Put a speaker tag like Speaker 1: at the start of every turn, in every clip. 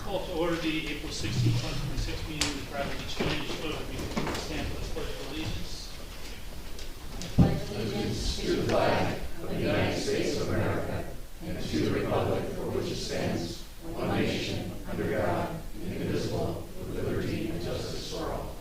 Speaker 1: Call to order the April 16, 2026 meeting of the Bradley Beach Land Use Board. We stand for the Pledge of Allegiance.
Speaker 2: I pledge allegiance to the flag of the United States of America and to the republic for which it stands, one nation, under God, indivisible, with liberty and justice for all.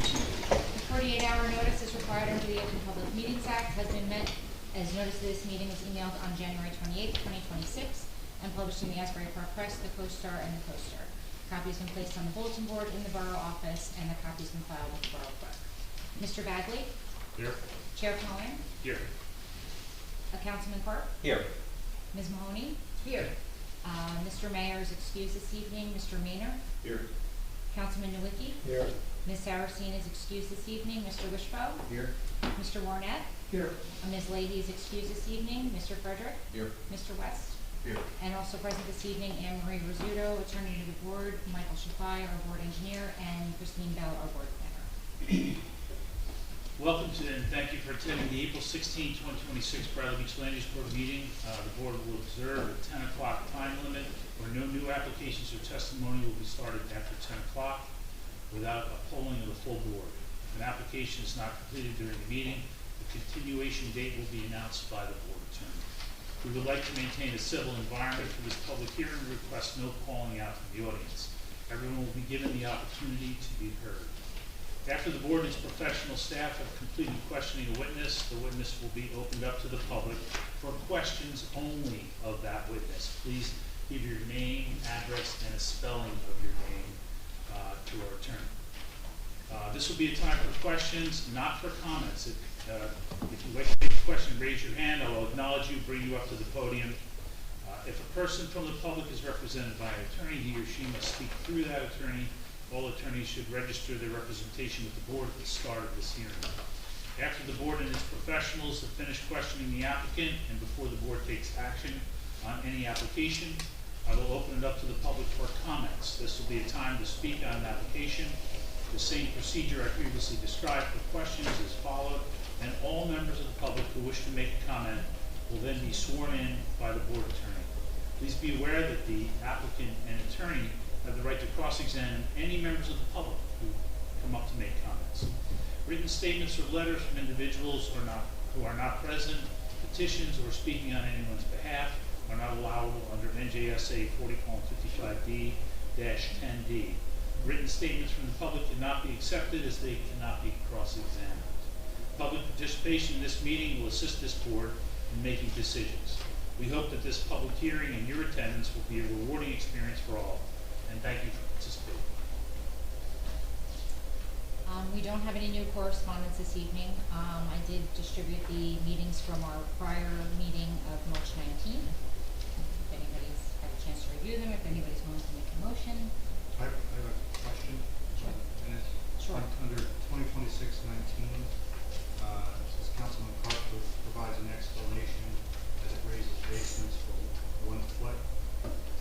Speaker 3: The 48-hour notice is required under the Open Public Meetings Act has been met as notice of this meeting was emailed on January 28, 2026 and published in the Asbury Park Press, the Co-Star, and the Coaster. Copies have been placed on the bulletin board in the Borough office and the copies have been filed with the Borough Clerk. Mr. Bagley?
Speaker 1: Here.
Speaker 3: Chair Cohen?
Speaker 1: Here.
Speaker 3: Councilman Park?
Speaker 4: Here.
Speaker 3: Ms. Mahoney?
Speaker 2: Here.
Speaker 3: Mr. Mayor is excused this evening. Mr. Maynard?
Speaker 4: Here.
Speaker 3: Councilman Nowicki?
Speaker 4: Here.
Speaker 3: Ms. Saracen is excused this evening. Mr. Wishbo?
Speaker 4: Here.
Speaker 3: Mr. Warnett?
Speaker 2: Here.
Speaker 3: Ms. Leahy is excused this evening. Mr. Frederick?
Speaker 4: Here.
Speaker 3: Mr. West?
Speaker 4: Here.
Speaker 3: And also present this evening, Anne Marie Rizzuto, Attorney to the Board, Michael Shafai, our Board Engineer, and Christine Bell, our Board Planner.
Speaker 1: Welcome to and thank you for attending the April 16, 2026 Bradley Beach Land Use Board meeting. The board will observe a 10 o'clock time limit where no new applications or testimony will be started after 10 o'clock without a polling of the full board. If an application is not completed during the meeting, the continuation date will be announced by the board attorney. We would like to maintain a civil environment for this public hearing and request no calling out from the audience. Everyone will be given the opportunity to be heard. After the board and its professional staff have completed questioning a witness, the witness will be opened up to the public for questions only of that witness. Please give your name, address, and a spelling of your name to our attorney. This will be a time for questions, not for comments. If you'd like to make a question, raise your hand. I will acknowledge you, bring you up to the podium. If a person from the public is represented by an attorney, he or she must speak through that attorney. All attorneys should register their representation with the board at the start of this hearing. After the board and its professionals have finished questioning the applicant and before the board takes action on any application, I will open it up to the public for comments. This will be a time to speak on an application. The same procedure I previously described for questions is followed, and all members of the public who wish to make a comment will then be sworn in by the board attorney. Please be aware that the applicant and attorney have the right to cross-examine any members of the public who come up to make comments. Written statements or letters from individuals who are not present, petitions, or speaking on anyone's behalf are not allowable under NJSA 40:55D-10D. Written statements from the public cannot be accepted as they cannot be cross-examined. Public participation in this meeting will assist this board in making decisions. We hope that this public hearing and your attendance will be a rewarding experience for all, and thank you for participating.
Speaker 3: We don't have any new correspondence this evening. I did distribute the meetings from our prior meeting of March 19th. If anybody's had a chance to review them, if anybody's willing to make a motion.
Speaker 4: I have a question.
Speaker 3: Sure.
Speaker 4: Minutes.
Speaker 3: Sure.
Speaker 4: Under 2026-19, says Councilman Park provides an explanation as it raises basements for 1 foot.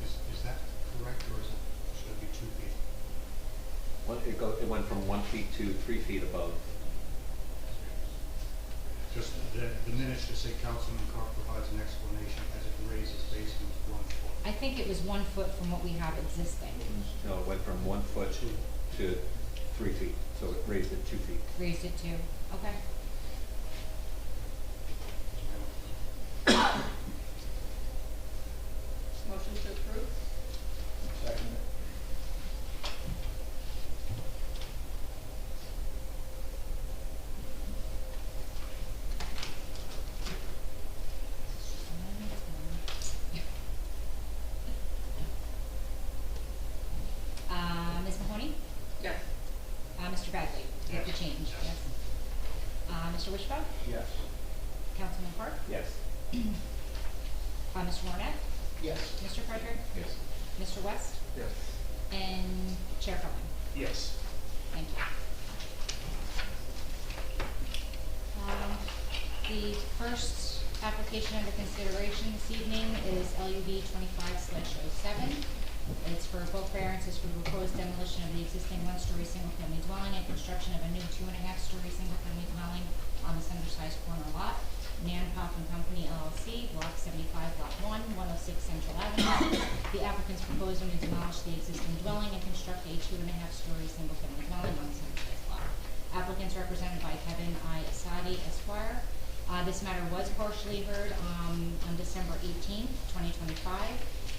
Speaker 4: Is that correct, or should it be 2 feet?
Speaker 5: It went from 1 feet to 3 feet above.
Speaker 4: Just the minutes just say Councilman Park provides an explanation as it raises basements 1 foot.
Speaker 3: I think it was 1 foot from what we have existing.
Speaker 5: No, it went from 1 foot to 3 feet, so it raised it 2 feet.
Speaker 3: Raised it to, okay.
Speaker 2: Motion to approve?
Speaker 4: Second.
Speaker 3: Ms. Mahoney?
Speaker 2: Yes.
Speaker 3: Mr. Bagley? You have to
Speaker 4: Yes.
Speaker 3: change, yes. Mr. Wishbone?
Speaker 4: Yes.
Speaker 3: Councilman Park?
Speaker 5: Yes.
Speaker 3: Mr. Warnett?
Speaker 2: Yes.
Speaker 3: Mr. Frederick?
Speaker 5: Yes.
Speaker 3: Mr. West?
Speaker 4: Yes.
Speaker 3: And Chair Cohen?
Speaker 1: Yes.
Speaker 3: Thank you. The first application under consideration this evening is LUB 25/07. It's for both variances for the proposed demolition of the existing one-story single-family dwelling and construction of a new 2.5-story single-family dwelling on this undersized corner lot. Nan Pop and Company LLC, Block 75, Lot 1, 106 Central Avenue. The applicant's proposing to demolish the existing dwelling and construct a 2.5-story single-family dwelling on this undersized lot. Applicants represented by Kevin I. Asadi, Esquire. This matter was partially heard on December 18th, 2025,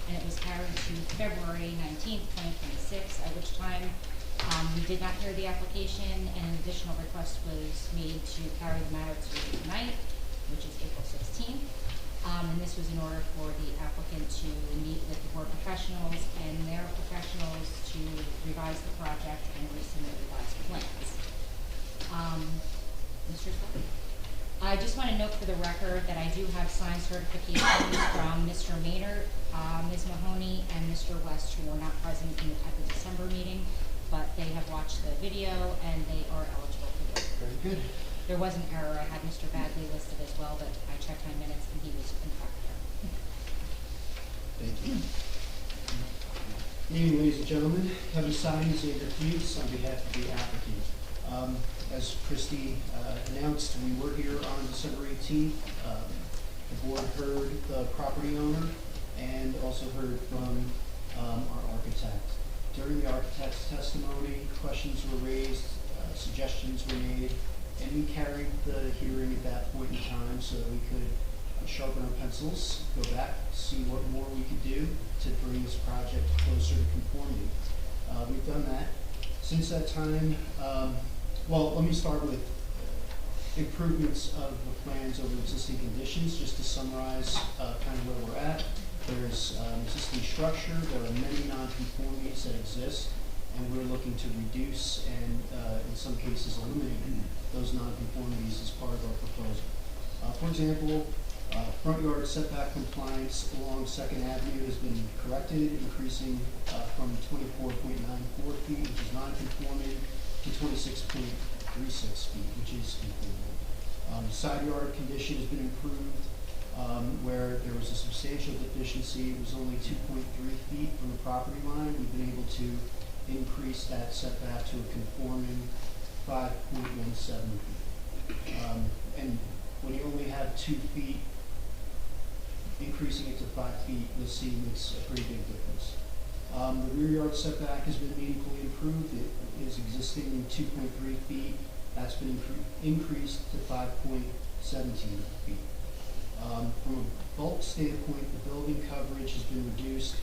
Speaker 3: and it was carried to February 19th, 2026, at which time we did not hear the application, and an additional request was made to carry the matter to tonight, which is April 16th. And this was in order for the applicant to meet with the board professionals and their professionals to revise the project and resubmit revised plans. Mr. Scott? I just want to note for the record that I do have signed certifications from Mr. Maynard, Ms. Mahoney, and Mr. West, who were not present at the December meeting, but they have watched the video and they are eligible for this.
Speaker 2: Very good.
Speaker 3: There was an error. I had Mr. Bagley listed as well, but I checked my minutes and he was in fact there.
Speaker 2: Thank you. Good evening, ladies and gentlemen. Kevin Simon, Xavier Hughes, on behalf of the applicant. As Christie announced, we were here on December 18th. The board heard the property owner and also heard from our architect. During the architect's testimony, questions were raised, suggestions were made, and we carried the hearing at that point in time so that we could sharpen our pencils, go back, see what more we could do to bring this project closer to conformity. We've done that. Since that time, well, let me start with improvements of the plans over existing conditions, just to summarize kind of where we're at. There's existing structure, there are many nonconformities that exist, and we're looking to reduce and in some cases eliminate those nonconformities as part of our proposal. For example, front yard setback compliance along 2nd Avenue has been corrected, increasing from 24.94 feet, which is non-conforming, to 26.36 feet, which is conforming. Side yard condition has been improved, where there was a substantial deficiency. It was only 2.3 feet from the property line. We've been able to increase that setback to a conforming 5.17 feet. And when you only have 2 feet, increasing it to 5 feet, you'll see makes a pretty big difference. The rear yard setback has been meaningfully improved. It is existing 2.3 feet. That's been increased to 5.17 feet. From a bulk standpoint, the building coverage has been reduced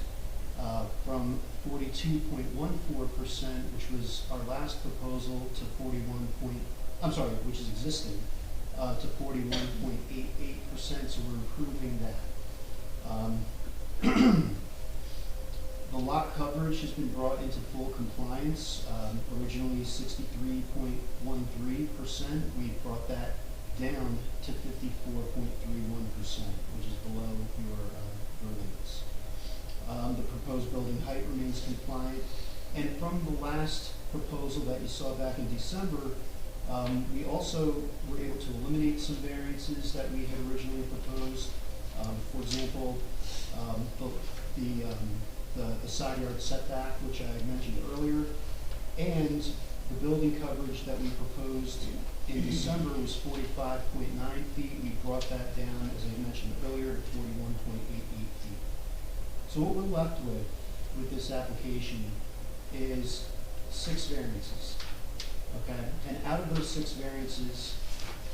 Speaker 2: from 42.14%, which was our last proposal, to which is existing, to 41.88%, so we're improving that. The lot coverage has been brought into full compliance. Originally 63.13%, we've brought that down to 54.31%, which is below your limits. The proposed building height remains compliant. And from the last proposal that you saw back in December, we also were able to eliminate some variances that we had originally proposed. For example, the side yard setback, which I mentioned earlier, and the building coverage that we proposed in December was 45.9 feet. We brought that down, as I mentioned earlier, to 41.88 feet. So what we're left with this application is 6 variances, okay? And out of those 6 variances,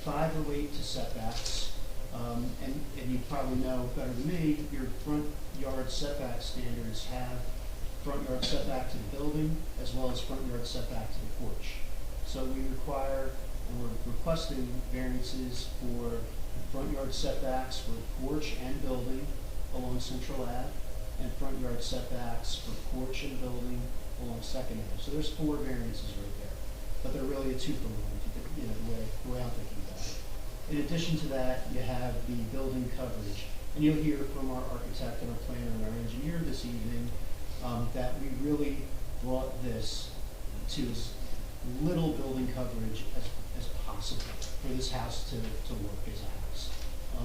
Speaker 2: 5 relate to setbacks, and you probably know better than me, your front yard setback standards have front yard setback to the building as well as front yard setback to the porch. So we require, and we're requesting variances for front yard setbacks for porch and building along Central Ave, and front yard setbacks for porch and building along 2nd Ave. So there's 4 variances right there, but they're really a 2-for-1, the way I'm thinking about it. In addition to that, you have the building coverage, and you'll hear from our architect and our planner and our engineer this evening that we really brought this to as little building coverage as possible for this house to work as a house.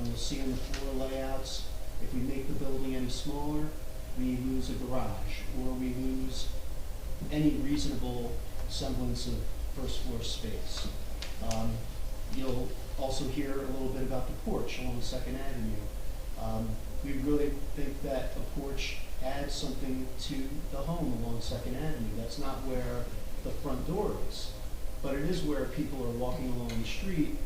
Speaker 2: You'll see on the floor layouts, if we make the building any smaller,
Speaker 6: we lose a garage, or we lose any reasonable semblance of first floor space. You'll also hear a little bit about the porch along Second Avenue. We really think that a porch adds something to the home along Second Avenue. That's not where the front door is, but it is where people are walking along the street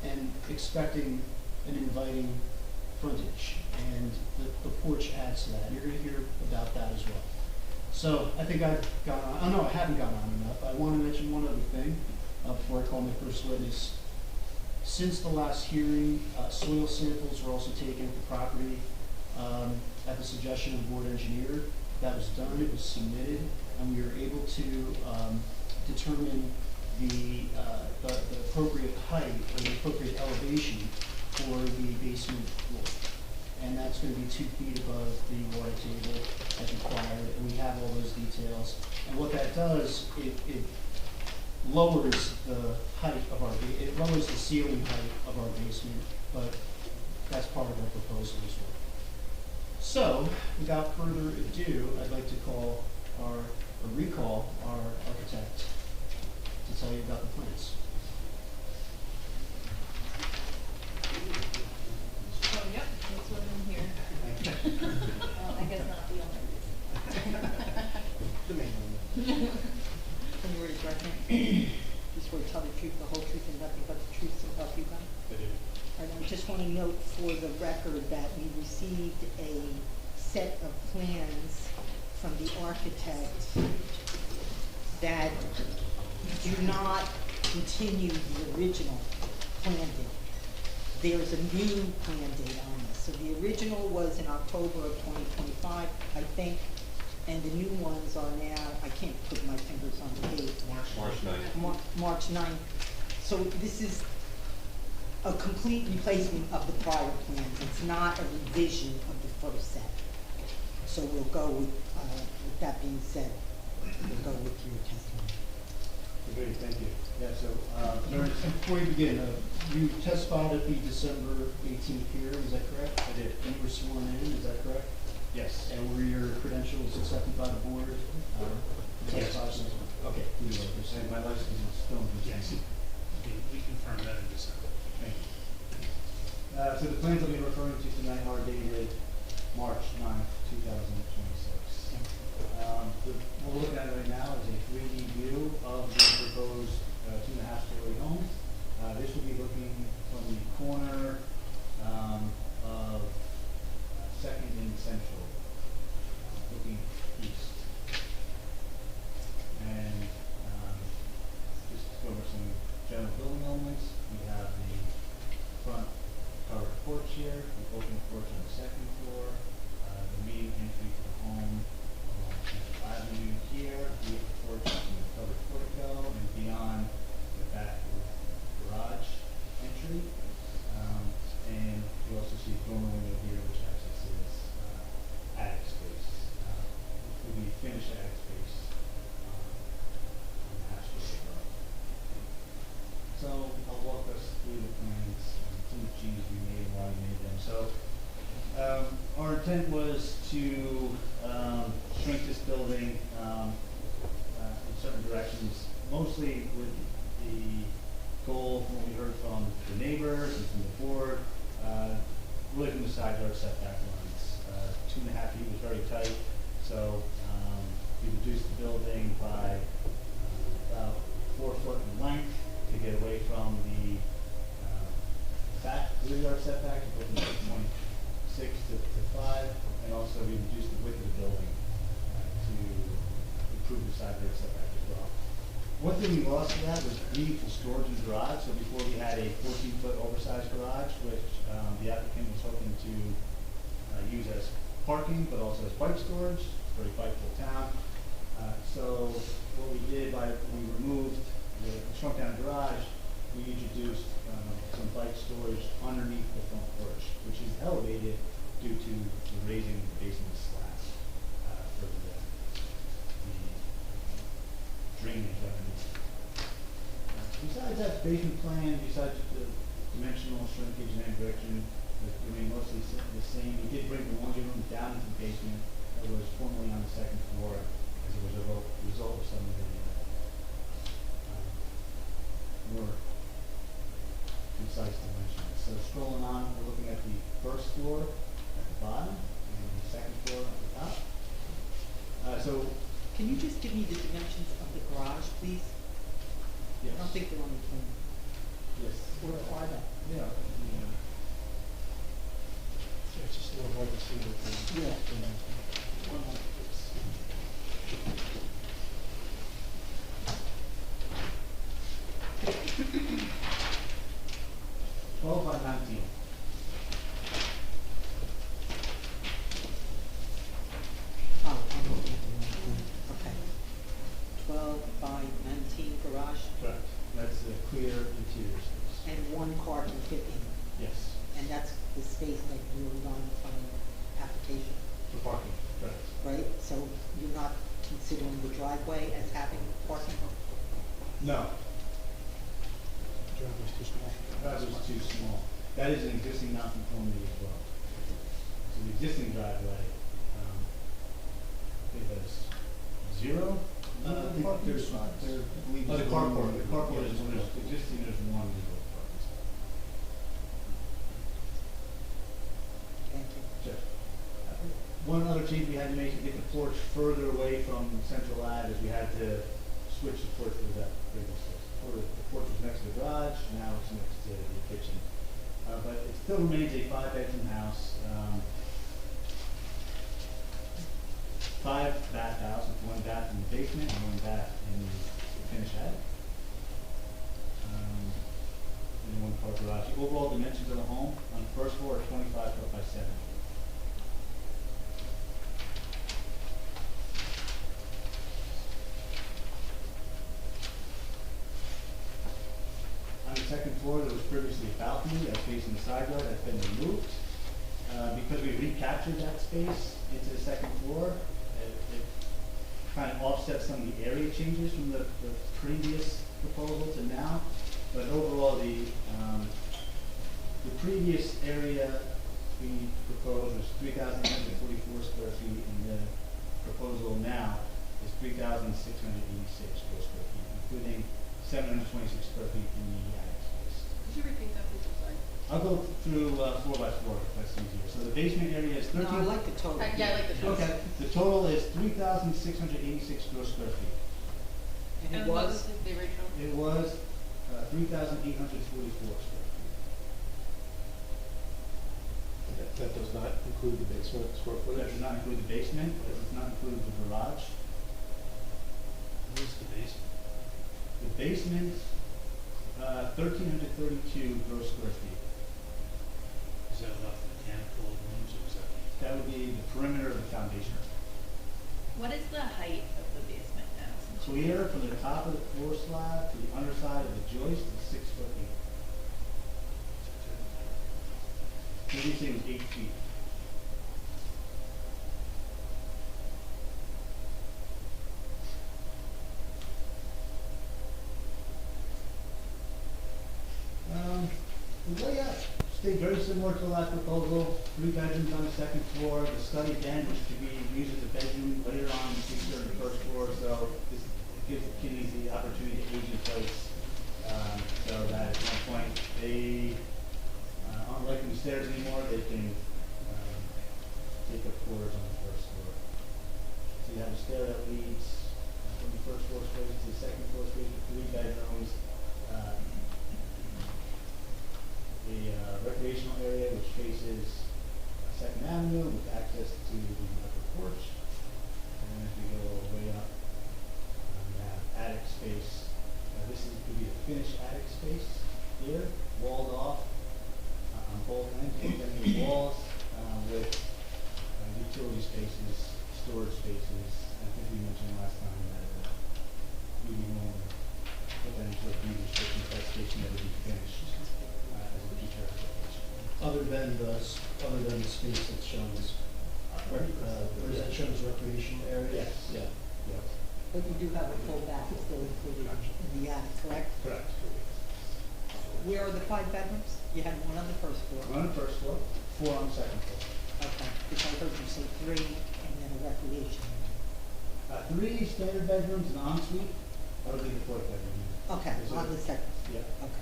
Speaker 6: and expecting an inviting frontage, and the porch adds to that. You're going to hear about that as well. So I think I've gone on. Oh no, I haven't gone on enough. I want to mention one other thing before I call my first witness. Since the last hearing, soil samples were also taken at the property at the suggestion of the board engineer. That was done. It was submitted, and we were able to determine the appropriate height or the appropriate elevation for the basement floor. And that's going to be 2 feet above the water table as required, and we have all those details. And what that does, it lowers the height of our, it lowers the ceiling height of our basement, but that's part of our proposal as well. So, without further ado, I'd like to recall our architect to tell you about the plans.
Speaker 7: Oh, yep, that's what I'm here. Well, I guess not the only reason.
Speaker 6: The main one.
Speaker 7: Can you read it right now? Just want to tell the truth, the whole truth, and nothing but the truth, so help you God?
Speaker 6: I do.
Speaker 7: And I just want to note for the record that we received a set of plans from the architect that do not continue the original plan date. There's a new plan date on this. So the original was in October of 2025, I think, and the new ones are now, I can't put my fingers on the date.
Speaker 5: March 9th.
Speaker 7: March 9th. So this is a complete replacement of the prior plans. It's not a revision of the first set. So we'll go with that being said, we'll go with your testimony.
Speaker 6: Great, thank you. Yeah, so, before you begin, you testified at the December 18th hearing, is that correct? I did. And you were sworn in, is that correct? Yes. And were your credentials accepted by the board?
Speaker 1: Yes.
Speaker 6: Okay.
Speaker 4: And my license is still in good
Speaker 1: Yes.
Speaker 4: shape.
Speaker 1: We confirmed that in December.
Speaker 4: Thank you. So the plans I'll be referring to tonight are dated March 9th, 2026. What we're looking at right now is a 3D view of the proposed 2.5-story home. This will be looking from the corner of Second and Central, looking east. And just to go over some general building elements, we have the front covered porch here, the open porch on the second floor, the main entry to the home along Central Avenue here, the porch and the covered portico, and beyond the back garage entry. And you also see a dormer window here, which accesses attic space. Will be finished attic space on the half story above. So I'll walk us through the plans, some of the changes we made and why we made them. So our intent was to shrink this building in certain directions, mostly with the goal, from what we heard from the neighbors and from the board, really from the side yard setback lines. 2.5 feet was very tight, so we reduced the building by about 4 foot in length to get away from the back rear yard setback, from 0.6 to 5, and also we reduced the width of the building to improve the side yard setback as well. One thing we lost to that was meaningful storage in the garage. So before we had a 14-foot oversized garage, which the applicant was hoping to use as parking, but also as bike storage. It's a very bike-full town. So what we did when we removed the shrunk down garage, we introduced some bike storage underneath the front porch, which is elevated due to the raising of the basement slab for the drainage underneath. Besides that basement plan, besides the dimensional shrinkage and integration, remain mostly the same. We did bring the laundry room down into the basement,
Speaker 8: that was formerly on the second floor as a result of some of the more concise dimensions. So scrolling on, we're looking at the first floor at the bottom and the second floor at the top. So,
Speaker 7: Can you just give me the dimensions of the garage, please?
Speaker 8: yes.
Speaker 7: I don't think they're on the plan.
Speaker 8: Yes.
Speaker 7: Or are they?
Speaker 8: Yeah.
Speaker 6: It's just a little hard to see with the.
Speaker 7: Yeah.
Speaker 8: Twelve by 19.
Speaker 7: Oh, I'm looking at the wrong plan. Okay. 12 by 19 garage,
Speaker 8: Correct. That's a clear interior space.
Speaker 7: and one car can fit in.
Speaker 8: Yes.
Speaker 7: And that's the space that you were on application,
Speaker 8: For parking. Correct.
Speaker 7: right? So you're not considering the driveway as having parking?
Speaker 8: No,
Speaker 6: Driveway's too small.
Speaker 8: that was too small. That is an existing nonconformity as well. So the existing driveway, I think that's 0. Parking
Speaker 6: There's,
Speaker 8: spots.
Speaker 6: there, I believe.
Speaker 8: Oh, the
Speaker 6: there's one
Speaker 8: carport,
Speaker 6: more.
Speaker 8: the carport
Speaker 6: Yeah,
Speaker 8: is one,
Speaker 6: there's
Speaker 8: existing, there's one legal parking spot.
Speaker 7: Thank you.
Speaker 8: Sure. One other change we had to make to get the porch further away from Central Ave is we had to switch the porch with that previously. The porch was next to the garage, now it's next to the kitchen. But it still remains a 5-bedroom house, 5-bath house with 1 bath in the basement and 1 bath in the finished attic. And 1 car garage. The overall dimensions of the home on the first floor are 25 foot by 7. On the second floor, there was previously a balcony that was facing the side yard that's been removed. Because we recaptured that space into the second floor, it kind of offsets some of the area changes from the previous proposal to now. But overall, the previous area we proposed was 3,144 square feet, and the proposal now is 3,686 square feet, including 726 square feet in the attic space.
Speaker 2: Could you repeat that, please? I'm sorry.
Speaker 8: I'll go through floor by floor, if that's easier. So the basement area is 13.
Speaker 7: No, I like the total.
Speaker 2: Yeah, I like the total.
Speaker 8: Okay, the total is 3,686 gross square feet.
Speaker 7: And it
Speaker 2: And what
Speaker 7: was,
Speaker 2: was the original?
Speaker 8: It was 3,844 square feet.
Speaker 6: That does not include the basement square
Speaker 8: That
Speaker 6: footage?
Speaker 8: does not include the basement, that does not include the garage.
Speaker 1: Where's the basement?
Speaker 8: The basement, 1,332 gross square feet.
Speaker 1: Is that about the mechanical rooms or is that?
Speaker 8: That would be the perimeter of the foundation.
Speaker 2: What is the height of the basement now?
Speaker 8: Clear from the top of the floor slab to the underside of the joist is 6 foot 8. Previously it was 8 feet. The layout stayed very similar to the last proposal. 3 bedrooms on the second floor, the study den, which could be used as a bedroom later on in the future on the first floor. So this gives the kiddies the opportunity to age in place. So that at one point they aren't liking the stairs anymore, they can take up floors on the first floor. So you have a stair that leads from the first floor space to the second floor space with 3 bedrooms. A recreational area which faces Second Avenue with access to the upper porch. And then as we go all the way up, we have attic space. This is could be a finished attic space here, walled off on both ends, both ends of the walls, with utility spaces, storage spaces. I think we mentioned last time that we will put that into a deed restriction type station that would be finished as a future application.
Speaker 6: Other than the space that's shown as, or is that shown as recreational area?
Speaker 8: Yes.
Speaker 6: Yeah.
Speaker 8: Yes.
Speaker 7: but you do have a full bath still included in the attic, correct?
Speaker 8: Correct.
Speaker 7: Where are the 5 bedrooms? You had 1 on the first floor.
Speaker 8: 1 on the first floor, 4 on the second floor.
Speaker 7: Okay, because I heard you say 3, and then I a recreation area?
Speaker 8: 3 standard bedrooms, an ensuite, that would be the 4th bedroom.
Speaker 7: Okay,
Speaker 8: Is
Speaker 7: on
Speaker 8: it-
Speaker 7: the second,
Speaker 8: Yeah.
Speaker 7: okay.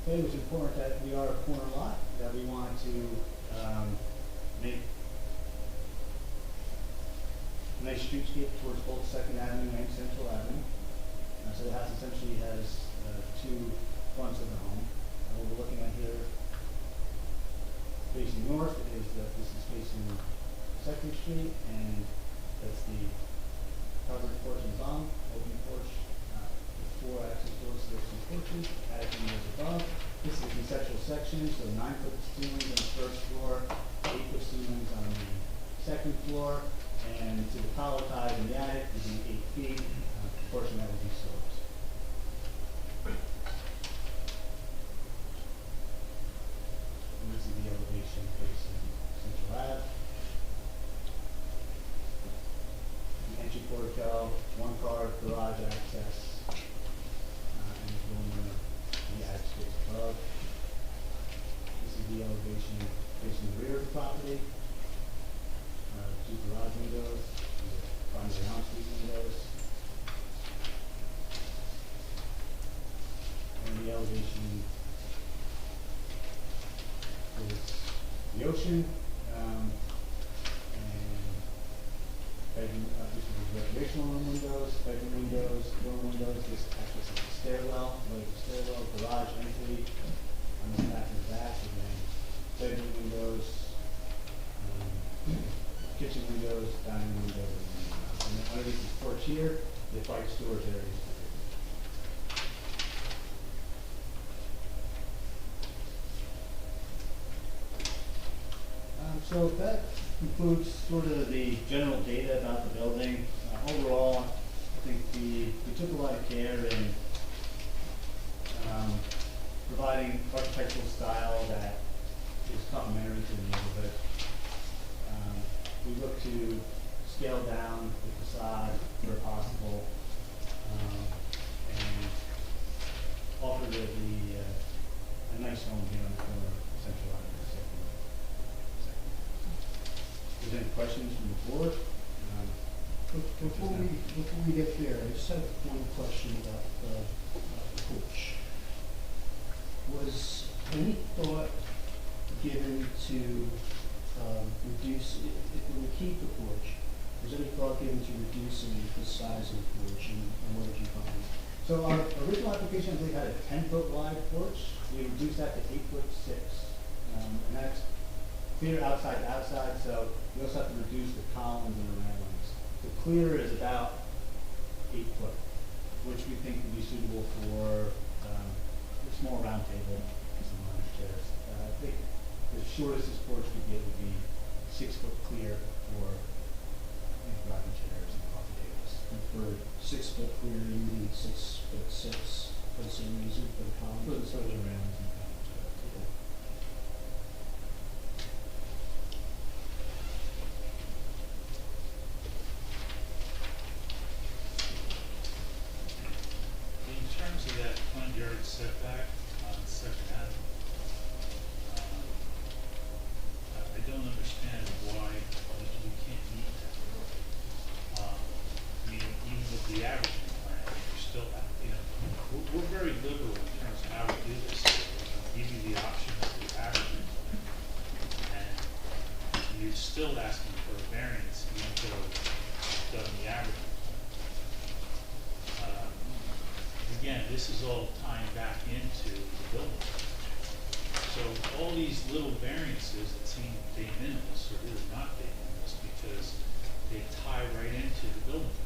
Speaker 8: It was important that we are a corner lot, that we wanted to make a nice streetscape towards both Second Avenue and Central Avenue. So the house essentially has 2 fronts of the home. What we're looking at here, facing north, is that this is facing Second Street, and that's the covered porch and on, open porch, with 4 access doors to those 2 porches, attic windows above. This is a conceptual section, so 9-foot ceilings on the first floor, 8-foot ceilings on the second floor, and to the collar ties in the attic would be 8 feet, portion that would be sloped. And this is the elevation facing Central Ave. The entry portico, 1-car garage access, and the room in the attic space above. This is the elevation facing the rear of the property. 2 garage windows, primary ensuite windows. And the elevation is the ocean, and bedroom, this is the recreational room windows, bedroom windows, dorm windows. This access is the stairwell, garage entry on the back and the back, and then bedroom windows, kitchen windows, dining room windows, and then underneath the porch here, the bike storage areas. So that concludes sort of the general data about the building. Overall, I think we took a lot of care in providing architectural style that is complementary to the neighborhood. We look to scale down the facade where possible, and offer a nice home here on the corner of Central Avenue. If there's any questions from the board?
Speaker 6: Before we get there, I just have one question about the porch. Was any thought given to reduce, if we would keep the porch, was any thought given to reducing the size of the porch, and what did you find?
Speaker 8: So our original application, I believe, had a 10-foot wide porch. We reduced that to 8'6", and that's clear outside to outside. So we also have to reduce the columns and the railings. The clear is about 8 foot, which we think would be suitable for a small round table and some lounge chairs. I think the shortest this porch could get would be 6 foot clear for rocking chairs and coffee tables.
Speaker 6: And for 6 foot clear, you need 6'6", for the same reason, for the column?
Speaker 8: For the social railings and columns.
Speaker 1: In terms of that front yard setback on Second Avenue, I don't understand why we can't meet that. I mean, even with the averaging plan, you're still, we're very liberal in terms of how we do this. We give you the option of the averaging, and you're still asking for a variance even though you've done the averaging. Again, this is all tying back into the building. So all these little variances that seem de minimis are really not de minimis because they tie right into the building,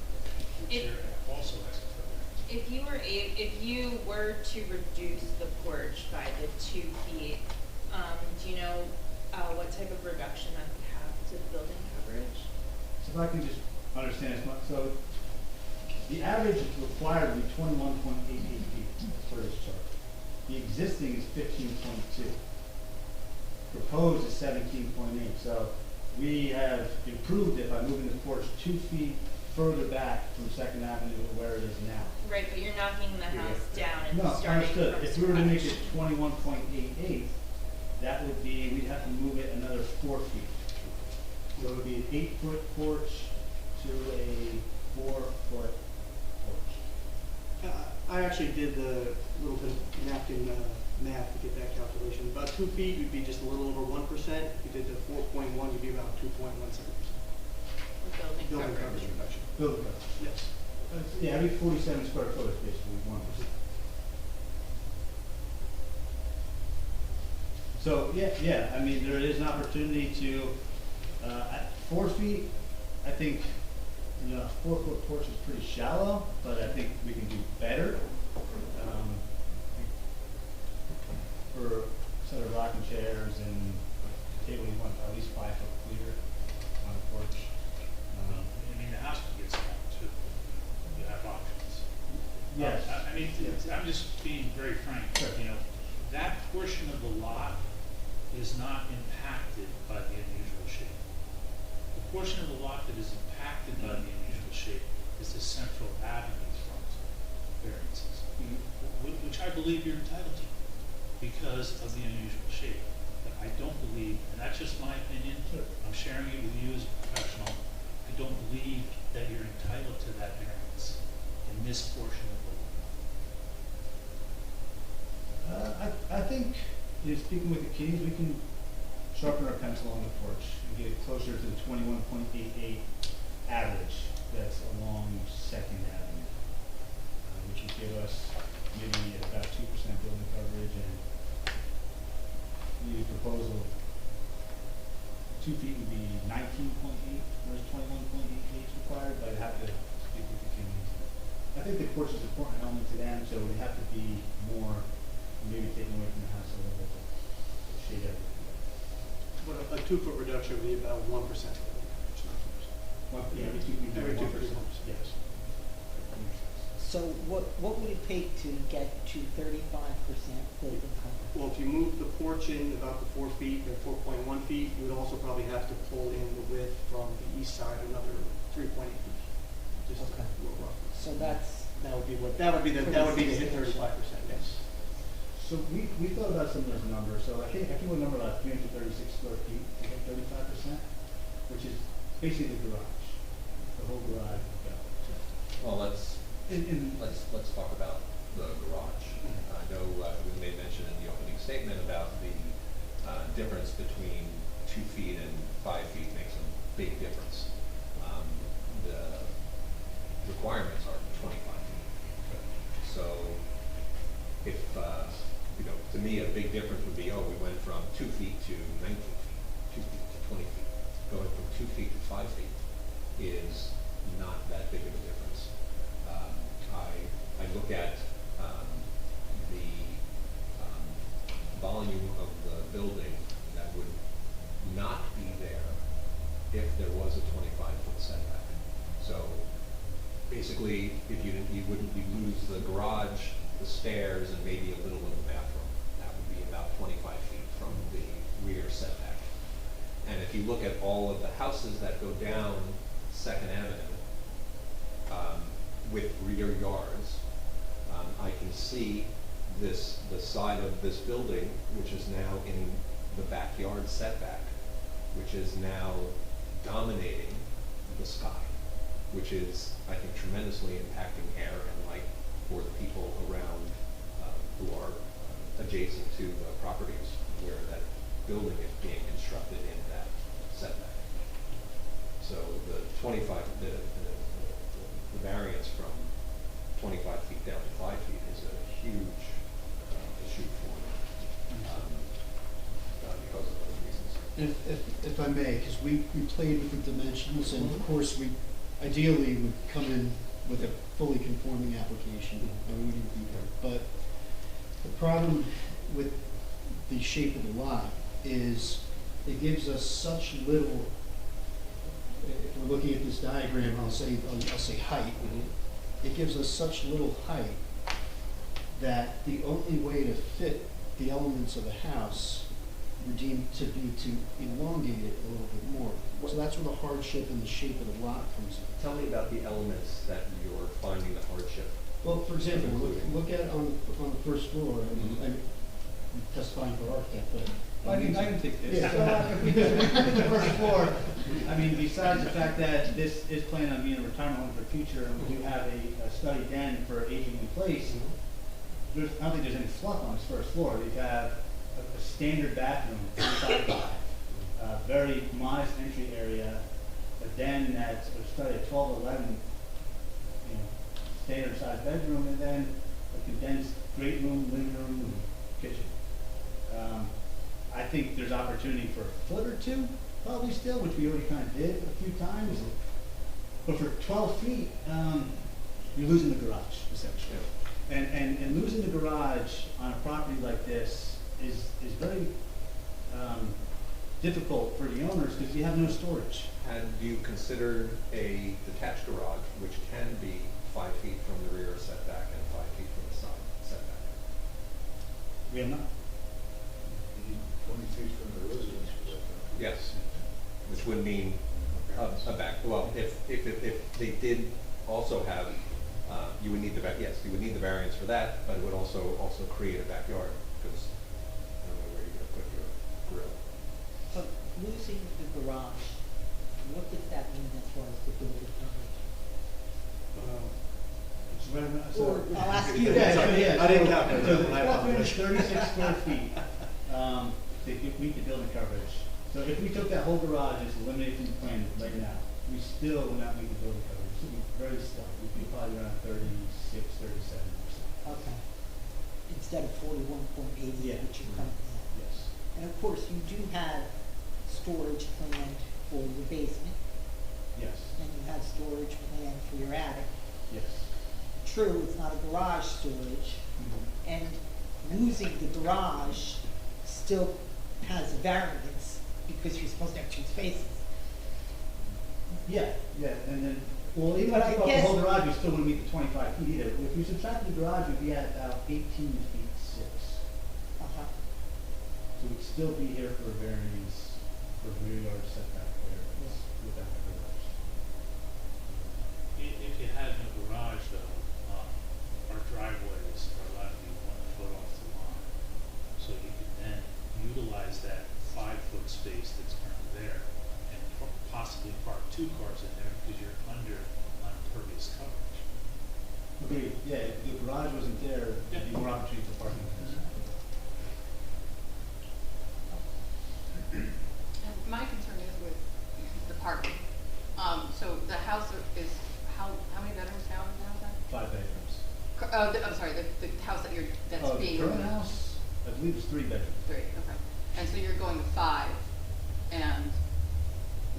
Speaker 1: which
Speaker 9: If-
Speaker 1: they're also asking for variance.
Speaker 9: If you were to reduce the porch by the 2 feet, do you know what type of reduction that would have to the building coverage?
Speaker 8: So if I can just understand this much, so the average is required to be 21.88 feet as per this chart. The existing is 15.2. Proposed is 17.8. So we have improved it by moving the porch 2 feet further back from Second Avenue to where it is now.
Speaker 9: Right, but you're knocking the house down and
Speaker 8: No,
Speaker 9: starting from
Speaker 8: understood. If we were to make
Speaker 9: scratch.
Speaker 8: it 21.88, that would be, we'd have to move it another 4 feet. So it would be an 8-foot porch to a 4-foot porch.
Speaker 10: I actually did the little bit of napkin math to get that calculation. About 2 feet would be just a little over 1%. If you did the 4.1, you'd be about 2.17%.
Speaker 9: The building
Speaker 10: Building
Speaker 9: coverage.
Speaker 10: coverage reduction.
Speaker 8: Building coverage.
Speaker 10: Yes.
Speaker 8: Yeah, every 47 square foot is basically 1%. So, yeah, I mean, there is an opportunity to, at 4 feet, I think, you know, a 4-foot porch is pretty shallow, but I think we can do better. For a set of rocking chairs and a table, you want at least 5 foot clear on a porch.
Speaker 1: I mean, the house gets down too. You have options.
Speaker 8: Yes.
Speaker 1: I mean, I'm just being very frank,
Speaker 8: Sure.
Speaker 1: you know, that portion of the lot is not impacted by the unusual shape. The portion of the lot that is impacted by the unusual shape is the Central Avenue front variances, which I believe you're entitled to because of the unusual shape. But I don't believe, and that's just my opinion,
Speaker 8: Sure.
Speaker 1: I'm sharing it with you as a professional, I don't believe that you're entitled to that variance in this portion of the lot.
Speaker 8: I think, you know, speaking with the Keys, we can sharpen our pencil on the porch and get it closer to the 21.88 average that's along Second Avenue, which would give us maybe about 2% building coverage and the proposal, 2 feet would be 19.8, whereas 21.88 is required, but I'd have to speak with the Keys. I think the porch is an important element to them, so it would have to be more, maybe taken away from the house a little bit to shade everything.
Speaker 10: But a 2-foot reduction would be about 1%. It's not 2%.
Speaker 8: Well, yeah, every 2 feet.
Speaker 10: Every 2 feet, 1%.
Speaker 8: Yes.
Speaker 7: So what would it take to get to 35% building coverage?
Speaker 10: Well, if you move the porch in about the 4 feet, or 4.1 feet, you would also probably have to pull in the width from the east side another 3.8 feet. Just
Speaker 7: Okay.
Speaker 10: a little rough.
Speaker 7: So that
Speaker 10: That would be to hit 35%, yes.
Speaker 8: So we thought about some of those numbers, so I think we number about 336 square feet, to hit 35%, which is basically the garage, the whole garage would go.
Speaker 5: Well, let's talk about the garage. I know we made mention in the opening statement about the difference between 2 feet and 5 feet makes a big difference. The requirements are 25 feet. So if, you know, to me, a big difference would be, we went from 2 feet to 19 feet, 2 feet to 20 feet. Going from 2 feet to 5 feet is not that big of a difference. I look at the volume of the building that would not be there if there was a 25-foot setback. So basically, if you wouldn't lose the garage, the stairs, and maybe a little of the bathroom. That would be about 25 feet from the rear setback. And if you look at all of the houses that go down Second Avenue with rear yards, I can see the side of this building, which is now in the backyard setback, which is now dominating the sky, which is, I think, tremendously impacting air and light for the people around who are adjacent to the properties where that building is being constructed in that setback. So the 25, the variance from 25 feet down to 5 feet is a huge issue for them because of those reasons.
Speaker 6: If I may, because we played with the dimensions, and of course, we ideally would come in with a fully conforming application, and we wouldn't be there. But the problem with the shape of the lot is it gives us such little, if we're looking at this diagram, I'll say height. It gives us such little height that the only way to fit the elements of a house were deemed to be to elongate it a little bit more. So that's where the hardship and the shape of the lot comes in.
Speaker 5: Tell me about the elements that you're finding the hardship.
Speaker 6: Well, for example, look at on the first floor,
Speaker 5: Mhm.
Speaker 6: I'm testifying for architect, but.
Speaker 8: I can take this.
Speaker 6: Yeah.
Speaker 8: So if we look at the first floor, I mean, besides the fact that this is planned on being a retirement home for the future, and we do have a study den for aging in place, I don't think there's any fluff on this first floor. You have a standard bathroom, inside very modest entry area, a den that's a study at 12, 11, you know, standard sized bedroom, and then a condensed great room, living room, kitchen. I think there's opportunity for a foot or two, probably still, which we already kind of did a few times. But for 12 feet, you're losing the garage, essentially. And losing the garage on a property like this is very difficult for the owners because you have no storage.
Speaker 5: Had you considered a detached garage, which can be 5 feet from the rear setback and 5 feet from the side setback?
Speaker 8: We have not.
Speaker 2: 20 feet from the residence.
Speaker 5: Yes, which would mean a back, well, if they did also have, you would need the yes, you would need the variance for that, but it would also create a backyard, because I don't know where you're gonna put your grill.
Speaker 7: But losing the garage, what does that mean as far as the building coverage?
Speaker 8: It's right around-
Speaker 7: Or, I'll ask you.
Speaker 8: Yeah, so, yeah.
Speaker 10: I didn't calculate
Speaker 8: So
Speaker 10: that one, I apologize.
Speaker 8: it's 36 square feet, to meet the building coverage. So if we took that whole garage and just eliminated from the plan right now, we still would not meet the building coverage. So we'd be very slight, we'd be probably around 36, 37%.
Speaker 7: Okay. Instead of 41.80,
Speaker 8: Yeah.
Speaker 7: which you currently have.
Speaker 8: Yes,
Speaker 7: And of course, you do have storage planned for your basement,
Speaker 8: yes,
Speaker 7: and you have storage planned for your attic.
Speaker 8: yes.
Speaker 7: True, it's not a garage storage, and losing the garage still has a variance because you're supposed to have two spaces.
Speaker 8: Yeah, and then, well, even
Speaker 7: But
Speaker 8: if
Speaker 7: I
Speaker 8: you took off the
Speaker 7: guess-
Speaker 8: whole garage, you still wouldn't meet the 25 feet either. If you subtract the garage, you'd be at about 18 feet 6.
Speaker 7: Uh-huh.
Speaker 8: So we'd still be here for a variance for rear yard setback variance without the garage.
Speaker 1: If you had no garage though, our driveways are allowed to be 1 foot off the line. So you could then utilize that 5-foot space that's currently there and possibly park 2 cars in there because you're under impervious coverage.
Speaker 8: Agreed, yeah, if the garage wasn't there, there'd be more opportunity for parking.
Speaker 11: And my concern is with the parking. So the house is, how many bedrooms now in the house then?
Speaker 8: 5 bedrooms.
Speaker 11: I'm sorry, the house that's
Speaker 8: Oh,
Speaker 11: being.
Speaker 8: the current house, I believe it's 3 bedrooms.
Speaker 11: 3, okay. And so you're going to 5, and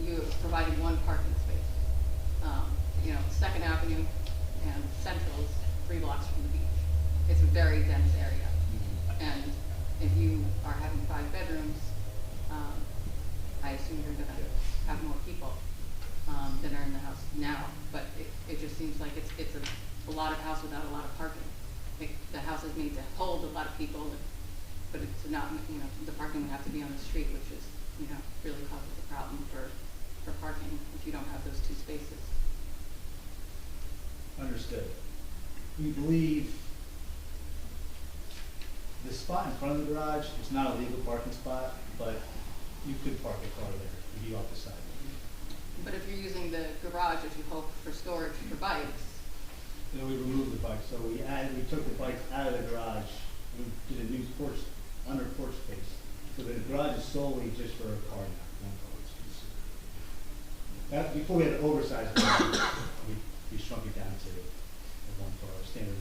Speaker 11: you're providing 1 parking space. You know, Second Avenue and Central is 3 blocks from the beach. It's a very dense area. And if you are having 5 bedrooms, I assume you're gonna have more people, than are in the house now. But it just seems like it's a lot of house without a lot of parking. The house is made to hold a lot of people, but it's not, you know, the parking would have to be on the street, which is, you know, really causes a problem for parking if you don't have those 2 spaces.
Speaker 8: Understood. We believe the spot in front of the garage is not a legal parking spot, but you could park a car there and be off the side.
Speaker 11: But if you're using the garage, as you hope, for storage for bikes,
Speaker 8: Then we removed the bikes, so we took the bikes out of the garage, we did a new porch, under porch space. So the garage is solely just for a car now, 1 car. That, before we had an oversized garage, we shrunk it down to a 1 car, a standard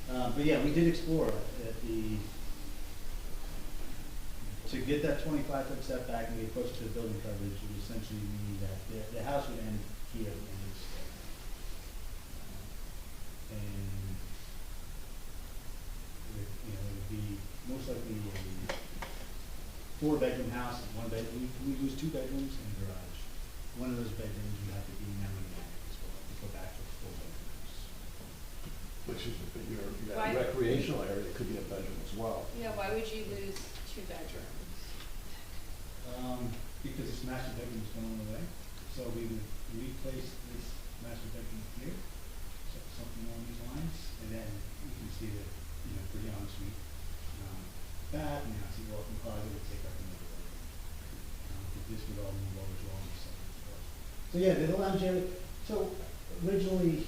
Speaker 8: 1 car. But yeah, we did explore to get that 25-foot setback and we approach to the building coverage, it would essentially mean that the house would end here and it would be most likely a 4-bedroom house, 1 bedroom. We lose 2 bedrooms and a garage. One of those bedrooms would have to be now in the attic as well, to go back to a 4-bedroom house.
Speaker 2: which is your
Speaker 9: Why-
Speaker 2: recreational area, could be a bedroom as well.
Speaker 9: Yeah, why would you lose 2 bedrooms?
Speaker 8: Because this master bedroom is going away, so we would replace this master bedroom here, so something along these lines, and then you can see the, pretty ensuite, bath, and now see walk-in closet would take up another bedroom. But this would all move over to all the second floor. So yeah, the lounge area, so originally,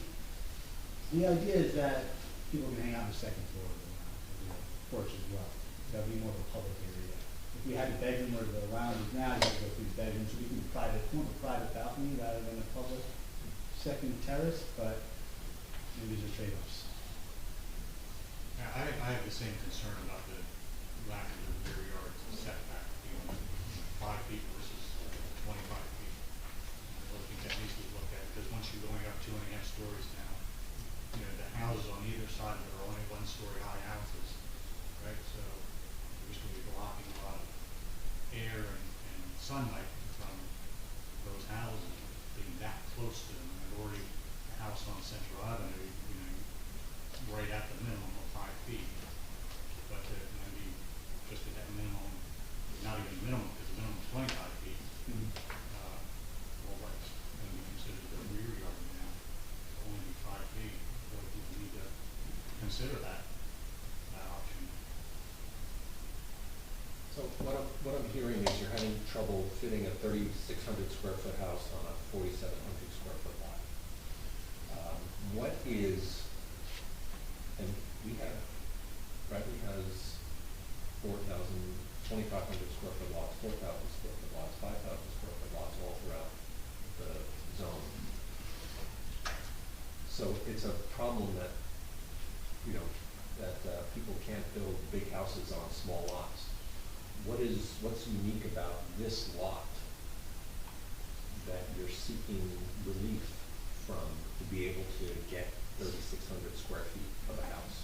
Speaker 8: the idea is that people can hang out on the second floor of the lounge, porch as well. That would be more of a public area. If we had a bedroom where the lounge is now, you have to go through the bedroom, so we can more of a private balcony rather than a public second terrace, but these are trade-offs.
Speaker 4: Yeah, I have the same concern about the lack of the rear yard setback, being 5 feet versus 25 feet. I think that needs to be looked at, because once you're going up 2.5 stories now, the houses on either side of it are only 1-story high houses, right? So you're just going to be blocking a lot of air and sunlight from those houses being that close to them. And there's already a house on Central Avenue, right at the minimum of 5 feet. But they're going to be just at that minimum, not even minimum, because the minimum is 25 feet. Well, that's going to be considered the rear yard now, only be 5 feet. So you need to consider that option.
Speaker 5: So what I'm hearing is you're having trouble fitting a 3,600 square foot house on a 4,700 square foot lot. What is, and Bradley has 2,500 square foot lots, 4,000 square foot lots, 5,000 square foot lots all throughout the zone. So it's a problem that, people can't build big houses on small lots. What's unique about this lot that you're seeking relief from to be able to get 3,600 square feet of a house?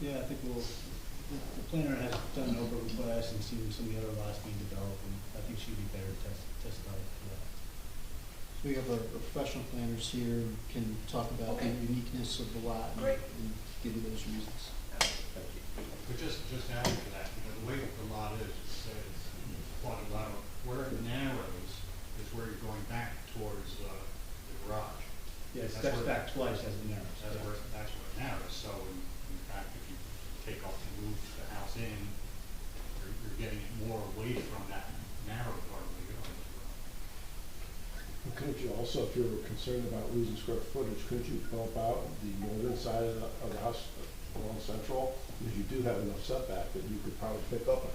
Speaker 8: Yeah, I think the planner has done an over request and seen some of the other lots being developed, and I think she'd be better to testify to that.
Speaker 6: So we have our professional planners here who can talk about the uniqueness of the lot and give you those reasons.
Speaker 5: Thank you.
Speaker 4: But just adding to that, the way that the lot is, it says quadrilateral. Where it narrows is where you're going back towards the garage.
Speaker 8: Yeah, it
Speaker 4: That's
Speaker 8: steps
Speaker 4: where-
Speaker 8: back twice as it narrows.
Speaker 4: That's where it narrows. So in fact, if you take off and move the house in, you're getting it more away from that narrow part of the yard as well.
Speaker 2: And couldn't you also, if you're concerned about losing square footage, couldn't you bump out the northern side of the house along Central? Because you do have enough setback that you could probably pick up,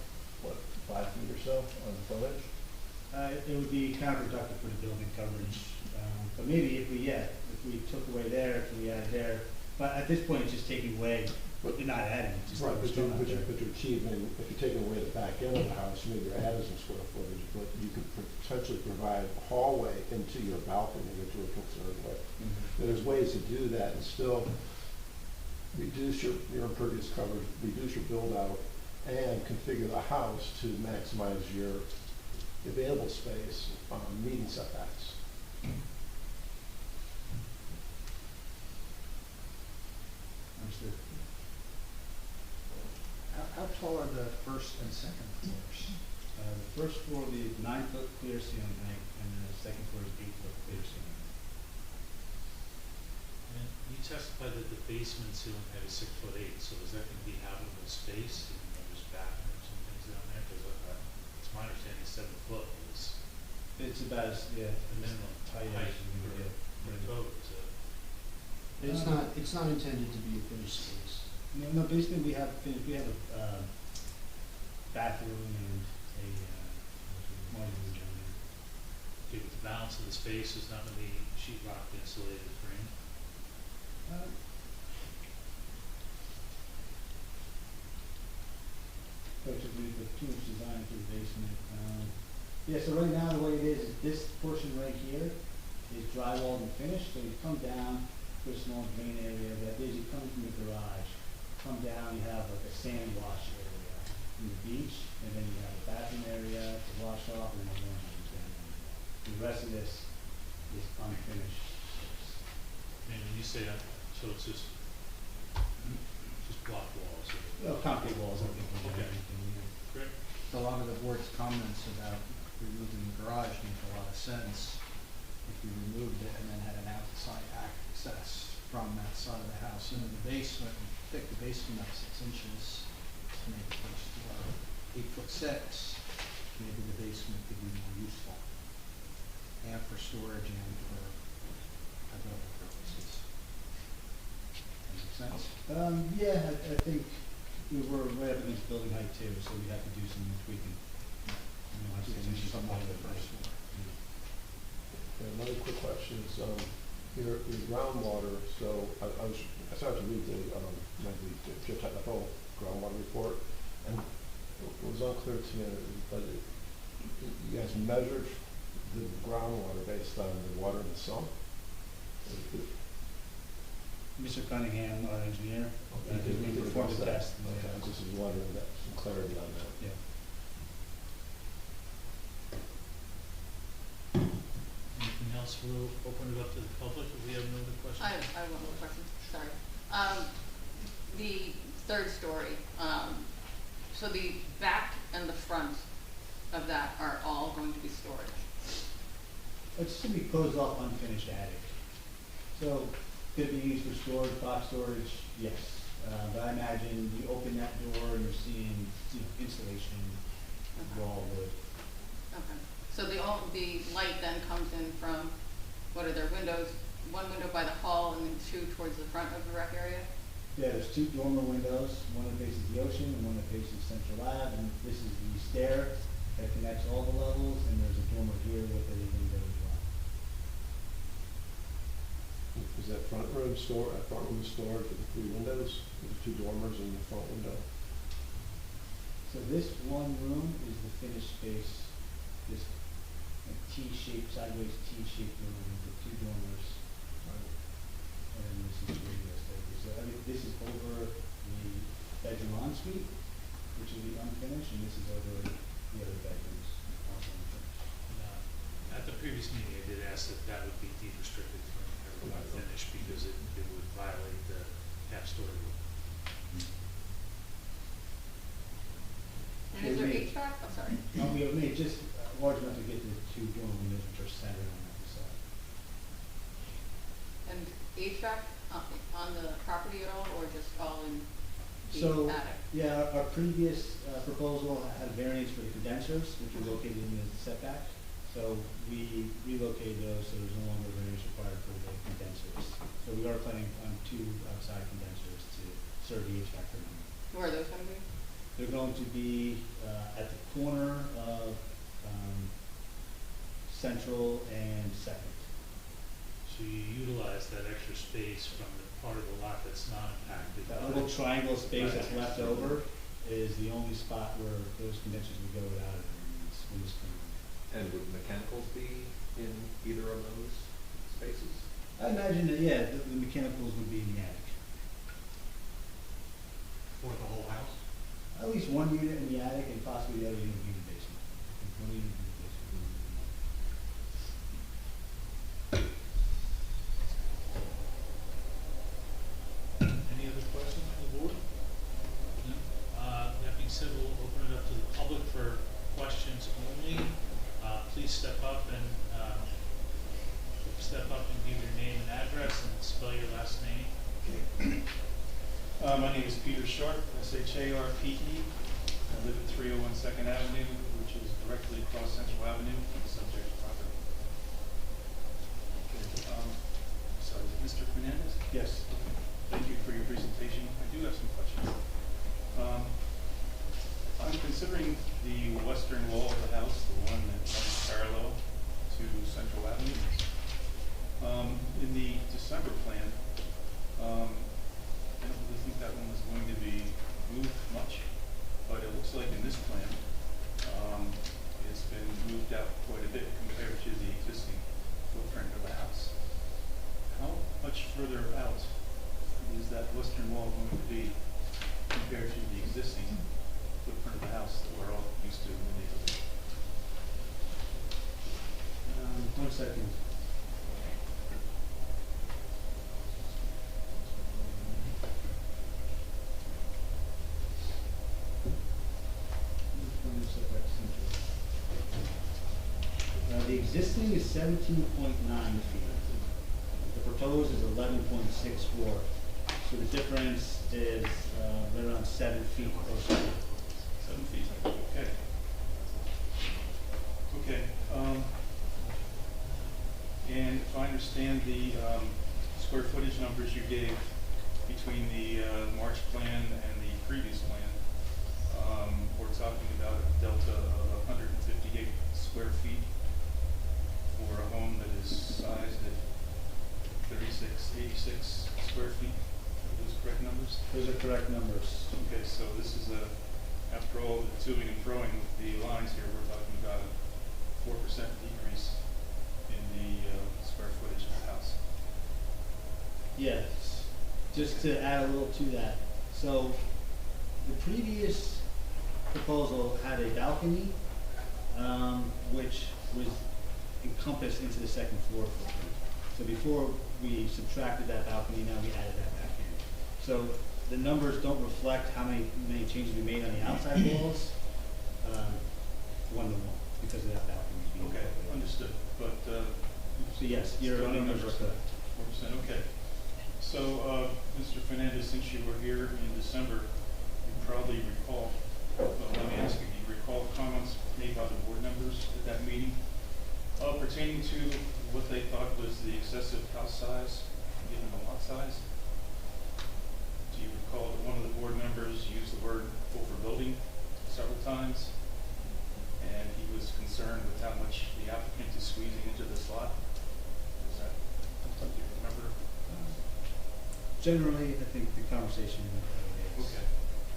Speaker 2: 5 feet or so on frontage?
Speaker 8: It would be counterproductive for the building coverage, but maybe if we took away there, if we added there, but at this point, it's just taking away, but you're not adding, it's just.
Speaker 2: Right, but
Speaker 8: still not there.
Speaker 2: you're achieving, if you're taking away the back end of the house, maybe you're adding some square footage, but you could potentially provide a hallway into your balcony that you were concerned with.
Speaker 8: Mhm.
Speaker 2: There's ways to do that and still reduce your impervious coverage, reduce your build out, and configure the house to maximize your available space, meeting setbacks.
Speaker 8: Understood.
Speaker 12: How tall are the first and second floors?
Speaker 8: The first floor will be 9-foot clear ceiling height, and the second floor is 8-foot clear ceiling height.
Speaker 1: And you testified that the basement ceiling height is 6'8", so is that gonna be habitable space? There's bathrooms and things down there, because it's my understanding 7 foot is
Speaker 8: It's about as,
Speaker 1: the minimum
Speaker 8: tight
Speaker 1: height
Speaker 8: as you can get.
Speaker 1: for code, so.
Speaker 6: It's not intended to be a finished space.
Speaker 8: No, basically we have a bathroom and a laundry room down there.
Speaker 1: Okay, but the balance of the space is not gonna be sheetrock insulated frame?
Speaker 8: But to do the too much design for the basement. Yeah, so right now the way it is this portion right here is drywalled and finished, so you come down, put a small drain area, that is you come from the garage, come down, you have like a sand wash area from the beach, and then you have a bathroom area to wash off, and then you go into the sand area. The rest of this is unfinished.
Speaker 1: And when you say that, so it's just block walls?
Speaker 8: Well, concrete walls, I think, will do
Speaker 1: Okay.
Speaker 8: everything, yeah.
Speaker 1: Great.
Speaker 12: A lot of the board's comments about removing the garage make a lot of sense if you removed it and then had an outside access from that side of the house into the basement, and pick the basement up 6 inches to make the first floor 8'6". Maybe the basement could be more useful, and for storage and for other purposes. That makes sense?
Speaker 8: Yeah, I think we're right up against building height too, so we'd have to do some tweaking. You know, I've seen issues
Speaker 12: Some
Speaker 8: on
Speaker 12: of
Speaker 8: the
Speaker 12: the first floor.
Speaker 2: Another quick question is, your groundwater, so I started to read the geotechnical groundwater report, and it was unclear to me, but you guys measured the groundwater based on the water in the sump?
Speaker 8: Mr. Cunningham, our engineer,
Speaker 2: Okay,
Speaker 8: did we perform the
Speaker 2: that?
Speaker 8: test?
Speaker 2: Okay, I just was wondering that, some clarity on that.
Speaker 8: Yeah.
Speaker 1: Anything else? We'll open it up to the public if we have no other questions.
Speaker 11: I have one more question, sorry. The third story, so the back and the front of that are all going to be storage?
Speaker 8: It's to be closed off unfinished attic. So could it be used for storage, box storage? Yes. But I imagine you open that door and you're seeing, insulation, raw wood.
Speaker 11: Okay, so the light then comes in from, what are there, windows, one window by the hall and then 2 towards the front of the rec area?
Speaker 8: Yeah, there's 2 dormer windows, one that faces the ocean and one that faces Central Lab, and this is the stair that connects all the levels, and there's a dormer here with a window as well.
Speaker 2: Is that front room storage with the 3 windows, with the 2 dormers in the front window?
Speaker 8: So this one room is the finished space, this T-shaped, sideways T-shaped room with 2 dormers. And this is radio space. So this is over the bedroom ensuite, which will be unfinished, and this is over the other bedrooms, also unfinished.
Speaker 1: At the previous meeting, I did ask that that would be deed restricted from everyone finished because it would violate the half-story rule.
Speaker 11: And is there HVAC? I'm sorry.
Speaker 8: We have made just large enough to get the 2 dormer windows which are centered on that side.
Speaker 11: And HVAC on the property at all, or just all in
Speaker 8: So,
Speaker 11: the attic?
Speaker 8: yeah, our previous proposal had variance for the condensers, which are located in the setback. So we relocated those, so there's no longer variance required for the condensers. So we are planning on 2 outside condensers to serve the HVAC for them.
Speaker 11: Where are those gonna be?
Speaker 8: They're going to be at the corner of Central and Second.
Speaker 1: So you utilize that extra space from the part of the lot that's not impacted.
Speaker 8: That little triangle space that's
Speaker 1: Right.
Speaker 8: left over is the only spot where those condensers would go without a variance when this comes in.
Speaker 5: And would mechanicals be in either of those spaces?
Speaker 8: I imagine that, yeah, the mechanicals would be in the attic.
Speaker 4: For the whole house?
Speaker 8: At least 1 unit in the attic and possibly the other unit would be in the basement. One unit in the basement.
Speaker 1: Any other questions from the board? No? That being said, we'll open it up to the public for questions only. Please step up and give your name and address and spell your last name.
Speaker 13: My name is Peter Sharp, S-H-A-R-P-E. I live at 301 Second Avenue, which is directly across Central Avenue from the subject property. Sorry, is it Mr. Fernandez?
Speaker 8: Yes.
Speaker 13: Thank you for your presentation. I do have some questions. I'm considering the western wall of the house, the one that runs parallel to Central Avenue. In the December plan, I don't really think that one was going to be moved much, but it looks like in this plan, it's been moved out quite a bit compared to the existing footprint of the house. How much further out is that western wall going to be compared to the existing footprint of the house that we're all used to in the neighborhood?
Speaker 8: 1 second. Pacific Central. The existing is 17.9 feet. The proposed is 11.64. So the difference is right around 7 feet or so.
Speaker 13: 7 feet, okay. Okay, and if I understand the square footage numbers you gave between the March plan and the previous plan, we're talking about a delta of 158 square feet for a home that is sized at 86 square feet. Are those correct numbers?
Speaker 8: Those are correct numbers.
Speaker 13: Okay, so this is after all the toing and froing with the lines here, we're talking about a 4% decrease in the square footage of the house.
Speaker 8: Yes, just to add a little to that. So the previous proposal had a balcony, which was encompassed into the second floor footprint. So before we subtracted that balcony, now we added that back in. So the numbers don't reflect how many changes we made on the outside walls, one to one, because of that balcony being
Speaker 13: Okay,
Speaker 8: incorporated.
Speaker 13: understood. But
Speaker 8: So yes, your
Speaker 13: still
Speaker 8: numbers are correct.
Speaker 13: 4%, okay. So, Mr. Fernandez, since you were here in December, you probably recall, let me ask you, do you recall comments made by the board members at that meeting pertaining to what they thought was the excessive house size, given the lot size? Do you recall that one of the board members used the word overbuilding several times? And he was concerned with how much the applicant is squeezing into this lot? Is that something you remember?
Speaker 8: Generally, I think the conversation went that way.
Speaker 13: Okay.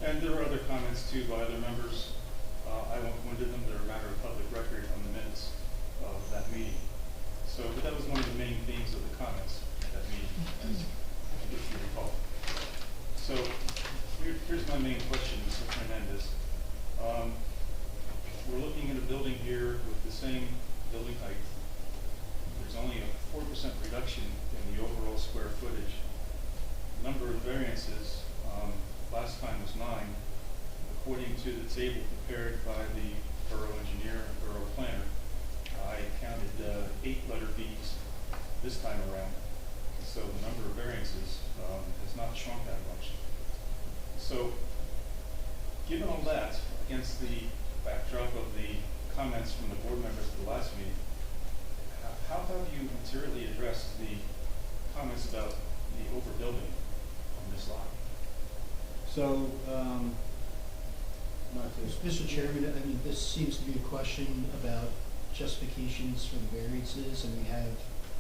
Speaker 13: And there were other comments too by other members. I won't go into them. They're a matter of public record on the minutes of that meeting. So, but that was one of the main themes of the comments at that meeting, if you recall. So, here's my main question, Mr. Fernandez. We're looking at a building here with the same building height. There's only a 4% reduction in the overall square footage. Number of variances, last time was 9. According to the table prepared by the borough engineer and borough planner, I counted 8 letter Bs this time around. So the number of variances has not shrunk that much. So given all that, against the backdrop of the comments from the board members at the last meeting, how have you materially addressed the comments about the overbuilding on this lot?
Speaker 8: So,
Speaker 6: Mr. Chairman, I mean, this seems to be a question about justifications for the variances, and we have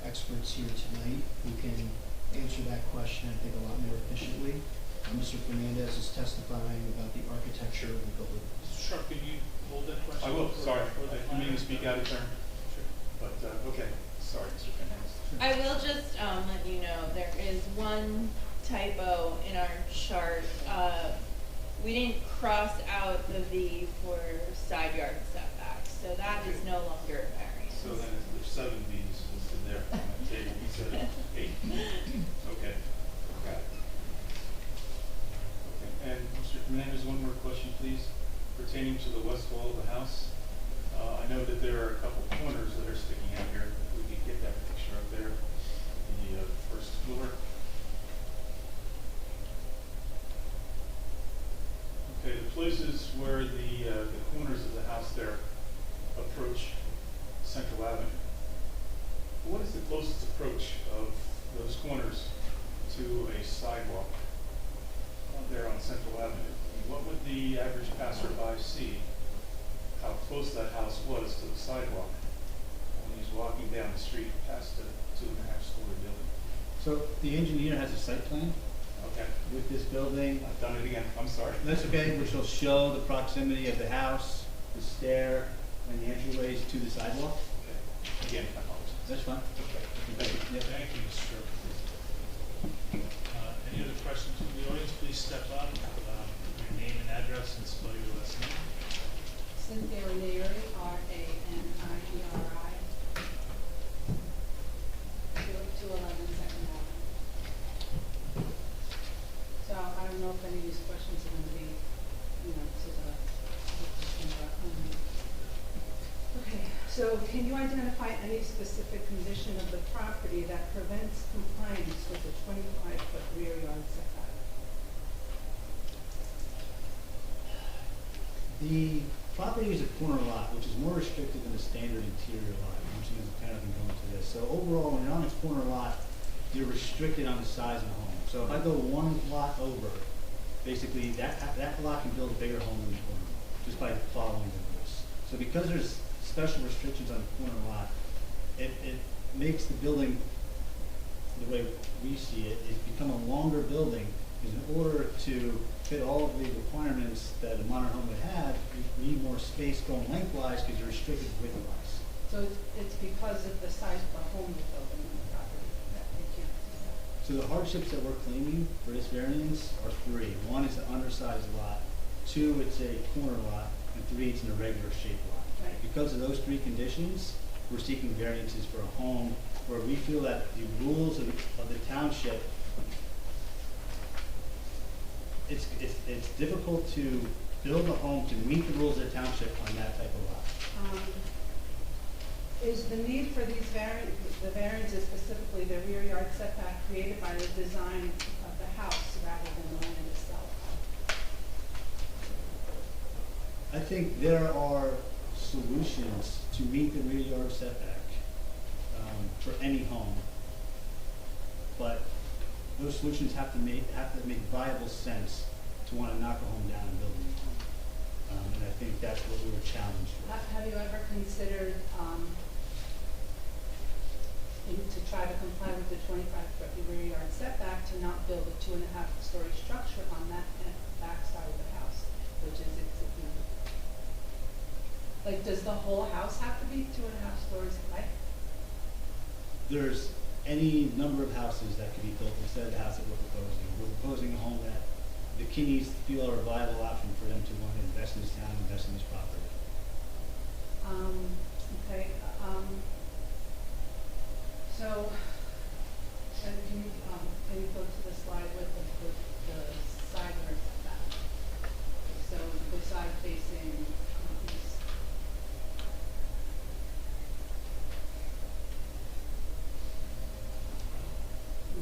Speaker 6: experts here tonight who can answer that question, I think, a lot more efficiently. Mr. Fernandez is testifying about the architecture of the building.
Speaker 1: Mr. Sharp, could you hold that question?
Speaker 13: I will,
Speaker 1: for-
Speaker 13: sorry.
Speaker 1: for the
Speaker 13: I didn't mean to
Speaker 1: planner?
Speaker 13: speak out of turn. But, okay, sorry, Mr. Fernandez.
Speaker 9: I will just let you know, there is one typo in our chart. We didn't cross out the V for side yard setbacks, so that is no longer a variance.
Speaker 13: So then there's 7 Bs listed there on that table, he said 8. Okay, got it. Okay, and Mr. Fernandez, one more question, please, pertaining to the west wall of the house. I know that there are a couple corners that are sticking out here. If we could get that picture up there, the first floor. Okay, the places where the corners of the house there approach Central Avenue. What is the closest approach of those corners to a sidewalk there on Central Avenue? I mean, what would the average passerby see, how close that house was to the sidewalk when he's walking down the street past a 2.5-story building?
Speaker 8: so the engineer has a site plan
Speaker 13: Okay,
Speaker 8: with this building.
Speaker 13: I've done it again, I'm sorry.
Speaker 8: That's okay, which will show the proximity of the house, the stair, and the entryways to the sidewalk.
Speaker 13: Okay, again, I apologize.
Speaker 8: That's fine.
Speaker 13: Okay, thank you.
Speaker 8: Yep.
Speaker 1: Thank you, Mr. Sharp. Any other questions from the audience? Please step up, your name and address, and spell your last name.
Speaker 14: Cynthia Ranieri, R-A-N-I-E-R-I, 211 Second Avenue. So I don't know if any of these questions are going to be, to the So can you identify any specific condition of the property that prevents compliance with the 25-foot rear yard setback?
Speaker 8: The property is a corner lot, which is more restricted than a standard interior lot. I'm just gonna kind of go into this. So overall, when you're on a corner lot, you're restricted on the size of the home. So if I go one lot over, basically that lot can build a bigger home than the corner lot, just by following the rules. So because there's special restrictions on the corner lot, it makes the building, the way we see it, it's become a longer building, because in order to fit all of the requirements that a modern home would have, you need more space going lengthwise because you're restricted widthwise.
Speaker 14: So it's because of the size of the home you're building on the property that you can't do that?
Speaker 8: So the hardships that we're claiming for this variance are three. One is an undersized lot, two, it's a corner lot, and three, it's an irregular shaped lot.
Speaker 14: Right.
Speaker 8: Because of those three conditions, we're seeking variances for a home where we feel that the rules of the township, it's difficult to build a home to meet the rules of the township on that type of lot.
Speaker 14: Is the need for these the variances, specifically the rear yard setback, created by the design of the house rather than the land itself?
Speaker 8: I think there are solutions to meet the rear yard setback for any home, but those solutions have to make viable sense to want to knock a home down and build a new home. And I think that's what we were challenged with.
Speaker 14: Have you ever considered to try to comply with the 25-foot rear yard setback to not build a 2.5-story structure on that back side of the house, which is, like, does the whole house have to be 2.5 stories high?
Speaker 8: There's any number of houses that could be built instead of the house that we're proposing. We're proposing a home that the Kidneys feel are a viable option for them to want to invest in this town, invest in this property.
Speaker 14: Okay. So, can you go to the slide with the side yard setback? So the side facing east.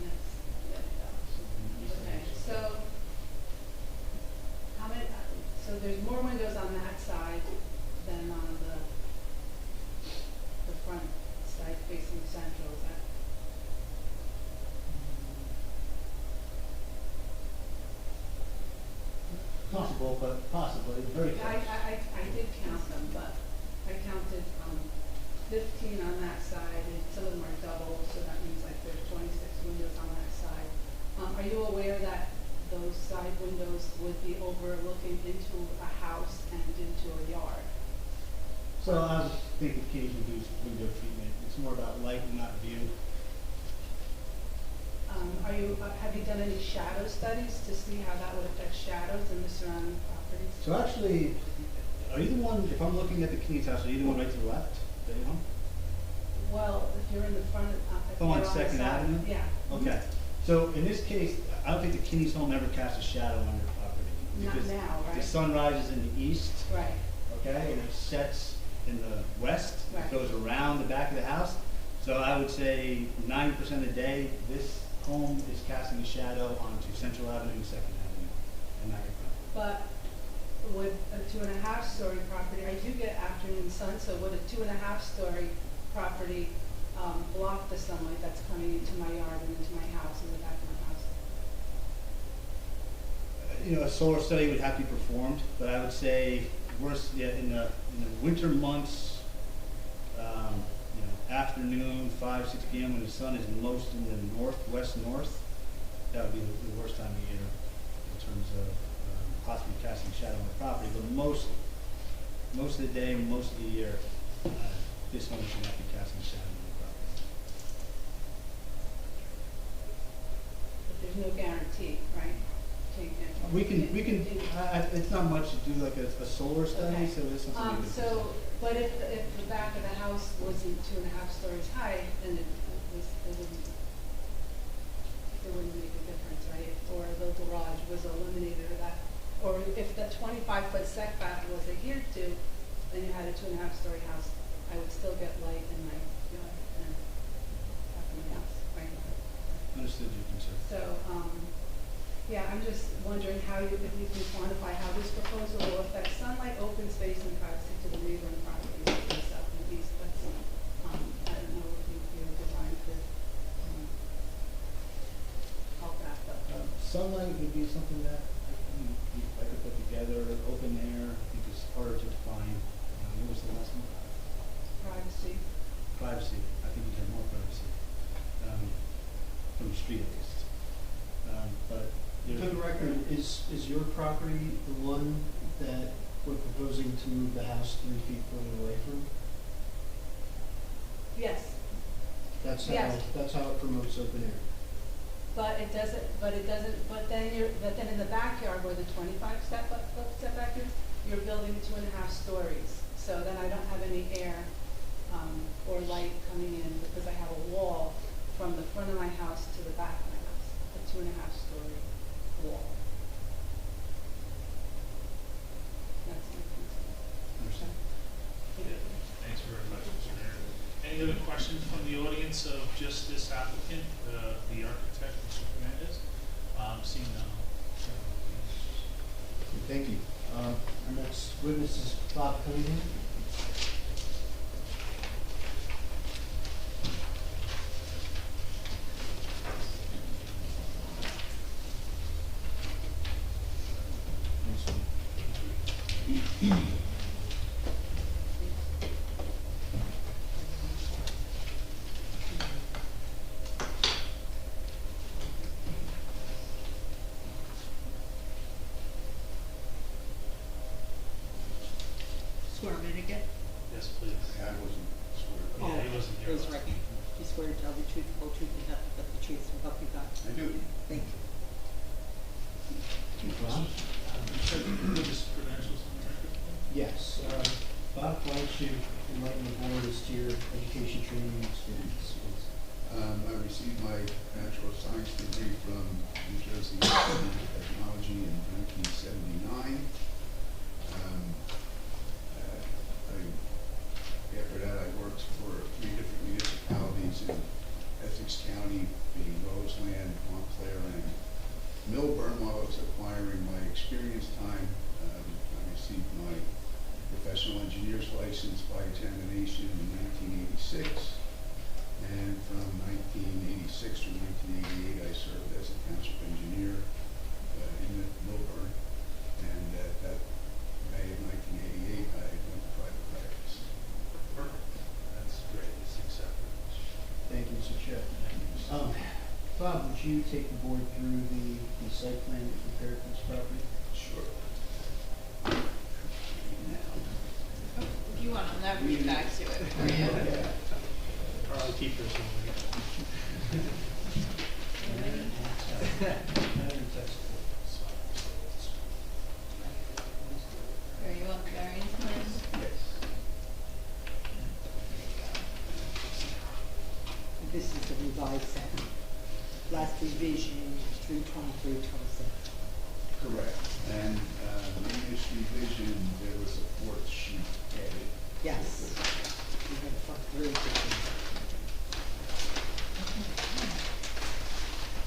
Speaker 14: Yes, there we go. Okay, so how many? So there's more windows on that side than on the front side facing central. Is that?
Speaker 8: Possible, but possibly, very close.
Speaker 14: I did count them, but I counted 15 on that side, and some of them are double, so that means like there's 26 windows on that side. Are you aware that those side windows would be overlooking into a house and into a yard?
Speaker 8: So I think the Kidneys would do window treatment. It's more about light and not view.
Speaker 14: Have you done any shadow studies to see how that would affect shadows in the surrounding properties?
Speaker 8: So actually, are you the one, if I'm looking at the Kidneys house, are you the one right to the left? There you go.
Speaker 14: Well, if you're in the front of, if
Speaker 8: Oh,
Speaker 14: you're
Speaker 8: on
Speaker 14: the
Speaker 8: Second
Speaker 14: side-
Speaker 8: Avenue?
Speaker 14: Yeah.
Speaker 8: Okay. So in this case, I don't think the Kidneys home ever casts a shadow on your property.
Speaker 14: Not
Speaker 8: because
Speaker 14: now, right?
Speaker 8: The sun rises in the east,
Speaker 14: Right.
Speaker 8: okay, and it sets in the west.
Speaker 14: Right.
Speaker 8: It goes around the back of the house. So I would say 90% of the day, this home is casting a shadow onto Central Avenue and Second Avenue, and not your property.
Speaker 14: But with a 2.5-story property, I do get afternoon sun, so would a 2.5-story property block the sunlight that's coming into my yard and into my house and the back of my house?
Speaker 8: You know, a solar study would have to be performed, but I would say worse, yeah, in the winter months, you know, afternoon, 5, 6 p.m. when the sun is most in the north, that would be the worst time of year in terms of possibly casting shadow on the property. But most of the day, most of the year, this home should not be casting shadow on the property.
Speaker 14: But there's no guarantee, right?
Speaker 8: We can, it's not much to do like a solar study,
Speaker 14: Okay.
Speaker 8: so it's something we can.
Speaker 14: So, but if the back of the house wasn't 2.5 stories high, then it wouldn't make a difference, right? Or the garage was eliminated, or that, or if the 25-foot setback was adhered to, then you had a 2.5-story house I would still get light in my yard and back in my house, right?
Speaker 12: Understood your concern.
Speaker 14: So, yeah, I'm just wondering how you, if you can quantify how this proposal will affect sunlight, open space, and privacy to the neighboring properties to the south and east. That's, I don't know if your design could, help that, but.
Speaker 8: Sunlight would be something that I could put together. Open air, I think is harder to define. What was the last one?
Speaker 14: Privacy.
Speaker 8: Privacy. I think you have more privacy from the street at least. But
Speaker 6: For the record, is your property the one that we're proposing to move the house 3 feet further away from?
Speaker 14: Yes,
Speaker 6: That's how,
Speaker 14: Yes.
Speaker 6: that's how it promotes open air.
Speaker 14: but it doesn't, but then in the backyard where the 25 setback is, you're building 2.5 stories. So then I don't have any air, or light coming in because I have a wall from the front of my house to the back of my house, a 2.5 story wall. That's my concern.
Speaker 12: Understand.
Speaker 1: Thanks very much, Mr. Mayor. Any other questions from the audience of just this applicant, the architect, Mr. Fernandez? Seeing none.
Speaker 6: Thank you. Our next witness is Bob Cunningham.
Speaker 7: Swear me again?
Speaker 1: Yes, please.
Speaker 2: I wasn't swearing.
Speaker 1: Yeah, he wasn't here.
Speaker 7: Raise your right hand. Do you swear to tell the truth, the whole truth, and nothing but the truth, so help you God?
Speaker 2: I do.
Speaker 7: Thank you.
Speaker 6: Bob?
Speaker 1: Put his credentials on the record.
Speaker 6: Yes. Bob, why don't you enlighten the board as to your education, training, and experience, please?
Speaker 2: I received my Bachelor of Science degree from New Jersey Institute of Technology in 1979. After that, I worked for 3 different municipalities in Essex County, being Roseland, Montclair, and Milburn. While I was acquiring my experience time, I received my professional engineer's license by examination in 1986. And from 1986 to 1988, I served as a township engineer in Milburn. And that May of 1988, I went to private practice.
Speaker 1: Perfect. That's great. It's accepted.
Speaker 6: Thank you, Mr. Chair. Bob, would you take the board through the site plan that you prepared for this property?
Speaker 2: Sure.
Speaker 9: If you want, I'll never get back to it for you.
Speaker 10: I'll keep this one.
Speaker 9: Are you on the variance plan?
Speaker 2: Yes.
Speaker 7: This is the revised set. Last revision, 3/23/26.
Speaker 2: Correct. And in this revision, there was a 4th sheet added.
Speaker 7: Yes. We have front 3.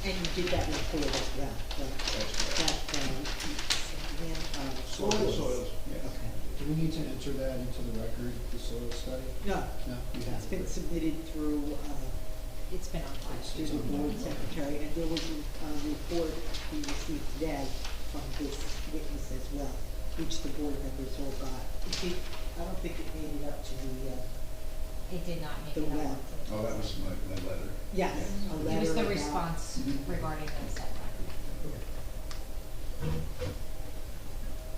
Speaker 7: And you did that report as well,
Speaker 2: That's Soils, yes.
Speaker 7: Okay.
Speaker 6: Do we need to enter that into the record, the soil study?
Speaker 7: No,
Speaker 6: No, we
Speaker 7: it's
Speaker 6: haven't.
Speaker 7: been submitted through,
Speaker 3: It's been on file.
Speaker 7: through the board secretary, and there was a report we received today from this witness as well, which the board members all got. I don't think it made it up to the,
Speaker 3: It did not make
Speaker 7: The
Speaker 3: it
Speaker 7: web.
Speaker 3: up.
Speaker 2: Oh, that was my letter.
Speaker 7: yes, a
Speaker 3: It
Speaker 7: letter
Speaker 3: was the
Speaker 7: about-
Speaker 3: response regarding the setback.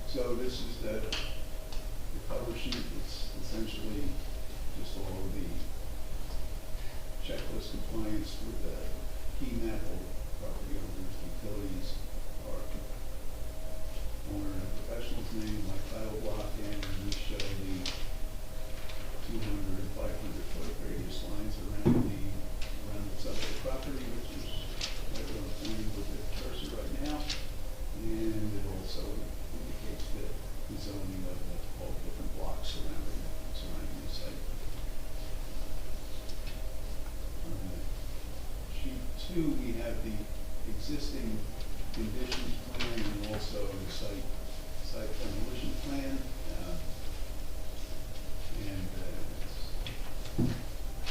Speaker 2: So this is the cover sheet. It's essentially just all of the checklist compliance with the key map of property owners, utilities, our owner and professional's name, my title block, and we show the 200 and 500 foot radius lines around the subject property, which is right where I'm pointing with the cursor right now. And it also indicates the zoning of all the different blocks surrounding the site. two, we have the existing conditions plan and also the site demolition plan.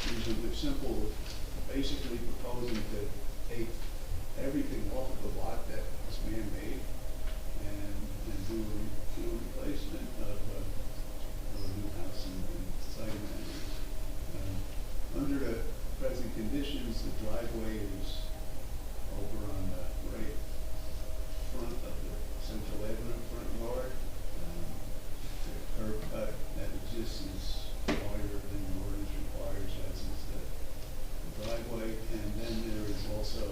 Speaker 2: These are simple, basically proposing to take everything off of the lot that was man-made and do a replacement of a new house and site amendment. Under the present conditions, the driveway is over on the right front of the Central Avenue front yard. The curb cut that exists is wider than the ordinance requires, as is the driveway. And then there is also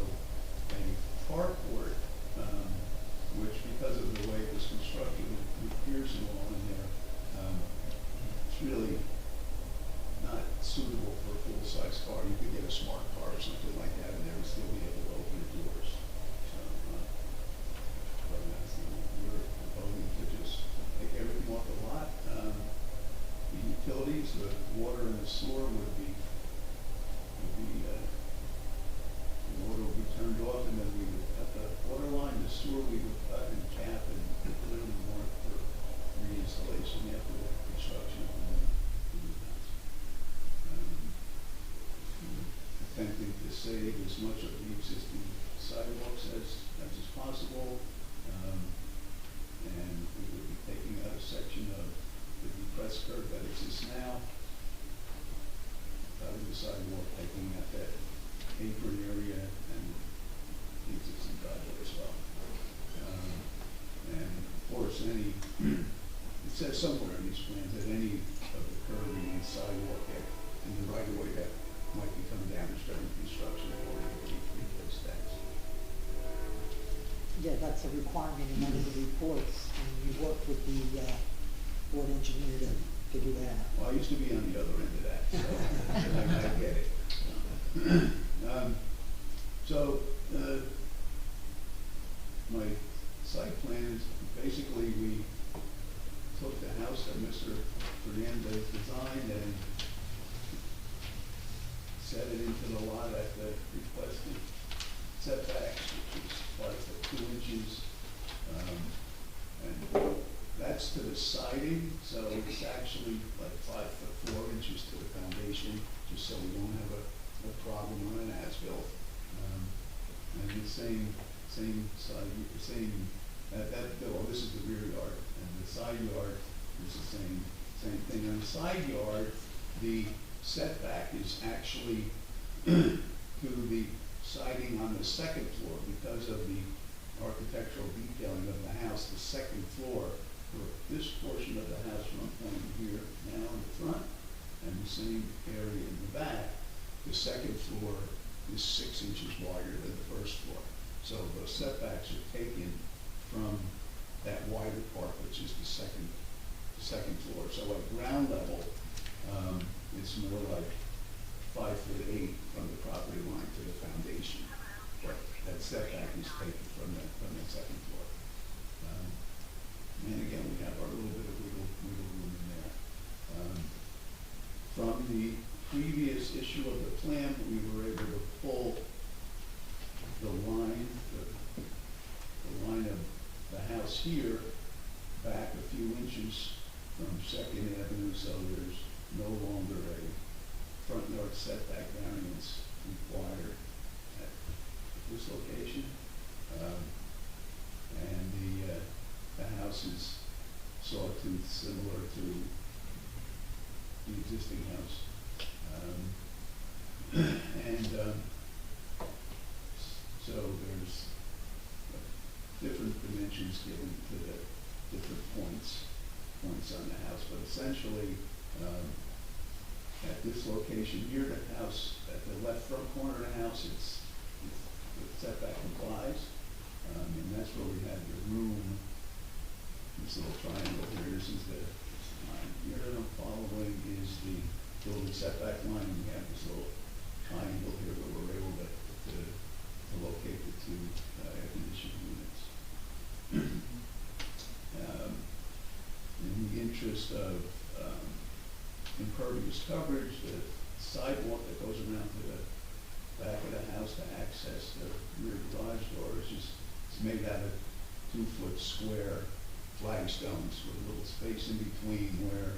Speaker 2: a carport, which because of the way it was constructed with piers and all in there, it's really not suitable for a full-size car. You could get a smart car or something like that and there would still be able to open the doors. So, but that's, we're proposing to just take everything off the lot. The utilities, the water and the sewer the water would be turned off and then we would cut the water line, the sewer we would cut and cap and put it in the warrant for reinstallation after the construction of the new house. Attempting to save as much of the existing sidewalks as is possible. And we would be taking out a section of the depressed curb that exists now, cutting the sidewalk, taking out that apron area and the existing driveway as well. And of course, it says somewhere in these plans that any of the curbing and sidewalk in the right of way that might become damaged during construction or replace that.
Speaker 7: Yeah, that's a requirement in one of the reports, and you work with the board engineer to figure that out.
Speaker 2: Well, I used to be on the other end of that, so I get it. My site plan is basically we took the house that Mr. Fernandez designed and set it into the lot at the requested setbacks, which is 5 foot 2 inches. And that's to the siding, so it's actually like 5 foot 4 inches to the foundation, just so we don't have a problem on an as-built. And the same side, this is the rear yard, and the side yard is the same thing. On the side yard, the setback is actually to the siding on the second floor because of the architectural detailing of the house. The second floor, for this portion of the house from pointing here now in the front, and the same area in the back, the second floor is 6 inches wider than the first floor. So the setbacks are taken from that wider part, which is the second floor. So at ground level, it's more like 5 foot 8 from the property line to the foundation. But that setback is taken from the second floor. And again, we have our little bit of wiggle room in there. From the previous issue of the plan, we were able to pull the line of the house here back a few inches from Second Avenue, so there's no longer a front yard setback variance required at this location. And the house is sawtooth, similar to the existing house. So there's different dimensions given to the different points on the house, but essentially at this location here, the house at the left front corner of the house, the setback complies, and that's where we have the room. This little triangle here, this is the line here that I'm following is the building setback line, and we have this little triangle here where we're able to locate the two air conditioning units. In the interest of impervious coverage, the sidewalk that goes around to the back of the house to access the rear garage door is just, it's made out of 2-foot square flagstones with a little space in between where,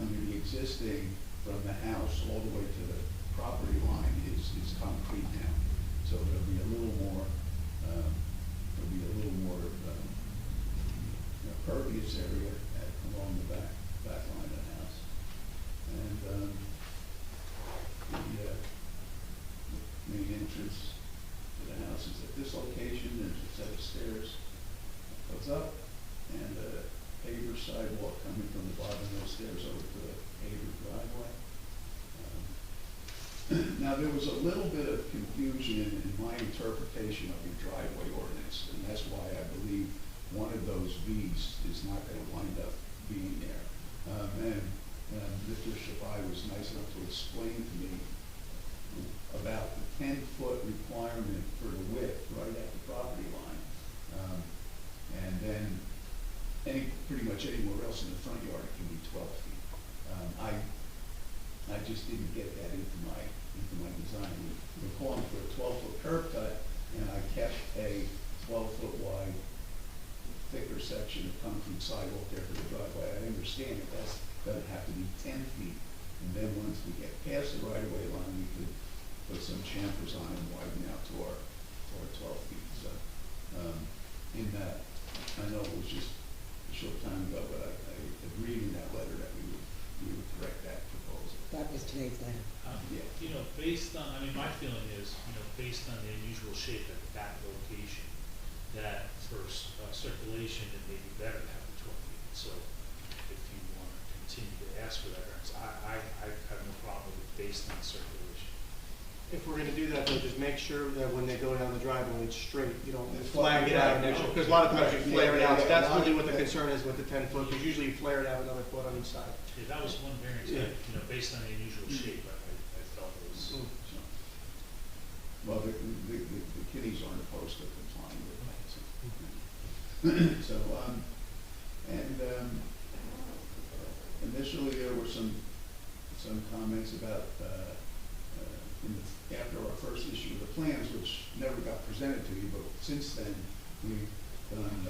Speaker 2: under the existing, from the house all the way to the property line is concrete now. So there'll be a little more, pervious area along the back line of the house. And, the main entrance to the house is at this location. There's a set of stairs that goes up and a paver sidewalk coming from the bottom of those stairs over to the paver driveway. Now, there was a little bit of confusion in my interpretation of your driveway ordinance, and that's why I believe one of those V's is not going to wind up being there. Mr. Shafai was nice enough to explain to me about the 10-foot requirement for the width right at the property line. And then pretty much anywhere else in the front yard, it can be 12 feet. I just didn't get that into my design. We're calling for a 12-foot curb cut, and I kept a 12-foot wide, thicker section of concrete sidewalk there for the driveway. I understand that that's going to have to be 10 feet, and then once we get past the right-of-way line, we could put some chamfers on and widen out to our 12 feet. So, in that, I know it was just a short time ago, but I agreed in that letter that we would correct that proposal.
Speaker 7: That was today's letter.
Speaker 2: Yeah.
Speaker 1: You know, based on, my feeling is, based on the unusual shape at that location, that for circulation, it may be better to have the 12 feet. So if you want to continue to ask for that, I have no problem with it based on circulation.
Speaker 10: If we're gonna do that, though, just make sure that when they go down the driveway, it's straight, you don't
Speaker 2: It's
Speaker 10: flag it out
Speaker 2: right,
Speaker 10: initially,
Speaker 2: no.
Speaker 10: because a lot of times you
Speaker 2: Right,
Speaker 10: flare it
Speaker 2: yeah,
Speaker 10: out,
Speaker 2: yeah,
Speaker 10: that's
Speaker 2: a lot
Speaker 10: really
Speaker 2: of-
Speaker 10: what the concern is with the 10-foot, because usually you flare it out another foot on each side.
Speaker 1: Yeah, that was one variance,
Speaker 10: Yeah.
Speaker 1: based on the unusual shape, I felt it was.
Speaker 2: So, well, the kiddies aren't opposed to complying with that. So, initially there were some comments about, after our first issue of the plans, which never got presented to you, but since then, we've done,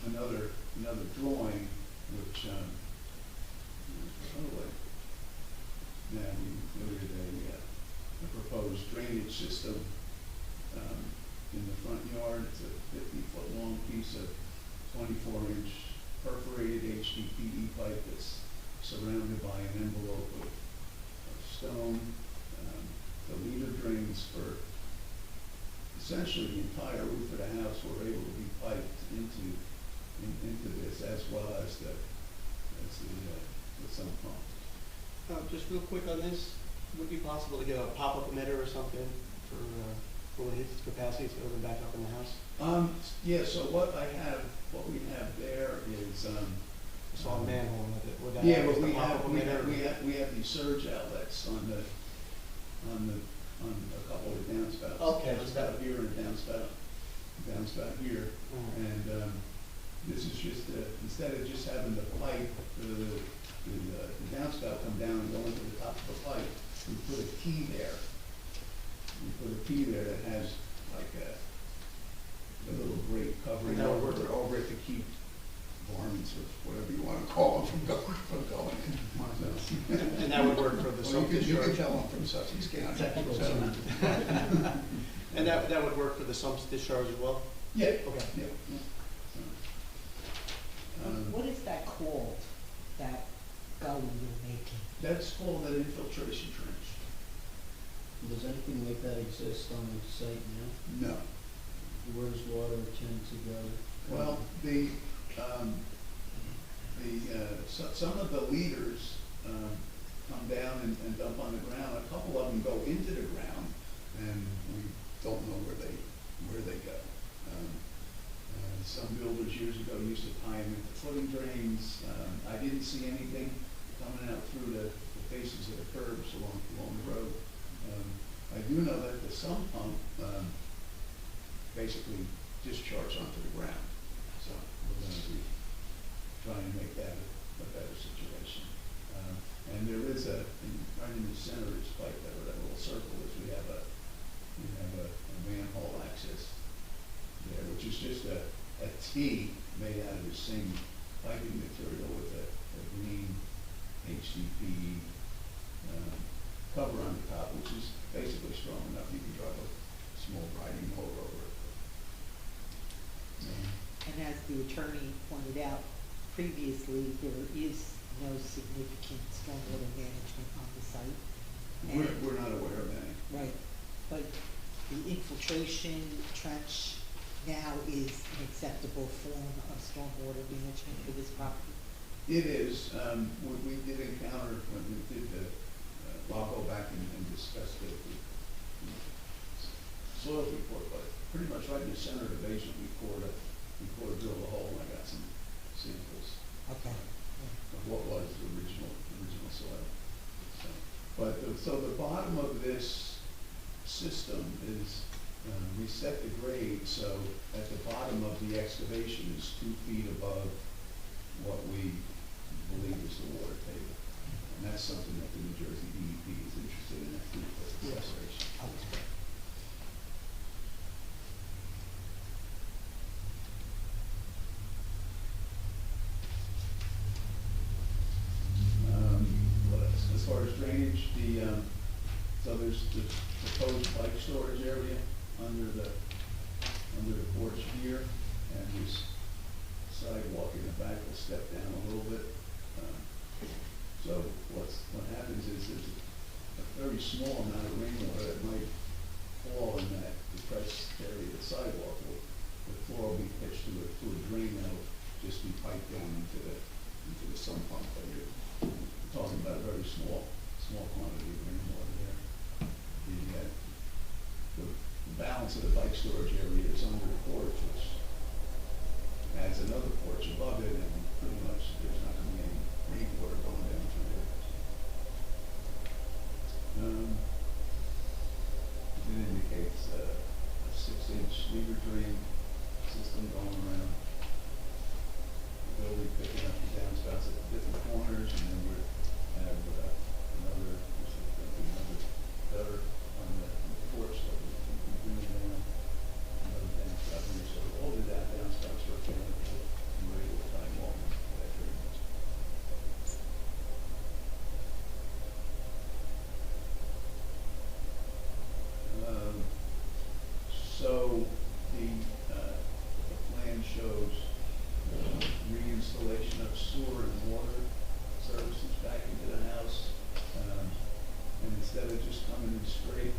Speaker 2: another drawing, which, now we included a proposed drainage system, in the front yard. It's a 50-foot long piece of 24-inch perforated HDPE pipe that's surrounded by an envelope of stone. The leader drains for essentially the entire roof of the house were able to be piped into this, as well as the sump pump.
Speaker 10: Just real quick on this, would it be possible to get a pop-up emitter or something for when it hits its capacity, so it doesn't back up in the house?
Speaker 2: Yeah, so what we have there is,
Speaker 10: I saw a manhole with it, would that
Speaker 2: yeah,
Speaker 10: act
Speaker 2: but
Speaker 10: as the
Speaker 2: we
Speaker 10: pop-up emitter?
Speaker 2: have these surge outlets on a couple of downspouts.
Speaker 10: Okay.
Speaker 2: Downspout here and a downspout here. And, this is just, instead of just having the pipe, the downspout come down and go into the top of the pipe, we put a key there. We put a key there that has like a little grate covering
Speaker 10: And that would work.
Speaker 2: over it to keep varmints or whatever you want to call them from going in.
Speaker 10: And that would work for the
Speaker 2: Well,
Speaker 10: sump
Speaker 2: you can
Speaker 10: discharge?
Speaker 2: tell them from Sussex County.
Speaker 6: Technical
Speaker 2: So-
Speaker 6: term.
Speaker 10: And that would work for the sump discharge as well?
Speaker 2: Yeah.
Speaker 10: Okay.
Speaker 2: Yeah.
Speaker 7: What is that called, that gully you're making?
Speaker 2: That's called an infiltration trench.
Speaker 6: Does anything like that exist on the site now?
Speaker 2: No.
Speaker 6: Where does water tend to go?
Speaker 2: Well, some of the leaders come down and dump on the ground. A couple of them go into the ground, and we don't know where they go. Some builders years ago used to tie them into footing drains. I didn't see anything coming out through the faces of the curbs along the road. I do know that the sump pump basically discharges onto the ground. So we're going to be trying to make that a better situation. And there is right in the center of this pipe, that little circle, is we have E made out of the same piping material with a green HDPE cover on the top, which is basically strong enough you can drive a small riding mower over it.
Speaker 7: And as the attorney pointed out previously, there is no significant stormwater management on the site.
Speaker 2: We're not aware of any.
Speaker 7: Right, but the infiltration trench now is an acceptable form of stormwater management for this property?
Speaker 2: It is, we did encounter, when we did the, I'll go back and discuss the soil report, but pretty much right in the center of the basement, we drilled a hole, and I got some samples
Speaker 7: Okay.
Speaker 2: of what was the original soil. So the bottom of this system is, we set the grade, so at the bottom of the excavation is 2 feet above what we believe is the water table. And that's something that the New Jersey DEP is interested in, that 2-foot separation. What else? As far as drainage, so there's the proposed bike storage area under the porch here, and this sidewalk in the back will step down a little bit. So what happens is there's a very small amount of rainwater that might fall in that depressed area of the sidewalk. The floor will be pitched to a drain that will just be piped down into the sump pump. But you're talking about a very small quantity of rainwater there. The balance of the bike storage area is under the porch, which adds another porch above it, and pretty much there's not going to be any rainwater going down through there. It indicates a 6-inch lever drain system going around the building, picking up the downspouts at different corners, and then we have another gutter on the porch that we bring it down, another downspout here. So all the downspouts are mechanical, and we're able to time walk that drainage. So the plan shows reinstallation of sewer and water services back into the house. And instead of just coming in straight,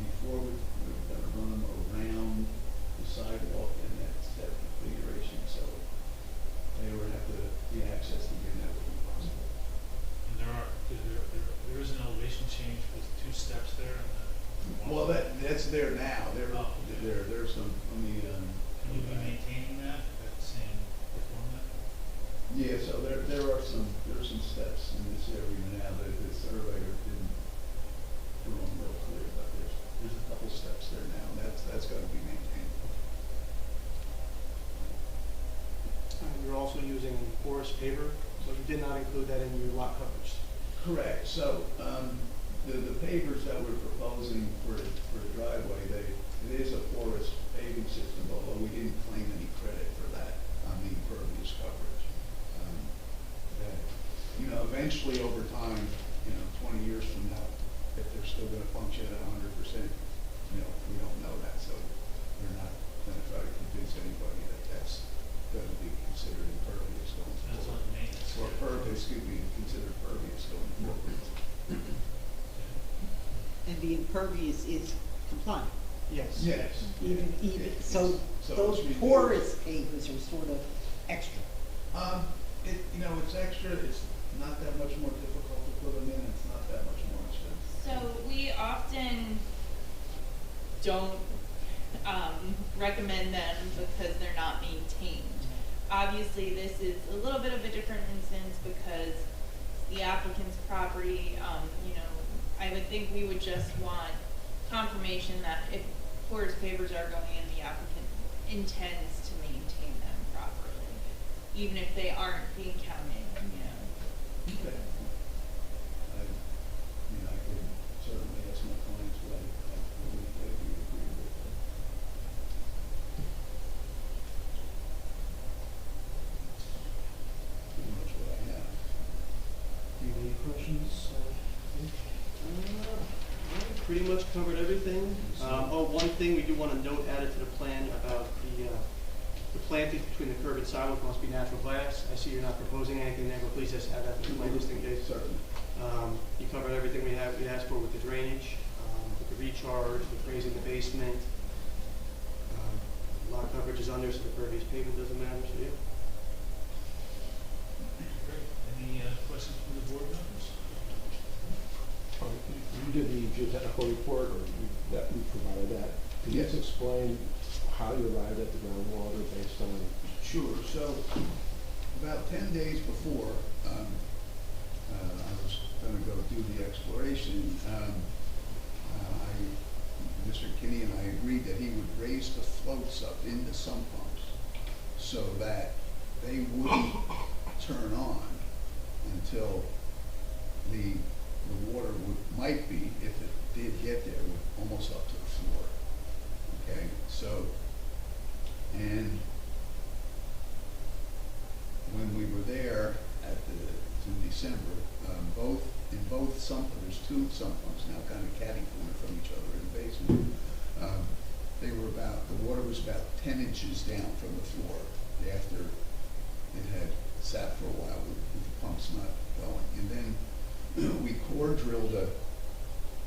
Speaker 2: before we're gonna run them around the sidewalk in that step configuration, so they would have to be accessed again, that would be possible.
Speaker 1: And there is an elevation change with 2 steps there and
Speaker 2: Well, that's there now.
Speaker 1: Oh, okay.
Speaker 2: There's some,
Speaker 1: Can you be maintaining that same format?
Speaker 2: Yeah, so there are some steps in this area now that the surveyor didn't put on real clear, but there's a couple steps there now, and that's got to be maintained.
Speaker 10: You're also using porous paver, so you did not include that in your lot coverage.
Speaker 2: Correct. So the pavers that we're proposing for the driveway, it is a porous paving system, although we didn't claim any credit for that on the impervious coverage. Eventually over time, 20 years from now, if they're still going to function at 100%, we don't know that, so we're not going to try to convince anybody that that's going to be considered impervious going
Speaker 1: That's
Speaker 2: forward.
Speaker 1: on maintenance.
Speaker 2: Or considered pervious going forward.
Speaker 7: And the impervious is compliant?
Speaker 10: Yes.
Speaker 2: Yes.
Speaker 7: Even, so those
Speaker 2: it's
Speaker 7: porous pavers are sort of extra?
Speaker 2: It's extra, it's not that much more difficult to put them in, it's not that much more expensive.
Speaker 9: So we often don't recommend them because they're not maintained. Obviously, this is a little bit of a different instance because the applicant's property, I would think we would just want confirmation that if porous pavers are going in, the applicant intends to maintain them properly, even if they aren't being counted,
Speaker 2: Okay. I could certainly ask my clients, but I believe they do agree with that.
Speaker 10: pretty much covered everything. One thing we do want to note added to the plan about the plantings between the curb and sidewalk must be natural grass. I see you're not proposing anything there, but please just add that to the plan just in case.
Speaker 2: Certainly.
Speaker 10: You covered everything we asked for with the drainage, with the recharge, with raising the basement. Lot coverage is under, so the pervious pavement doesn't matter, so yeah.
Speaker 1: Great. Any questions from the board members?
Speaker 2: You did the geotechnical report, or that we provided that. Can you just explain how you arrived at the groundwater based on?
Speaker 15: Sure. So about 10 days before I was going to go do the exploration, Mr. Kinney and I agreed that he would raise the floats up into sump pumps so that they wouldn't turn on until the water might be, if it did get there, almost up to the floor. Okay, so, and when we were there in December, in both sump pumps, there's two sump pumps now kind of catty corner from each other in the basement. The water was about 10 inches down from the floor after it had sat for a while with the pumps not going. And then we core drilled a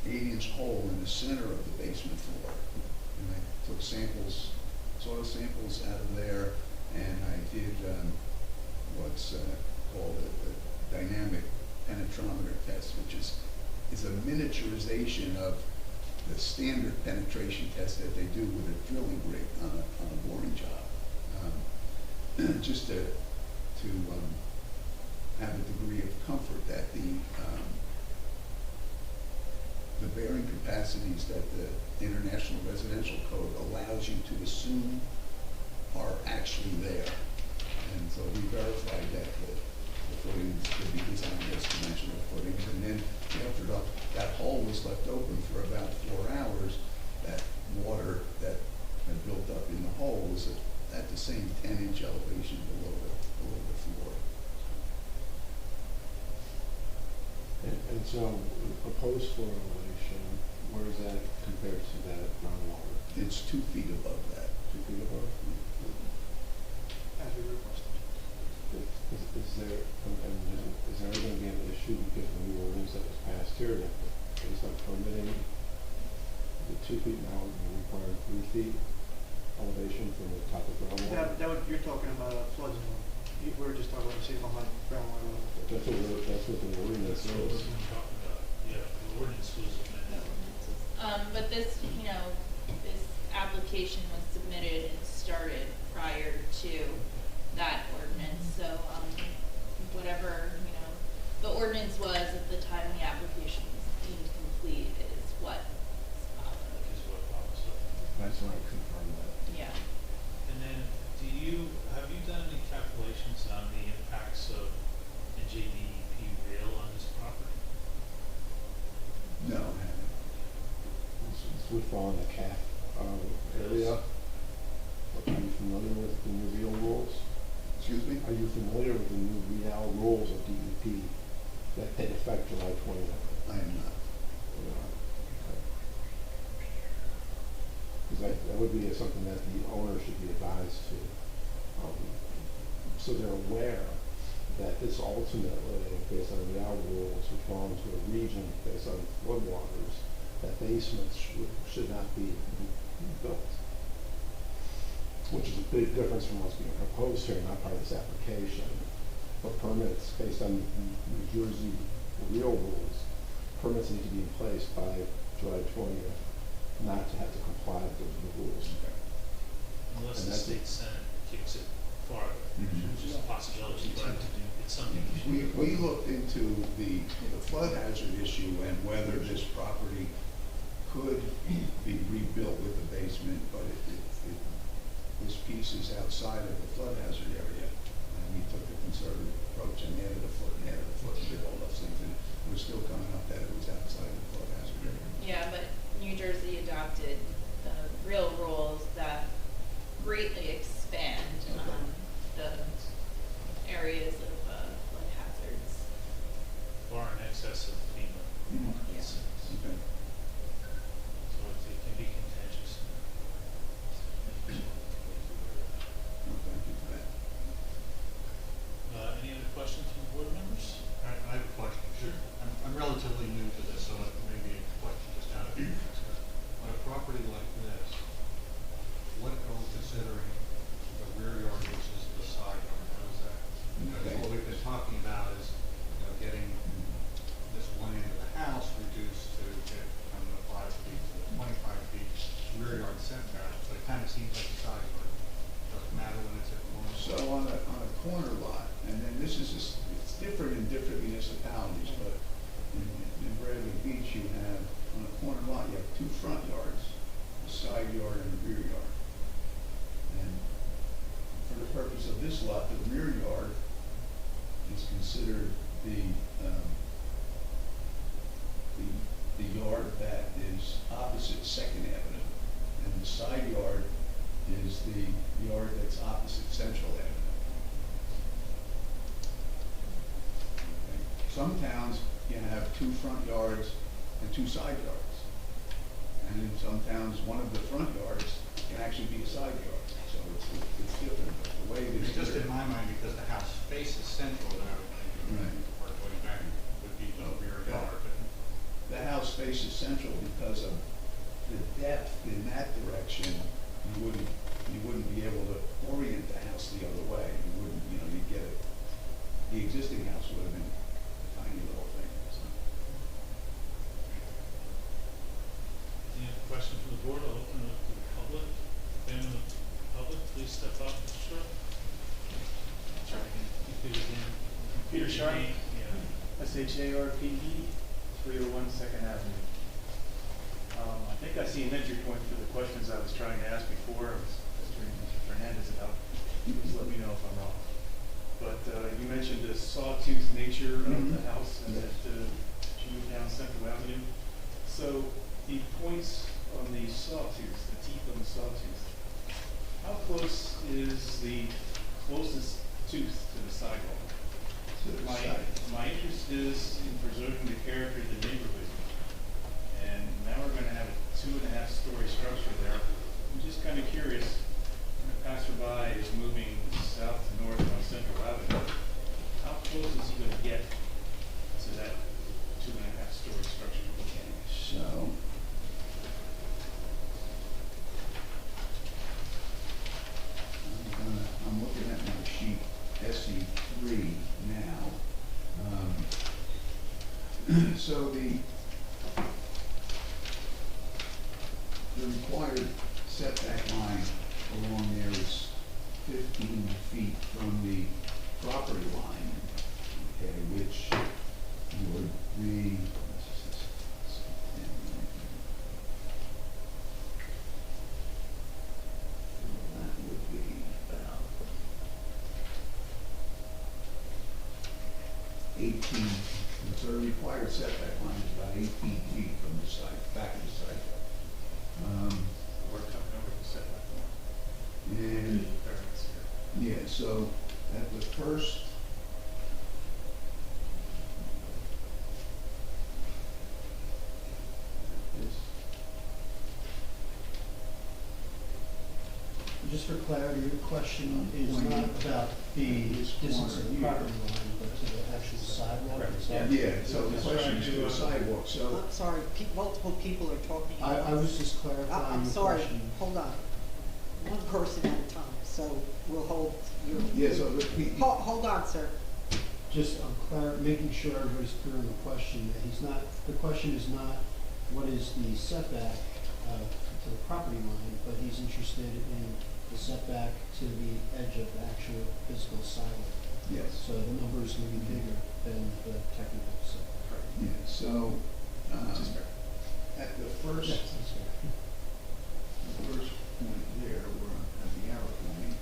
Speaker 15: 8-inch hole in the center of the basement floor. And I took soil samples out of there, and I did what's called a dynamic penetrometer test, which is a miniaturization of the standard penetration test that they do with a drilling rig on a boring job, just to have a degree of comfort that the bearing capacities that the International Residential Code allows you to assume are actually there. And so we verified that the footings could be designed as dimensional footings. And then after that hole was left open for about 4 hours, that water that had built up in the hole was at the same 10-inch elevation below the floor.
Speaker 2: And so a post-floor elevation, where is that compared to that groundwater?
Speaker 15: It's 2 feet above that.
Speaker 2: 2 feet above?
Speaker 10: As we requested.
Speaker 2: Is there ever going to be an issue because of the new ordinance that was passed here that based on permitting, the 2 feet now will require 3 feet elevation from the top of groundwater?
Speaker 10: You're talking about a flood zone. We were just talking about the same behind groundwater level.
Speaker 2: That's what the ordinance
Speaker 1: That's what
Speaker 2: is.
Speaker 1: we're talking about. Yeah, the ordinance was amended.
Speaker 9: But this, this application was submitted and started prior to that ordinance, so, whatever, the ordinance was at the time the application was deemed complete is what is followed.
Speaker 1: Is what follows up.
Speaker 2: That's why I confirmed that.
Speaker 9: Yeah.
Speaker 1: And then, have you done any calculations on the impacts of the JDEP rail on this property?
Speaker 15: No, I haven't.
Speaker 2: This would fall in the CAF area. Are you familiar with the new REAL rules?
Speaker 15: Excuse me?
Speaker 2: Are you familiar with the new REAL rules of DEP that take effect July 20th?
Speaker 15: I am not.
Speaker 2: Because that would be something that the owner should be advised to. So they're aware that this ultimately, based on REAL rules, would fall into a region based on floodwaters, that basements should not be built. Which is a big difference from what's being proposed here, not part of this application. But permits, based on New Jersey REAL rules, permits need to be in place by July 20th, not to have to comply with the rules.
Speaker 1: Unless
Speaker 2: And
Speaker 1: the
Speaker 2: that's
Speaker 1: state senate kicks it farther, which is a possibility, but it's something
Speaker 15: We looked into the flood hazard issue and whether this property could be rebuilt with the basement, but this piece is outside of the flood hazard area. And we took a conservative approach and added a foot and did all those things, and it was still coming up that it was outside of the flood hazard area.
Speaker 9: Yeah, but New Jersey adopted the REAL rules that greatly expand the areas of flood hazards.
Speaker 1: far in excess of FEMA.
Speaker 15: Okay. different municipalities, but in Bradley Beach, you have, on a corner lot, you have 2 front yards, a side yard and a rear yard. And for the purpose of this lot, the rear yard is considered the yard that is opposite Second Avenue, and the side yard is the yard that's opposite Central Avenue. Okay. Some towns, you have 2 front yards and 2 side yards. And in some towns, one of the front yards can actually be a side yard. So it's different, but the way it is.
Speaker 4: It's just in my mind, because the house faces central, and I would think
Speaker 15: Right.
Speaker 4: part of the way back would be the rear yard, but
Speaker 15: The house faces Central because of the depth in that direction. You wouldn't be able to orient the house the other way. You wouldn't, you'd get it. The existing house would have been a tiny little thing, so.
Speaker 1: Any other questions from the board? I'll open it up to the public. If anyone in the public, please step up. Sure.
Speaker 13: Peter Sharp.
Speaker 1: Yeah.
Speaker 13: SHARPE, 301 Second Avenue. I think I see an entry point for the questions I was trying to ask before. I was asking Mr. Fernandez about. Please let me know if I'm wrong. But you mentioned the sawtooth nature of the house and that you moved down Central Avenue. So the points on the sawtooth, the teeth on the sawtooth, how close is the closest tooth to the sidewalk? My interest is in preserving the character of the neighborhood. And now we're going to have a 2.5-story structure there. I'm just kind of curious, when a passerby is moving south to north on Central Avenue, how close is he going to get to that 2.5-story structure?
Speaker 15: So. I'm looking at my sheet, SE3 now. So the required setback line along there is 15 feet from the property line, okay, which would be, that would be about 18, so the required setback line is about 18 feet from the side, back of the sidewalk.
Speaker 13: We're coming over the setback line.
Speaker 15: And,
Speaker 13: Variance here.
Speaker 15: yeah, so at the first,
Speaker 6: Just for clarity, your question is not about the distance of the property line, but to the actual sidewalk itself?
Speaker 15: yeah, so the question is to the sidewalk, so.
Speaker 7: I'm sorry, multiple people are talking.
Speaker 6: I was just clarifying
Speaker 7: I'm
Speaker 6: your
Speaker 7: sorry,
Speaker 6: question.
Speaker 7: hold on. One person at a time, so we'll hold your.
Speaker 15: Yeah, so
Speaker 7: Hold on, sir.
Speaker 6: Just making sure everybody's clear on the question, that the question is not what is the setback to the property line, but he's interested in the setback to the edge of the actual physical sidewalk.
Speaker 15: Yes.
Speaker 6: So the numbers may be bigger than the technical setback.
Speaker 15: Yeah, so, at the first,
Speaker 6: Yes, that's fair.
Speaker 15: the first point there, where I have the arrow pointing,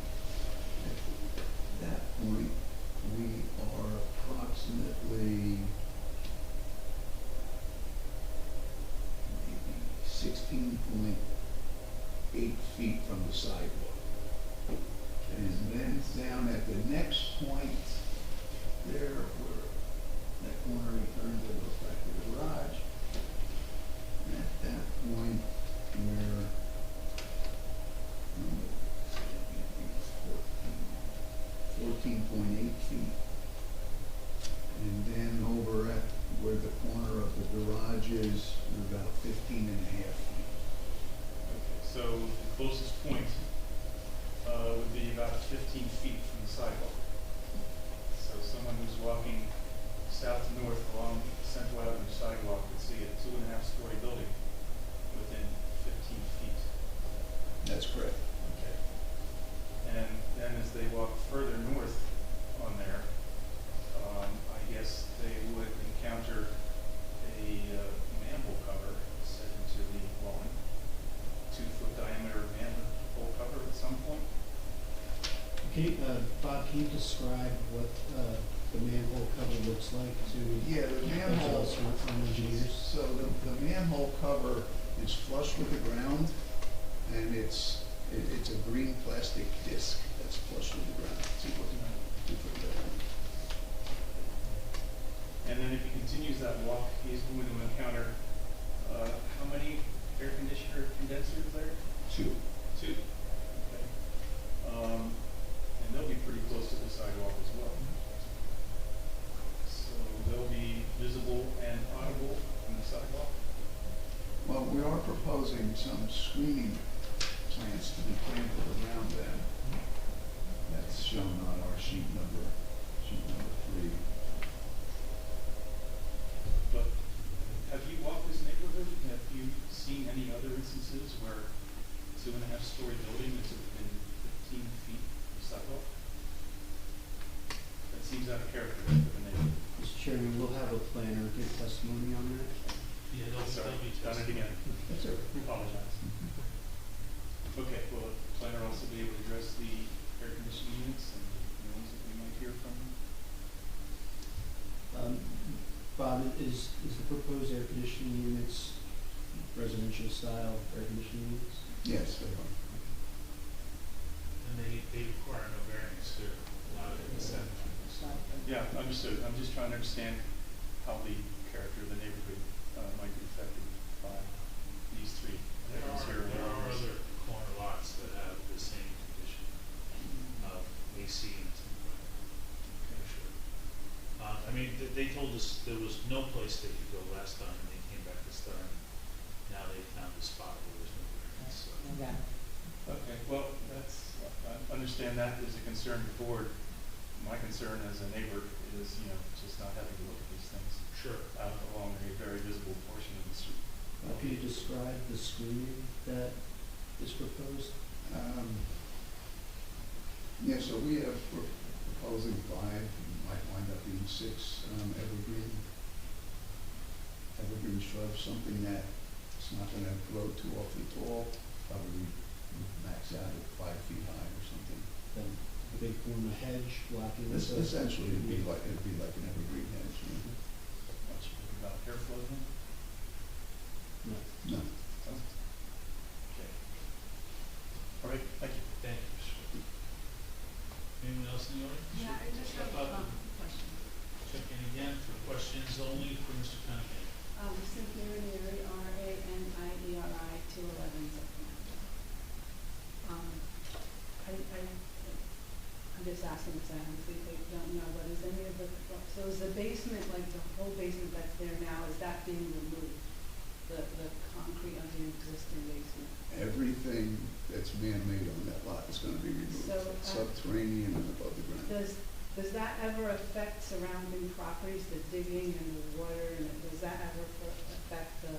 Speaker 15: at that point, we are approximately maybe 16.8 feet from the sidewalk. And then down at the next point, there, where that corner returns and goes back to the garage. And at that point, we're 14.8 feet. And then over at where the corner of the garage is, we're about 15.5 feet.
Speaker 13: Okay, so the closest point would be about 15 feet from the sidewalk. So someone who's walking
Speaker 6: can you describe what the manhole cover looks like to
Speaker 15: Yeah, the manhole,
Speaker 6: those from engineers?
Speaker 15: so the manhole cover is flush with the ground, and it's a green plastic disc that's flush with the ground. See what you put there.
Speaker 13: And then if he continues that walk, he's going to encounter, how many air conditioner condensers there?
Speaker 15: Two.
Speaker 13: Two. Okay. And they'll be pretty close to the sidewalk as well. So they'll be visible and audible from the sidewalk.
Speaker 15: Well, we are proposing some screening plants to be planted around them. That's shown on our sheet number 3.
Speaker 13: But have you walked this neighborhood? Have you seen any other instances where 2.5-story building is within 15 feet of the sidewalk? That seems out of character for the neighborhood.
Speaker 6: Mr. Chairman, we'll have a planner give testimony on that.
Speaker 1: Yeah,
Speaker 13: Sorry,
Speaker 1: they'll be
Speaker 13: done it again.
Speaker 6: That's all right.
Speaker 13: Apologize. Okay, will the planner also be able to address the air conditioning units and the ones that we might hear from?
Speaker 6: Bob, is the proposed air conditioning units residential style air conditioning units?
Speaker 15: Yes, they are.
Speaker 1: And they require no variance to allow it to set.
Speaker 13: Yeah, understood. I'm just trying to understand how the character of the neighborhood might be affected by these three.
Speaker 1: There
Speaker 13: items here.
Speaker 1: are other corner lots that have the same condition of AC and things like that. Sure. I mean, they told us there was no place they could go last time, and they came back this time. Now they found a spot where there's no variance, so.
Speaker 13: Okay, well, I understand that is a concern of the board. My concern as a neighbor is, just not having to look at these things
Speaker 1: Sure.
Speaker 13: along a very visible portion of the street.
Speaker 6: Can you describe the screening that is proposed?
Speaker 15: Yeah, so we're proposing 5, might wind up being 6 evergreen shrubs, something that it's not going to grow too awfully tall, probably max out at 5 feet high or something.
Speaker 6: Then they form a hedge blocking
Speaker 15: This
Speaker 6: the.
Speaker 15: essentially it'd be like an evergreen hedge.
Speaker 13: Much about airflow then?
Speaker 6: No.
Speaker 15: No.
Speaker 13: Okay. All right, thank you.
Speaker 1: Thank you. Sure. Anyone else in the audience?
Speaker 14: Yeah, I just have
Speaker 1: Step up
Speaker 14: a
Speaker 1: and
Speaker 14: question.
Speaker 1: check in again for questions only for Mr. Cunningham.
Speaker 14: Cynthia Ranieri, R-A-N-I-E-R-I, 211 Second Avenue. I'm just asking this, I honestly don't know, but is any of so is the basement, like the whole basement that's there now, is that being removed? The concrete of the existing basement?
Speaker 15: Everything that's man-made on that lot is going to be removed,
Speaker 14: So,
Speaker 15: subterranean and above the ground.
Speaker 14: Does that ever affect surrounding properties, the digging and the water, and does that ever affect the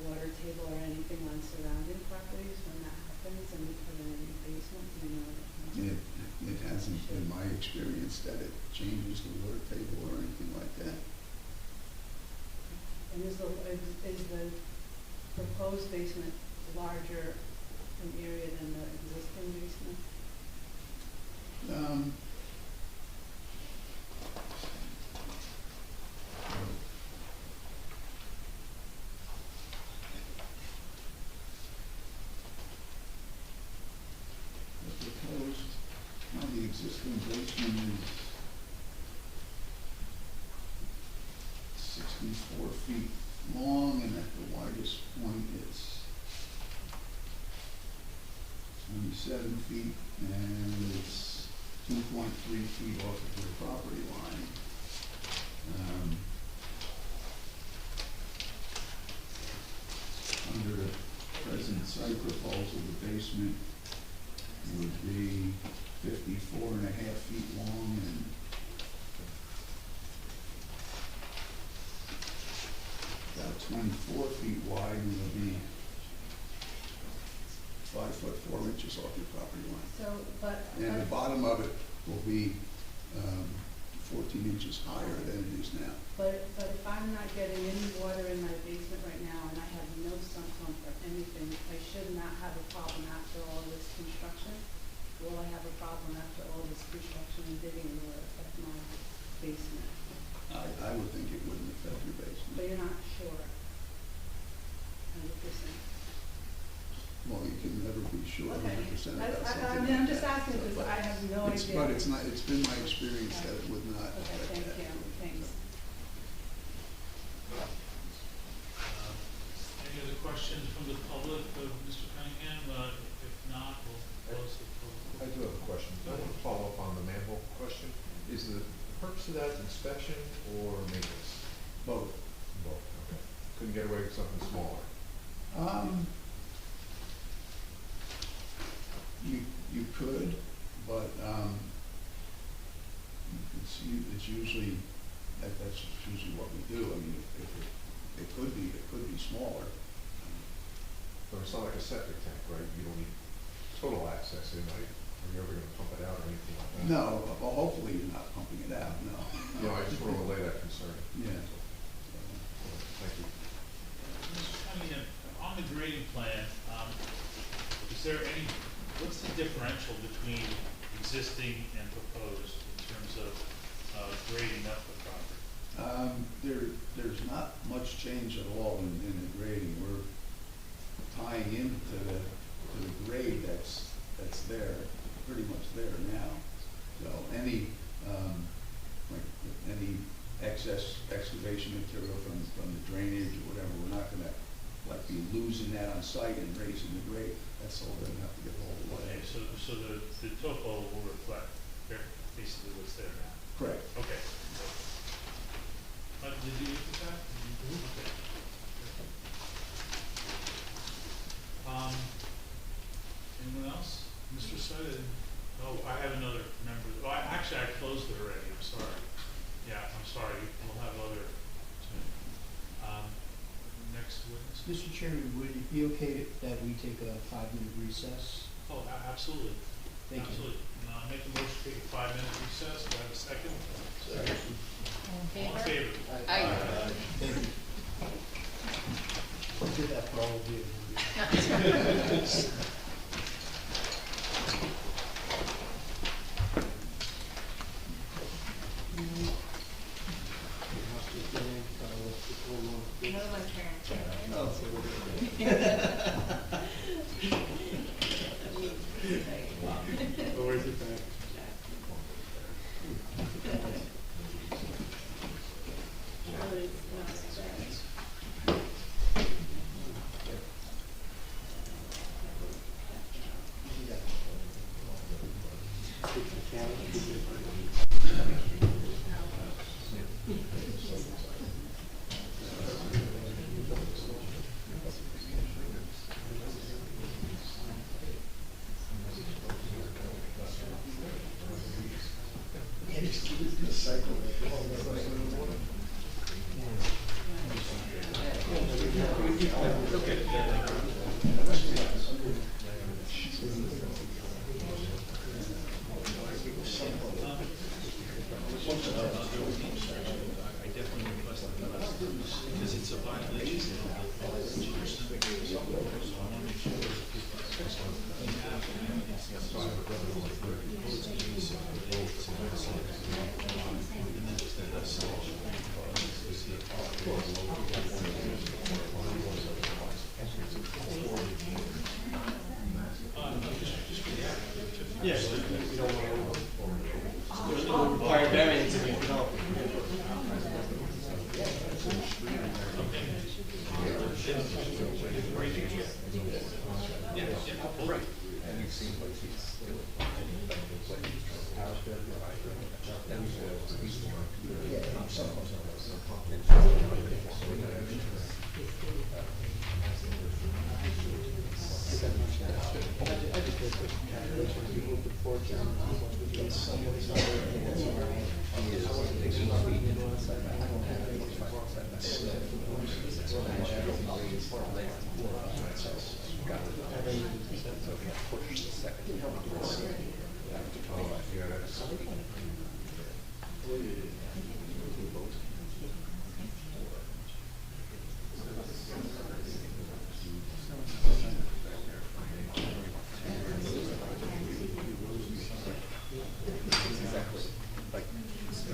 Speaker 14: water table or anything on surrounding properties when that happens and we put in a new basement? Do you know that?
Speaker 15: It hasn't been my experience that it changes the water table or anything like that.
Speaker 14: And is the proposed basement larger in area than the existing basement?
Speaker 15: The proposed, the existing basement is 64 feet long, and at the widest point it's 27 feet, and it's 2.3 feet off of the property line. Under the present site proposal, the basement would be 54.5 feet long and about 24 feet wide, and it'll be 5 foot 4 inches off your property line.
Speaker 14: So,
Speaker 15: And the bottom of it will be 14 inches higher than it is now.
Speaker 14: But if I'm not getting any water in my basement right now and I have no sump pump or anything, I should not have a problem after all this construction? Will I have a problem after all this construction you're not sure? 100%.
Speaker 15: Well, you can never be sure
Speaker 14: Okay.
Speaker 15: 100% about
Speaker 14: I
Speaker 15: something.
Speaker 14: mean, I'm
Speaker 15: like
Speaker 14: just
Speaker 15: that.
Speaker 14: asking because I have no
Speaker 15: It's-
Speaker 14: idea.
Speaker 15: But it's not, it's been my experience that it would not
Speaker 14: Okay,
Speaker 15: affect
Speaker 14: thank
Speaker 15: that.
Speaker 14: you, thanks.
Speaker 1: Any other questions from the public of Mr. Cunningham? If not, we'll close the
Speaker 16: I
Speaker 1: public.
Speaker 16: do have a question. I want to follow up on the manhole question. Is the purpose of that inspection or maintenance?
Speaker 15: Both.
Speaker 16: Both, okay. Couldn't get away with something smaller?
Speaker 15: You could, but, it's usually, that's usually what we do. I mean, if it could be smaller.
Speaker 16: But it's not like a septic tank, right? You don't need total access in, right? Are you ever gonna pump it out or anything like that?
Speaker 15: No, well, hopefully you're not pumping it out, no.
Speaker 16: No, I just want to relay that concern.
Speaker 15: Yeah.
Speaker 16: Thank you.
Speaker 1: Mr. Cunningham, on the grading plan, is there any, what's the differential between existing and proposed in terms of grading up the property?
Speaker 15: There's not much change at all in the grading. We're tying into the grade that's there, pretty much there now. So any excess excavation material from the drainage or whatever, we're not gonna be losing that on site and raising the grade. That's all we're gonna have to get hold of.
Speaker 1: Okay, so the topo will reflect basically what's there now?
Speaker 15: Correct.
Speaker 1: Okay. Did you look at that? Okay. Anyone else? Mr. Sutton? Oh, I have another member. Oh, actually, I closed it already. I'm sorry. Yeah, I'm sorry. We'll have other. Next witness.
Speaker 6: Mr. Chairman, would it be okay that we take a 5-minute recess?
Speaker 1: Oh, absolutely.
Speaker 6: Thank you.
Speaker 1: Absolutely. Make a motion to take a 5-minute recess. Do I have a second?
Speaker 3: All in
Speaker 1: All in
Speaker 3: favor?
Speaker 1: favor?
Speaker 11: Aye.
Speaker 6: Thank you. I did that for all of you.
Speaker 3: Another one, Karen.
Speaker 10: Where's it back? Yes, we don't want to, it'll require variance if you develop it.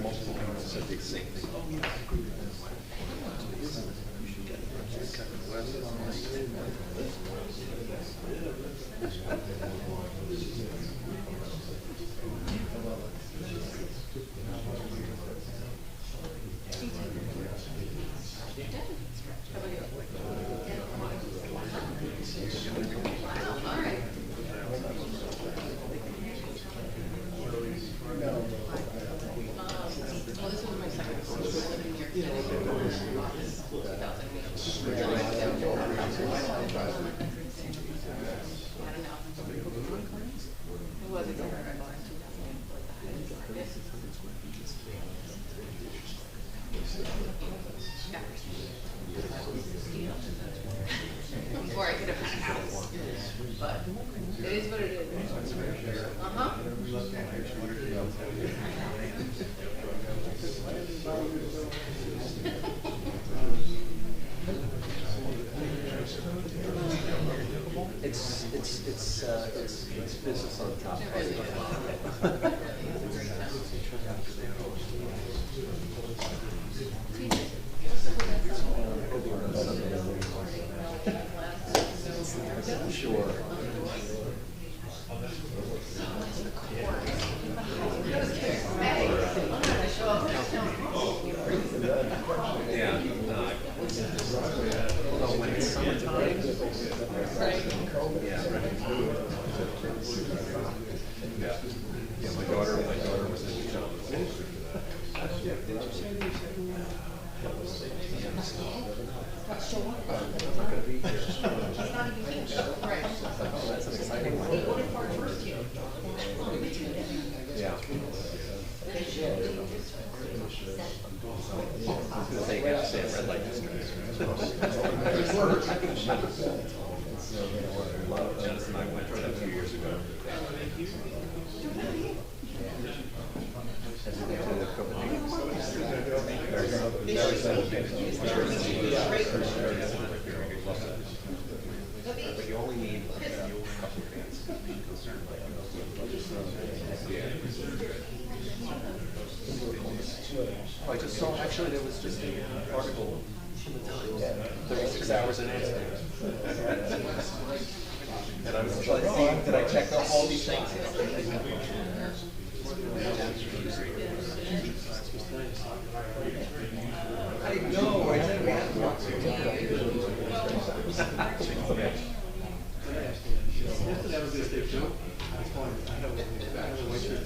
Speaker 5: Multiple people said the same thing.
Speaker 11: Before I could have had a house, but it is what it is.
Speaker 5: It's business on top. Sure. Yeah, although when it's summertime, yeah, my daughter was in pajamas. I'm not gonna be here. That's an exciting one. Yeah. I was gonna say, you have to say a red light district. Janice and I went a few years ago. But you only need a couple of fans. Oh, I just saw, actually, there was just an article, 36 hours in Amsterdam. And I was like, seeing that I checked off all these things. I know, I think we have to walk through.
Speaker 10: Yesterday I was gonna stay too. It's fine. I have a white shirt.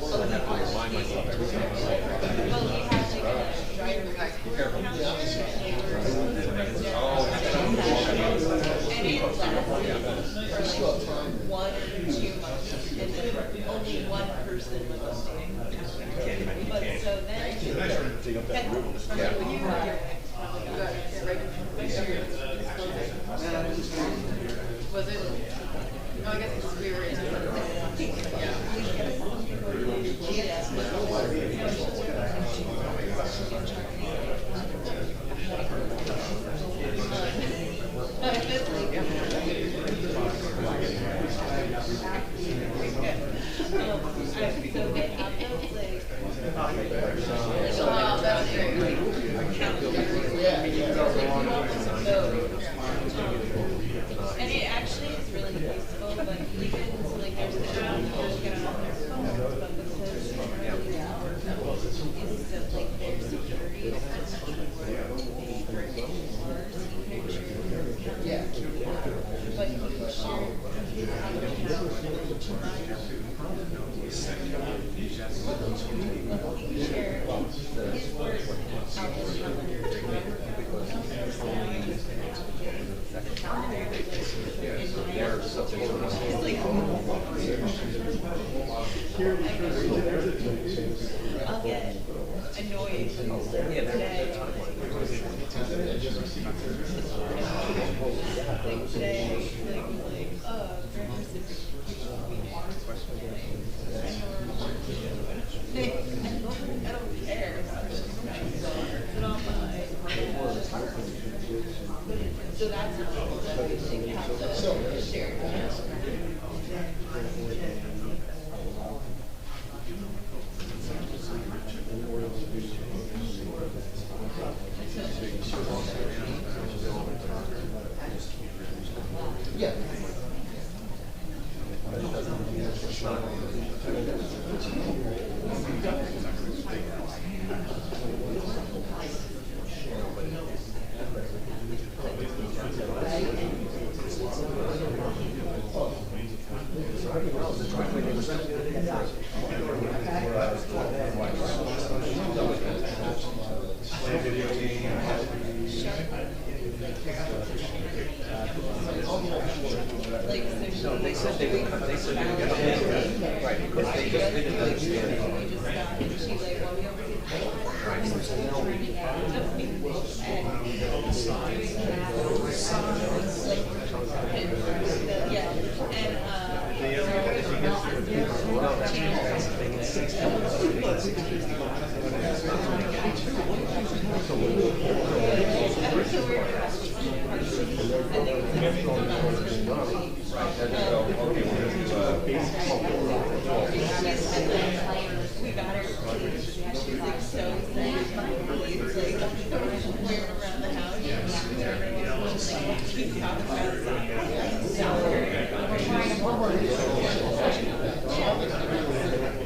Speaker 11: So,
Speaker 5: remind myself.
Speaker 9: Well, we have like a driver's counter, and it's less for like 1 or 2 months, and then only one person was updating the counter. But so then,
Speaker 11: Was it, no, I guess it's we were in.
Speaker 9: And it actually is really useful, but even so, like there's the app, you get on their phone, but because it's really important, is that like their security is so much more for cars, but you can share his work out this I'll get annoyed today. Like today, breakfast is I don't care. But on my so that's what we think have to share.
Speaker 6: Yeah.
Speaker 5: No, they said they would come, they said they would get a right, because they just didn't understand.
Speaker 9: We got her keys. She's like so excited. It's like we're around the house. Keep talking about soccer.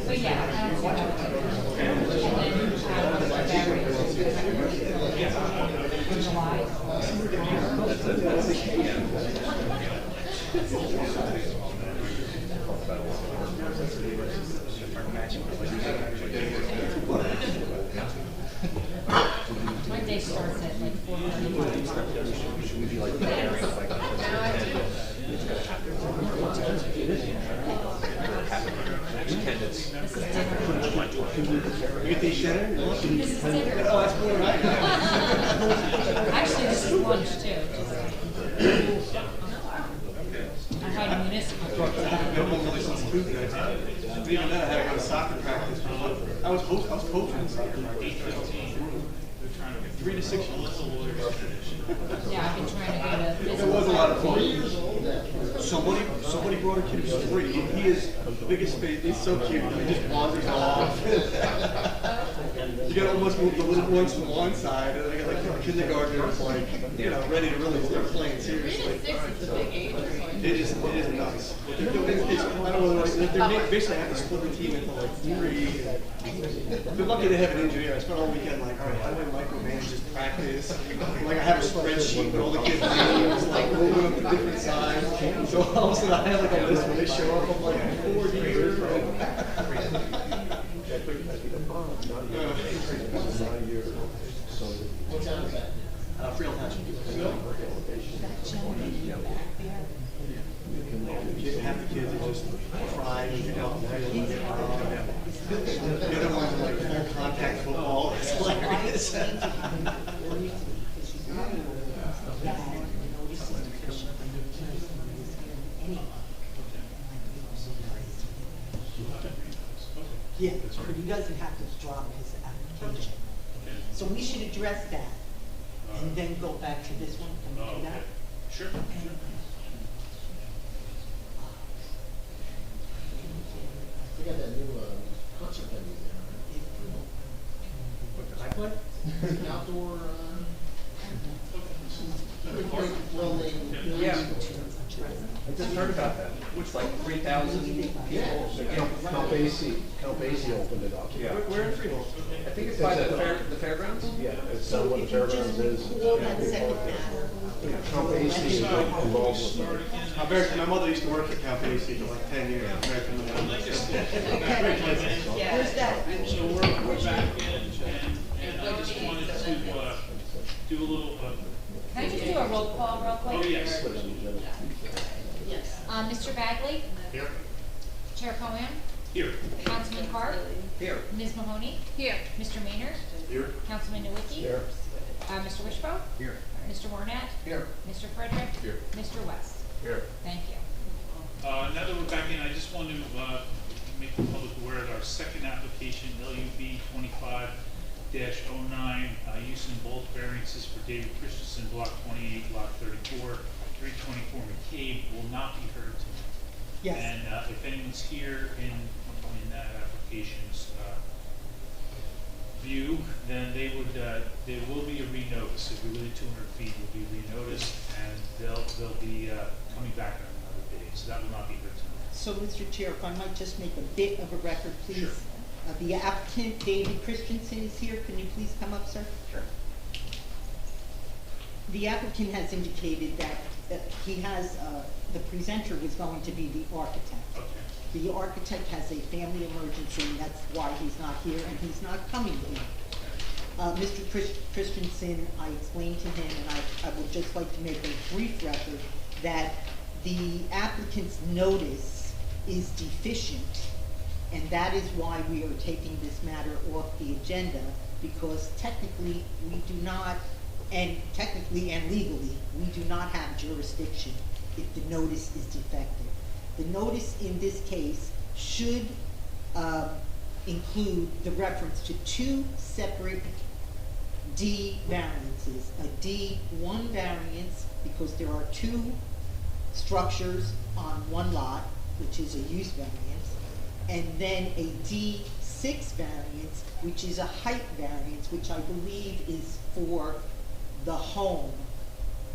Speaker 3: But yeah, my day starts at like 4:45.
Speaker 5: Should we be like there, like,
Speaker 3: This is dinner.
Speaker 10: You get these dinner?
Speaker 3: This is dinner.
Speaker 10: Oh, that's more right.
Speaker 3: Actually, this is lunch too. I had a municipal.
Speaker 10: Even then, I had to go to soccer practice. I was coaching soccer practice. 3 to 6 years.
Speaker 3: Yeah, I've been trying to go to.
Speaker 10: It was a lot of fun. Somebody brought a kid who's 3. He is the biggest face. He's so cute. He just wanders off. You gotta almost move the little ones to one side, and I got like kindergartners, like, you know, ready to really start playing seriously.
Speaker 9: 3 to 6 is a big age.
Speaker 10: It is nuts. What they're doing is, I don't know, like, they're basically have to split the team into like 3. They're lucky they have an engineer. I spent all weekend like, all right, how do I micromanage this practice? Like I have a spreadsheet with all the kids' names, like moving them to different sides. So all of a sudden I have like a list when they show up. I'm like, 4 years.
Speaker 8: What town is that?
Speaker 10: Freehold Township. Half the kids are just crying and they're out there. The other ones are like full contact football. It's hilarious.
Speaker 7: Yeah, but he doesn't have to drop his application. So we should address that and then go back to this one. Can we do that?
Speaker 1: Sure.
Speaker 8: We got that new, concert venue there,
Speaker 10: What, did I play?
Speaker 8: right? Outdoor, well-named building.
Speaker 5: Yeah. I just heard about that. It's like 3,000 people.
Speaker 8: Yeah.
Speaker 16: Count Basie opened it up.
Speaker 5: Yeah.
Speaker 10: We're in Freehold.
Speaker 5: I think it's by the fairgrounds?
Speaker 16: Yeah, it's
Speaker 7: So
Speaker 16: what the
Speaker 7: if you
Speaker 16: fairgrounds
Speaker 7: just
Speaker 16: is.
Speaker 7: call that second matter.
Speaker 16: Count Basie is involved with it.
Speaker 10: My mother used to work at Cal Basie for like 10 years. American Million.
Speaker 7: Where's that?
Speaker 1: So we're back in, and I just wanted to do a little,
Speaker 3: Can I just do a roll call real quick?
Speaker 1: oh, yes.
Speaker 3: Mr. Bagley?
Speaker 1: Here.
Speaker 3: Chair Cohen?
Speaker 1: Here.
Speaker 3: Councilman Hart?
Speaker 5: Here.
Speaker 3: Ms. Mahoney?
Speaker 9: Here.
Speaker 3: Mr. Maynard?
Speaker 10: Here.
Speaker 3: Councilman Nowicki?
Speaker 16: Here.
Speaker 3: Mr. Wishbone?
Speaker 5: Here.
Speaker 3: Mr. Warnett?
Speaker 5: Here.
Speaker 3: Mr. Frederick?
Speaker 16: Here.
Speaker 3: Mr. West?
Speaker 16: Here.
Speaker 3: Thank you.
Speaker 1: Now that we're back in, I just want to make the public aware of our second application, LUB 25-09, use and bulk variances for David Christensen, Block 28, Lot 34, 324 McCabe, will not be heard tonight.
Speaker 7: Yes.
Speaker 1: And if anyone's here in that application's view, then there will be a renotice. If you're within 200 feet, will be renoticed, and they'll be coming back on another day. So that will not be heard tonight.
Speaker 7: So, Mr. Chair, if I might just make a bit of a record, please.
Speaker 1: Sure.
Speaker 7: The applicant, David Christensen, is here. Can you please come up, sir?
Speaker 1: Sure.
Speaker 7: The applicant has indicated that he has, the presenter was going to be the architect.
Speaker 1: Okay.
Speaker 7: The architect has a family emergency, and that's why he's not here, and he's not coming here. Mr. Christensen, I explained to him, and I would just like to make a brief record, that the applicant's notice is deficient, and that is why we are taking this matter off the agenda, because technically we do not, and technically and legally, we do not have jurisdiction if the notice is defective. The notice in this case should include the reference to two separate D variances. A D1 variance, because there are two structures on one lot, which is a use variance, and then a D6 variance, which is a height variance, which I believe is for the home.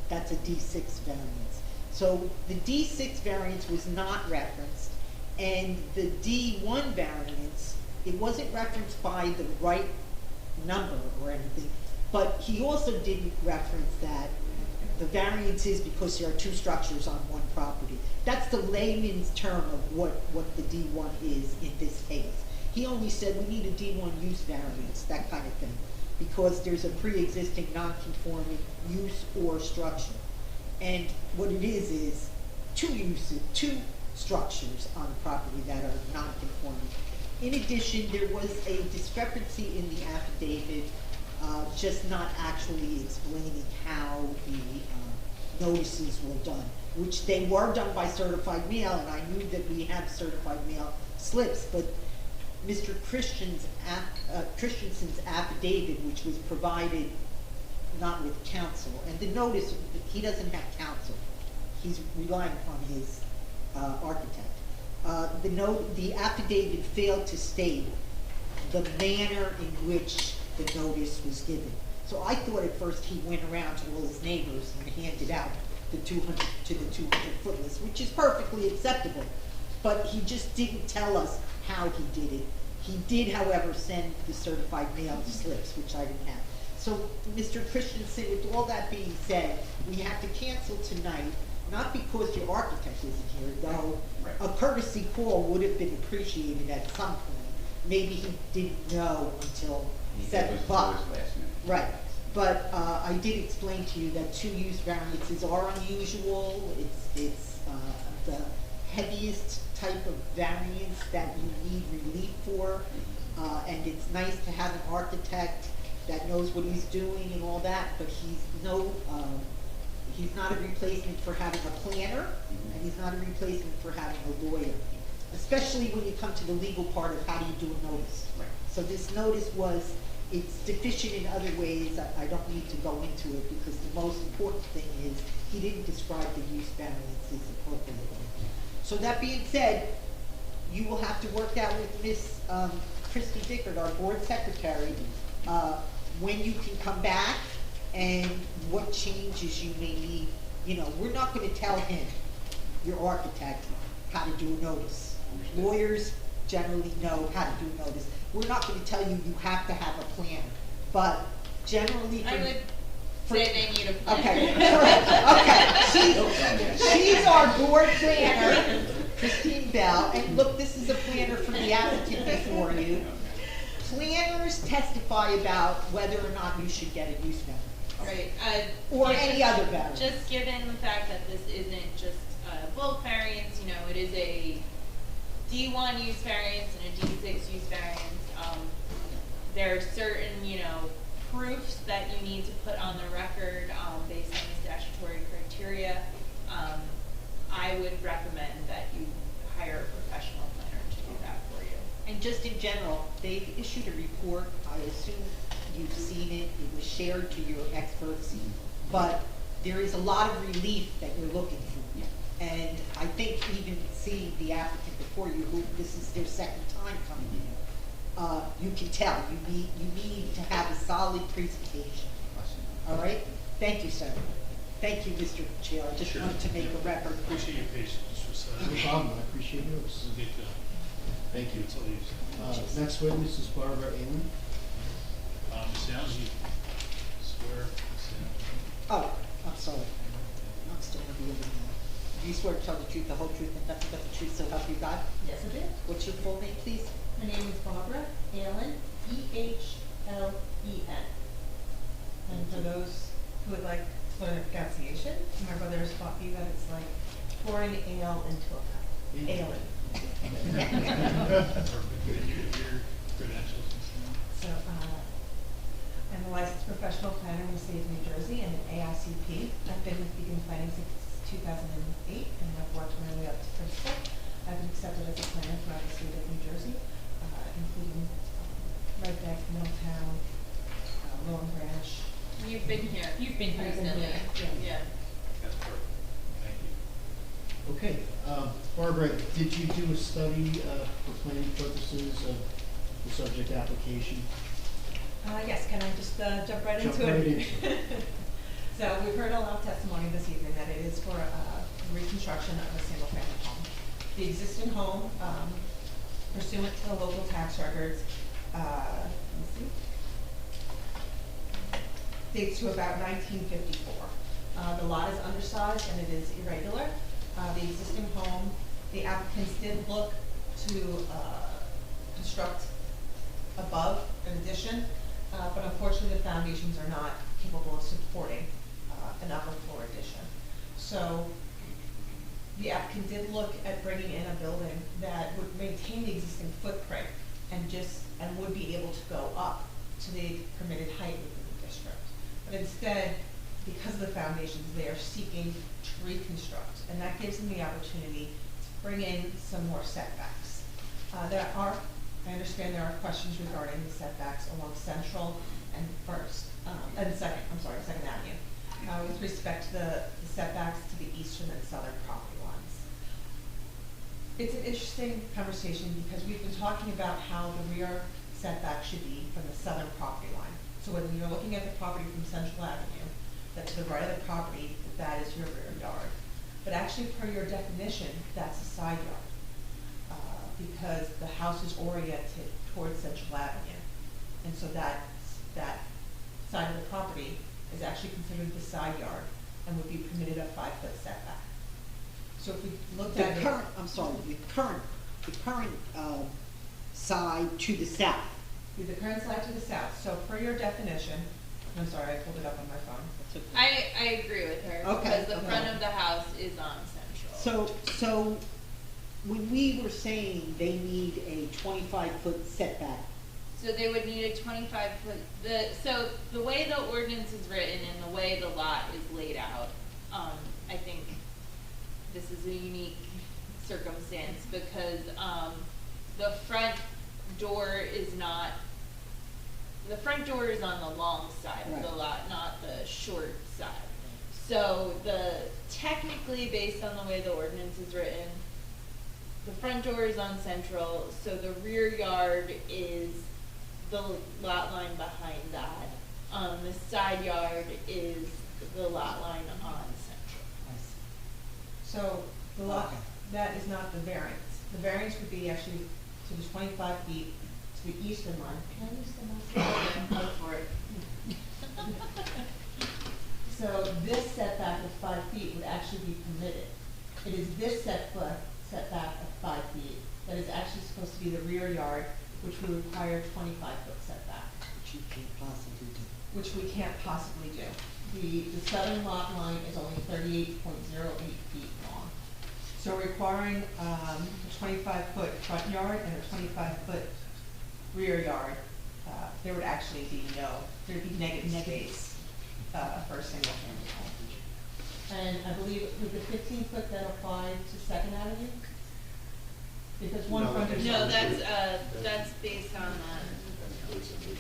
Speaker 7: That's a D6 variance. So the D6 variance was not referenced, and the D1 variance, it wasn't referenced by the right number or anything, but he also didn't reference that the variance is because there are two structures on one property. That's the layman's term of what the D1 is in this case. He only said we need a D1 use variance, that kind of thing, because there's a pre-existing non-conforming use or structure. And what it is two structures on the property that are non-conforming. In addition, there was a discrepancy in the affidavit, just not actually explaining how the notices were done, which they were done by certified mail, and I knew that we had certified mail slips, but Mr. Christensen's affidavit, which was provided not with counsel, and the notice, he doesn't have counsel. He's relying upon his architect. The affidavit failed to state the manner in which the notice was given. So I thought at first he went around to all his neighbors and handed out the 200 foot list, which is perfectly acceptable. But he just didn't tell us how he did it. He did, however, send the certified mail slips, which I didn't have. So, Mr. Christensen, with all that being said, we have to cancel tonight, not because your architect isn't here, though a courtesy call would have been appreciated at some point. maybe he didn't know until
Speaker 2: He
Speaker 7: 7
Speaker 2: was
Speaker 7: o'clock.
Speaker 2: always last minute.
Speaker 7: Right, but, I did explain to you that 2 use variances are unusual. It's the heaviest type of variance that you need relief for. And it's nice to have an architect that knows what he's doing and all that, but he's not a replacement for having a planner, and he's not a replacement for having a lawyer, especially when you come to the legal part of how do you do a notice.
Speaker 2: Right.
Speaker 7: So this notice it's deficient in other ways. I don't need to go into it because the most important thing is he didn't describe the use variances appropriately. So that being said, you will have to work out with Miss Christy Dickert, our board secretary, when you can come back and what changes you may need. You know, we're not gonna tell him, your architect, how to do a notice.
Speaker 2: Understood.
Speaker 7: Lawyers generally know how to do a notice. We're not gonna tell you you have to have a plan, but generally.
Speaker 9: I would say they need a plan.
Speaker 7: Okay, she's our board planner, Christine Bell, and look, this is a planner for the applicant before you. Planners testify about whether or not you should get a use variance.
Speaker 9: Right,
Speaker 7: Or
Speaker 9: yeah,
Speaker 7: any other variance.
Speaker 9: Just given the fact that this isn't just a bulk variance, you know, it is a D1 use variance and a D6 use variance. There are certain, you know, proofs that you need to put on the record, based on the statutory criteria. I would recommend that you hire a professional planner to do that for you.
Speaker 7: And just in general, they've issued a report, I assume you've seen it, it was shared to your experts, but there is a lot of relief that you're looking for.
Speaker 2: Yeah.
Speaker 7: And I think even seeing the applicant before you, who this is their second time coming in, you can tell, you need to have a solid presentation. All right? Thank you, sir. Thank you, Mr. Chair, I just
Speaker 1: Sure.
Speaker 7: wanted to make a record.
Speaker 1: Appreciate your patience, this was,
Speaker 6: No problem, I appreciate yours.
Speaker 1: we'll get,
Speaker 6: Thank you.
Speaker 1: it's all yours.
Speaker 6: Next witness is Barbara Allen.
Speaker 1: Ms. Allen, you swear, Ms. Allen?
Speaker 7: Oh, I'm sorry. I'm still gonna be able to. Do you swear to tell the truth, the whole truth, and nothing but the truth, so help you God?
Speaker 17: Yes, I do.
Speaker 7: What's your full name, please?
Speaker 17: My name is Barbara Allen, E-H-L-E-N. And for those who would like to learn a pronunciation, my brother has taught me that it's like pouring ale into a cup. Allen.
Speaker 1: Perfect. And your credentials, Ms. Allen?
Speaker 17: So, I'm a licensed professional planner in the state of New Jersey and an AICP. I've been with Beacon Planning since 2008 and I've worked my way up to principal. I've been accepted as a planner throughout the state of New Jersey, including Red Deck, Milltown, Long Branch.
Speaker 9: You've been here.
Speaker 3: You've been here.
Speaker 9: Recently, yeah.
Speaker 1: That's perfect. Thank you.
Speaker 6: Okay, Barbara, did you do a study for planning purposes of the subject application?
Speaker 17: Yes, can I just jump right into it?
Speaker 6: Jump right into it.
Speaker 17: So we've heard a lot of testimony this evening that it is for reconstruction of a single-family home. The existing home, pursuant to the local tax records, let me see, dates to about 1954. The lot is undersized and it is irregular. The existing home, the applicants did look to construct above an addition, but unfortunately the foundations are not capable of supporting an upper floor addition. So the applicant did look at bringing in a building that would maintain the existing footprint and would be able to go up to the permitted height within the district. But instead, because of the foundations, they are seeking to reconstruct, and that gives them the opportunity to bring in some more setbacks. I understand there are questions regarding the setbacks along Central and Second Avenue, with respect to the setbacks to the eastern and southern property lines. It's an interesting conversation because we've been talking about how the rear setback should be from the southern property line. So when you're looking at the property from Central Avenue, that to the right of the property, that is your rear yard. But actually, per your definition, that's a side yard. Because the house is oriented towards Central Avenue. And so that side of the property is actually considered the side yard and would be permitted a 5-foot setback. So if we looked at it.
Speaker 7: The current side to the south.
Speaker 17: Be the current side to the south. So per your definition, I'm sorry, I pulled it up on my phone.
Speaker 9: I agree with her,
Speaker 7: Okay,
Speaker 9: because the
Speaker 7: okay.
Speaker 9: front of the house is on Central.
Speaker 7: So when we were saying they need a 25-foot setback,
Speaker 9: So they would need a 25-foot, so the way the ordinance is written and the way the lot is laid out, I think this is a unique circumstance because, the front door is not, the front door is on the long side of the
Speaker 7: Right.
Speaker 9: lot, not the short side. So technically, based on the way the ordinance is written, the front door is on Central, so the rear yard is the lot line behind that. The side yard is the lot line on Central.
Speaker 17: So the lot, that is not the variance. The variance would be actually to the 25 feet to the eastern line. Can I use the mouse?
Speaker 9: Go for it.
Speaker 17: So this setback of 5 feet would actually be permitted. It is this setback of 5 feet that is actually supposed to be the rear yard, which would require a 25-foot setback.
Speaker 7: which you can't possibly do.
Speaker 17: Which we can't possibly do. The southern lot line is only 38.08 feet long. So requiring a 25-foot front yard and a 25-foot rear yard, there would actually be there'd be negative space for a single family home. And I believe with the 15-foot that applied to Second Avenue? Because one
Speaker 4: No,
Speaker 17: frontage.
Speaker 9: No, that's based on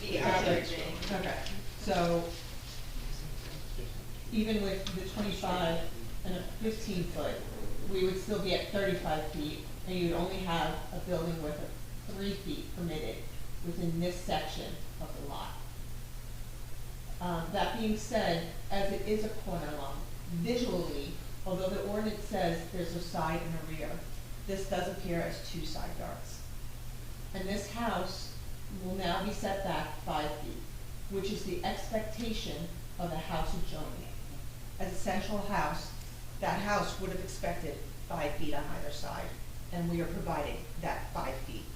Speaker 9: the averaging.
Speaker 17: Okay, so even with the 25 and a 15-foot, we would still be at 35 feet, and you'd only have a building with a 3 feet permitted within this section of the lot. That being said, as it is a corner lot, visually, although the ordinance says there's a side and a rear, this does appear as 2 side yards. And this house will now be set back 5 feet, which is the expectation of the house adjoining it. As a central house, that house would have expected 5 feet on either side, and we are providing that 5 feet.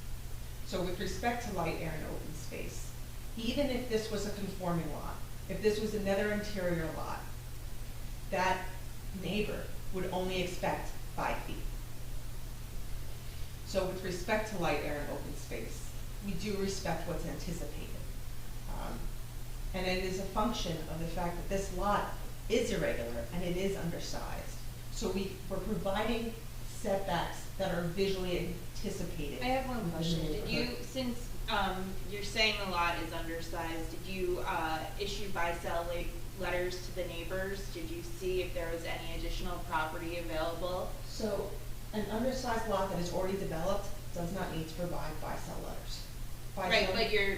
Speaker 17: So with respect to light, air, and open space, even if this was a conforming lot, if this was another interior lot, that neighbor would only expect 5 feet. So with respect to light, air, and open space, we do respect what's anticipated. And it is a function of the fact that this lot is irregular and it is undersized. So we're providing setbacks that are visually anticipated.
Speaker 9: I have one
Speaker 17: within the
Speaker 9: question. Did you,
Speaker 17: neighborhood.
Speaker 9: since you're saying the lot is undersized, did you issue buy-sell letters to the neighbors? Did you see if there was any additional property available?
Speaker 17: So an undersized lot that is already developed does not need to provide buy-sell letters.
Speaker 9: Right, but you're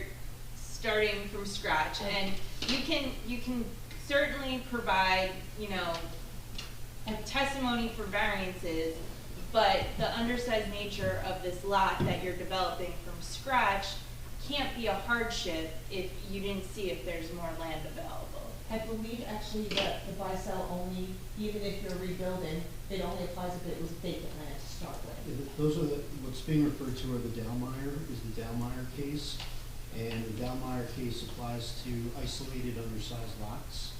Speaker 9: starting from scratch, and you can certainly provide, a testimony for variances, but the undersized nature of this lot that you're developing from scratch can't be a hardship if you didn't see if there's more land available.
Speaker 17: I believe actually that the buy-sell only, even if you're rebuilding, it only applies if it was vacant land to start with.
Speaker 6: Those are what's being referred to are the Dallmeyer, is the Dallmeyer case. And the Dallmeyer case applies to isolated undersized lots,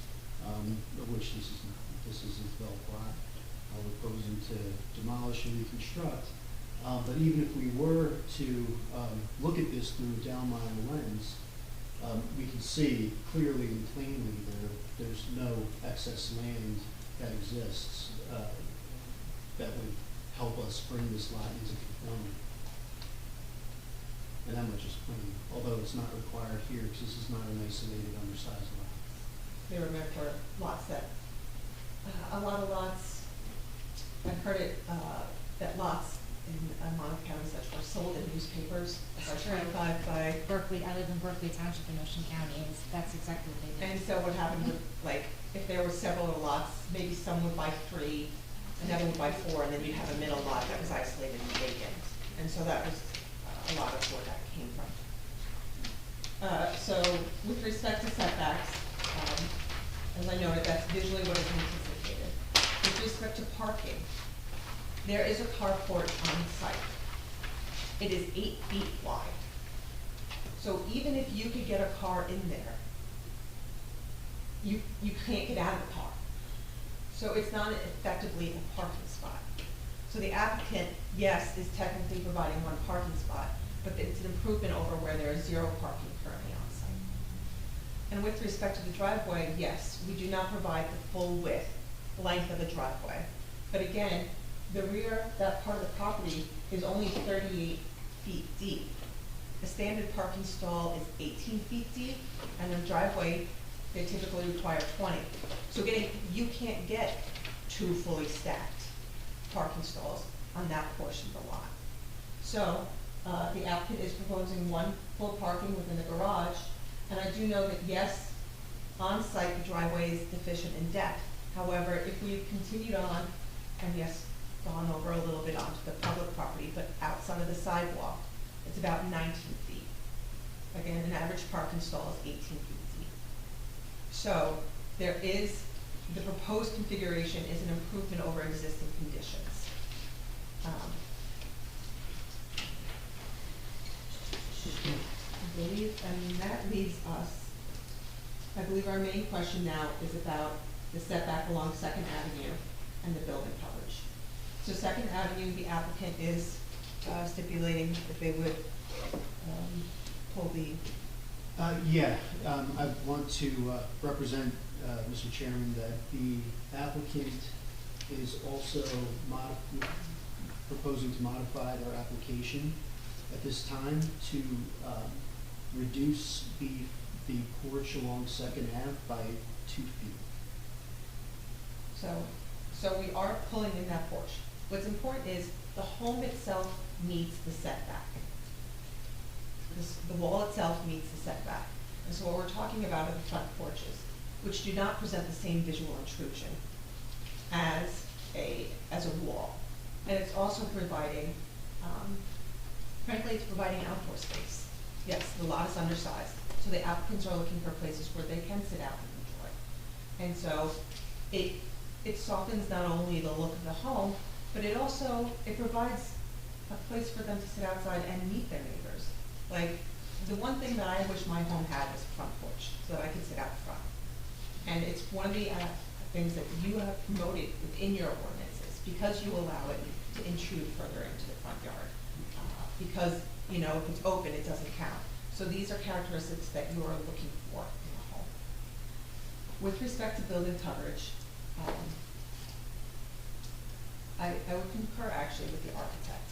Speaker 6: of which this is not. This is a developed lot. We're proposing to demolish and reconstruct. But even if we were to look at this through a Dallmeyer lens, we can see clearly and plainly there's no excess land that exists that would help us bring this lot into conformity. And that much is plain, although it's not required here because this is not an isolated undersized lot.
Speaker 17: They were meant for lots that, a lot of lots, I've heard it, that lots in Monmouth County such were sold in newspapers,
Speaker 3: That's
Speaker 17: like
Speaker 3: true.
Speaker 17: 25 by.
Speaker 3: Berkeley, I live in Berkeley Township in Ocean County, and that's exactly what they did.
Speaker 17: And so what happened with, like, if there were several lots, maybe some would buy 3, another would buy 4, and then you'd have a middle lot that was isolated and vacant. And so that was a lot of where that came from. So with respect to setbacks, as I noted, that's visually what is anticipated. With respect to parking, there is a carport on site. it is 8 feet wide. So even if you could get a car in there, you can't get out of the car. So it's not effectively a parking spot. So the applicant, yes, is technically providing one parking spot, but it's an improvement over where there is 0 parking currently on site. And with respect to the driveway, yes, we do not provide the full length of the driveway. But again, the rear, that part of the property is only 38 feet deep. A standard parking stall is 18 feet deep, and a driveway, they typically require 20. So you can't get 2 fully stacked parking stalls on that portion of the lot. So, the applicant is proposing 1 full parking within the garage, and I do know that yes, on site the driveway is deficient in depth. However, if we continued on, and yes, gone over a little bit onto the public property, but outside of the sidewalk, it's about 19 feet. Again, an average parking stall is 18 feet deep. So the proposed configuration is an improvement over existing conditions. I believe, and that leaves us, I believe our main question now is about the setback along Second Avenue and the building coverage. So Second Avenue, the applicant is stipulating that they would pull the.
Speaker 6: I want to represent, Mr. Chairman, that the applicant is also proposing to modify their application at this time to reduce the porch along Second Ave by 2 feet.
Speaker 17: So we are pulling in that porch. What's important is the home itself meets the setback. The wall itself meets the setback. And so what we're talking about are the front porches, which do not present the same visual intrusion as a wall. And it's also providing, frankly, it's providing outdoor space. Yes, the lot is undersized, so the applicants are looking for places where they can sit out and enjoy. And so it softens not only the look of the home, but it provides a place for them to sit outside and meet their neighbors. Like, the one thing that I wish my home had was a front porch, so that I could sit out front. And it's one of the things that you have promoted within your ordinances, because you allow it to intrude further into the front yard. Because, if it's open, it doesn't count. So these are characteristics that you are looking for in a home. With respect to building coverage, I would concur actually with the architect.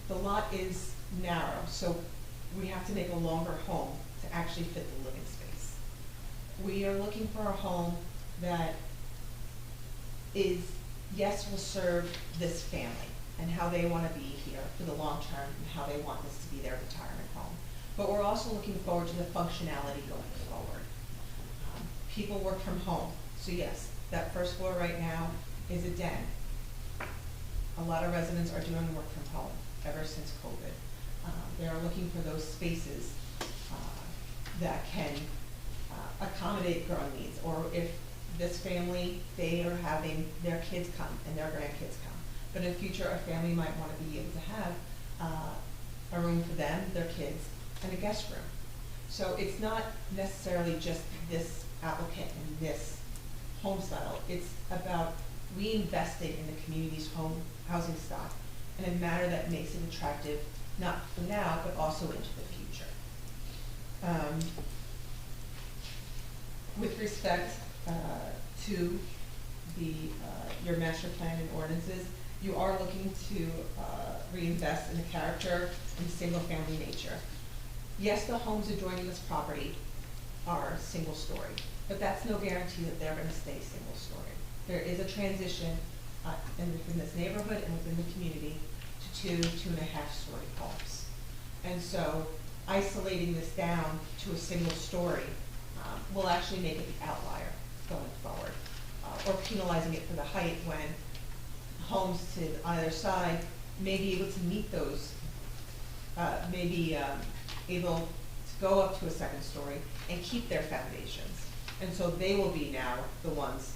Speaker 17: The lot is narrow, so we have to make a longer home to actually fit the living space. We are looking for a home that will serve this family and how they want to be here for the long term and how they want this to be their retirement home. But we're also looking forward to the functionality going forward. People work from home, so yes, that first floor right now is a den. A lot of residents are doing work from home ever since COVID. They are looking for those spaces that can accommodate growing needs, or if this family, they are having their kids come and their grandkids come. But in the future, a family might want to be able to have a room for them, their kids, and a guest room. So it's not necessarily just this applicant and this home style. It's about reinvesting in the community's housing stock in a manner that makes it attractive, not for now, but also into the future. With respect to your master plan and ordinances, you are looking to reinvest in the character and single-family nature. Yes, the homes adjoining this property are single-story, but that's no guarantee that they're going to stay single-story. There is a transition within this neighborhood and within the community to 2.5-story homes. And so isolating this down to a single story will actually make it the outlier going forward, or penalizing it for the height when homes to either side may be able to meet those, may be able to go up to a second story and keep their foundations. And so they will be now the ones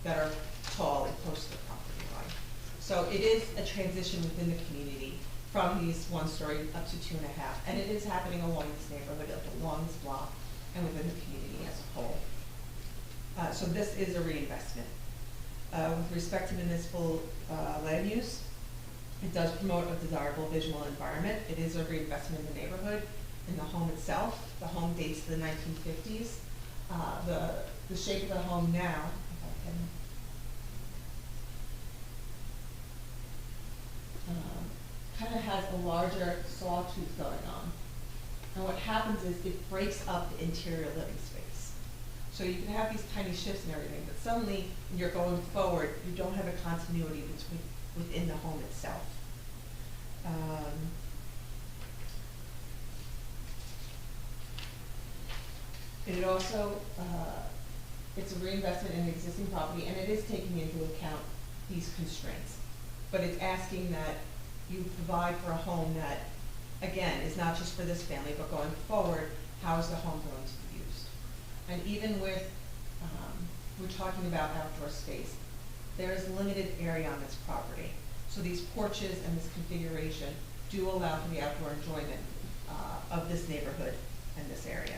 Speaker 17: that are tall and close to the property line. So it is a transition within the community from these one-story up to 2.5. And it is happening along this neighborhood, along this block, and within the community as a whole. So this is a reinvestment. With respect to municipal land use, it does promote a desirable visual environment. It is a reinvestment in the neighborhood, in the home itself. The home dates to the 1950s. The shape of the home now, if I can, kind of has a larger sawtooth going on. And what happens is it breaks up the interior living space. So you can have these tiny shifts and everything, but suddenly when you're going forward, you don't have a continuity within the home itself. It also, it's a reinvestment in the existing property, and it is taking into account these constraints. But it's asking that you provide for a home that, again, is not just for this family, but going forward, how is the home going to be used? And even with, we're talking about outdoor space, there is limited area on this property. So these porches and this configuration do allow for the outdoor enjoyment of this neighborhood and this area.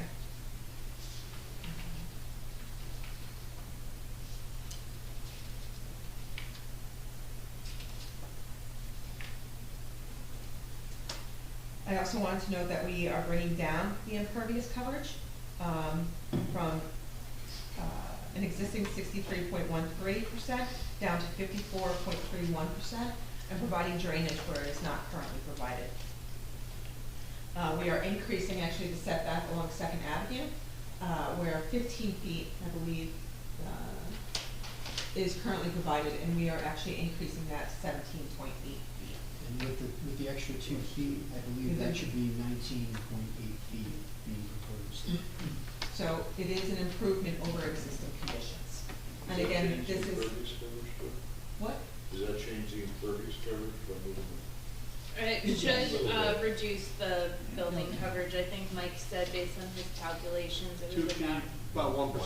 Speaker 17: I also wanted to note that we are bringing down the impervious coverage from an existing 63.13% down to 54.31%, and providing drainage where it is not currently provided. We are increasing actually the setback along 2nd Avenue, where 15 feet, I believe, is currently provided, and we are actually increasing that to 17.8 feet.
Speaker 6: And with the extra 2 feet, I believe that should be 19.8 feet being proposed.
Speaker 17: So it is an improvement over existing conditions. And again, this is, what?
Speaker 2: Does that change the impervious coverage by moving
Speaker 9: It should reduce the building coverage. I think Mike said based on his calculations, it
Speaker 10: 2
Speaker 9: was
Speaker 10: feet,
Speaker 9: about
Speaker 10: about 1%.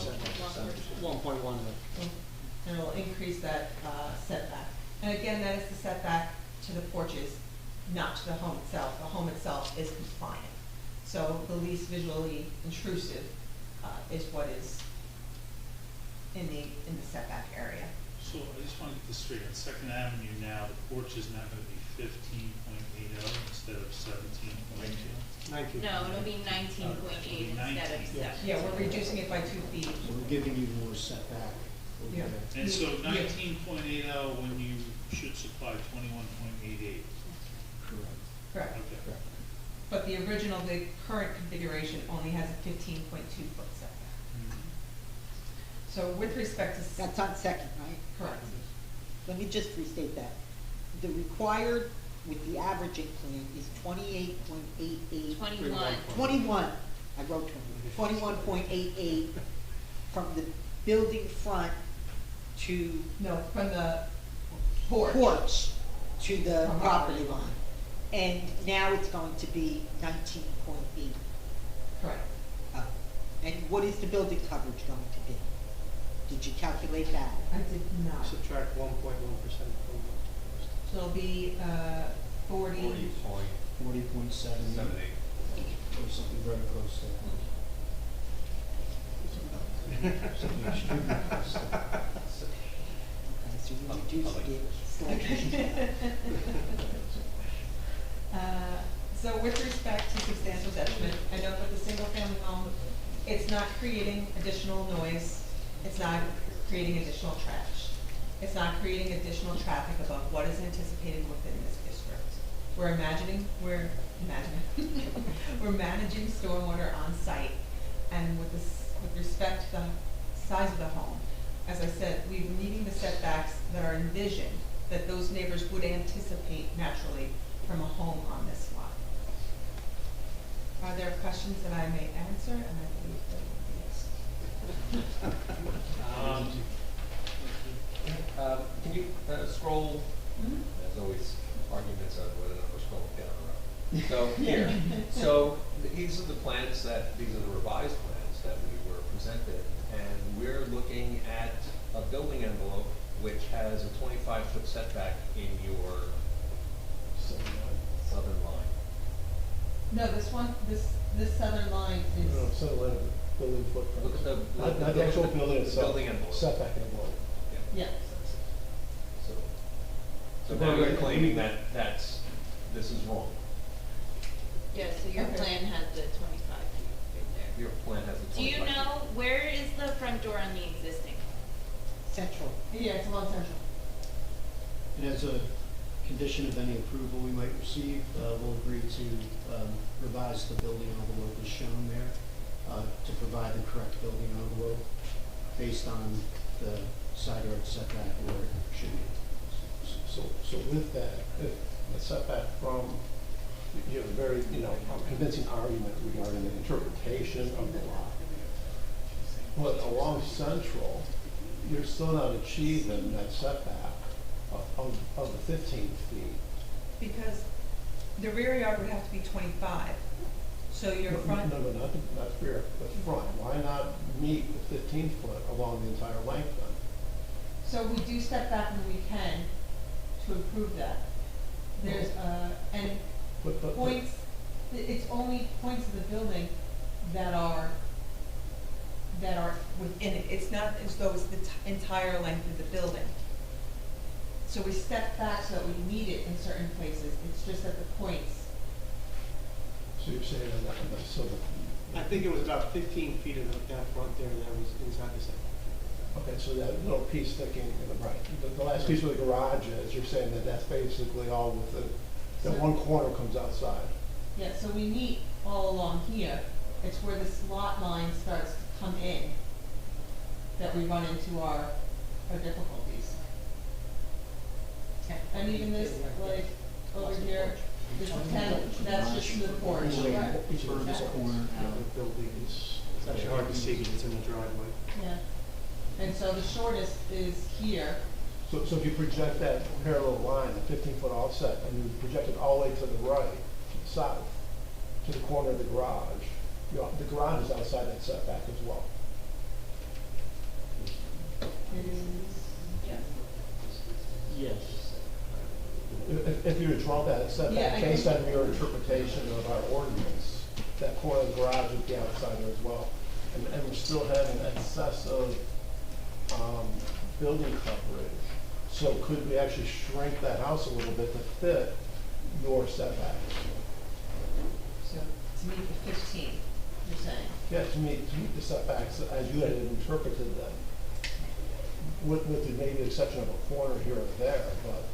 Speaker 10: 1.1.
Speaker 17: And it'll increase that setback. And again, that is the setback to the porches, not to the home itself. The home itself is compliant. So the least visually intrusive is what is in the setback area.
Speaker 1: So I just want to get this straight. On 2nd Avenue now, the porch is now going to be 15.80 instead of 17.2.
Speaker 10: 19.
Speaker 9: No, it'll be 19.8 instead of 7.
Speaker 17: Yeah, we're reducing it by 2 feet.
Speaker 6: So we're giving you more setback over
Speaker 17: Yeah.
Speaker 6: there.
Speaker 1: And so 19.80 when you should supply 21.88.
Speaker 6: Correct.
Speaker 17: Correct.
Speaker 1: Okay.
Speaker 6: Correct.
Speaker 17: But the original, the current configuration only has a 15.2 foot setback. So with respect to.
Speaker 7: That's on 2nd, right?
Speaker 17: Correct.
Speaker 7: Let me just restate that. The required with the averaging plan is 28.88.
Speaker 9: 21.
Speaker 7: 21, I wrote 21.88 from the building front to
Speaker 17: No, from the porch.
Speaker 7: porch to the
Speaker 17: From
Speaker 7: property line. And now it's going to be 19.8.
Speaker 17: Correct.
Speaker 7: And what is the building coverage going to be? Did you calculate that?
Speaker 17: I did not.
Speaker 10: Subtract 1.1% from
Speaker 17: So it'll be 40.
Speaker 6: 40.7 or something very close to that. Something extremely close to that.
Speaker 7: So you reduced it slightly.
Speaker 17: So with respect to substantial detriment, I know with the single family home, it's not creating additional noise, it's not creating additional trash, it's not creating additional traffic above what is anticipated within this district. We're managing stormwater on site, and with respect to the size of the home, as I said, we're meeting the setbacks that are envisioned, that those neighbors would anticipate naturally from a home on this lot. Are there questions that I may answer? And I believe that would be yes.
Speaker 5: Can you scroll? There's always arguments on whether or not we're scrolling down or up. So here, so these are the plans these are the revised plans that we were presented, and we're looking at a building envelope which has a 25-foot setback in your southern line.
Speaker 17: No, this southern line is.
Speaker 2: No, center line of the building footprint.
Speaker 5: Look at the
Speaker 2: Not the actual building itself.
Speaker 5: building envelope.
Speaker 2: Setback envelope.
Speaker 17: Yeah.
Speaker 5: So, so now you're claiming that this is wrong.
Speaker 9: Yeah, so your
Speaker 17: Okay.
Speaker 9: plan has the 25 feet right there.
Speaker 5: Your plan has the
Speaker 9: Do you
Speaker 5: 25
Speaker 9: know, where is the front door on the existing?
Speaker 7: Central.
Speaker 17: Yeah, it's along Central.
Speaker 6: And as a condition of any approval we might receive, we'll agree to revise the building envelope as shown there, to provide the correct building envelope based on the side yard setback where it should be.
Speaker 2: So with that, if the setback from, you have a very, convincing argument regarding the interpretation of the lot. But along Central, you're still not achieving that setback of the 15 feet.
Speaker 17: Because the rear yard would have to be 25, so your front.
Speaker 2: No, not the rear, the front. Why not meet the 15 foot along the entire length then?
Speaker 17: So we do step back when we can to improve that. There's, and
Speaker 2: But-
Speaker 17: points, it's only points of the building that are within it. It's not as though it's the entire length of the building. So we step back so that we meet it in certain places. It's just at the points.
Speaker 2: So you're saying on that, so
Speaker 10: I think it was about 15 feet of that front there that was inside the setback.
Speaker 2: okay, so that little piece sticking in the right, the last piece where the garage is, you're saying that that's basically all within, that one corner comes outside.
Speaker 17: Yeah, so we meet all along here. It's where this lot line starts to come in that we run into our difficulties. And even this, like, over here, this 10, that's just the porch.
Speaker 2: Each of this corner of the building is.
Speaker 10: It's actually hard to see because it's in the driveway.
Speaker 17: Yeah. And so the shortest is here.
Speaker 2: So if you project that parallel line, the 15-foot offset, and you project it all the way to the right, to the south, to the corner of the garage, the garage is outside that setback as well.
Speaker 17: It is, yeah.
Speaker 6: Yes.
Speaker 2: If you were to draw that
Speaker 17: Yeah,
Speaker 2: setback,
Speaker 17: I
Speaker 2: based
Speaker 17: can-
Speaker 2: on your interpretation of our ordinance, that corner of the garage would be outside there as well. And we're still having excessive building coverage. So could we actually shrink that house a little bit to fit your setbacks?
Speaker 17: So to meet the 15, you're saying?
Speaker 2: Yeah, to meet the setbacks as you had interpreted them. With the maybe exception of a corner here or there, but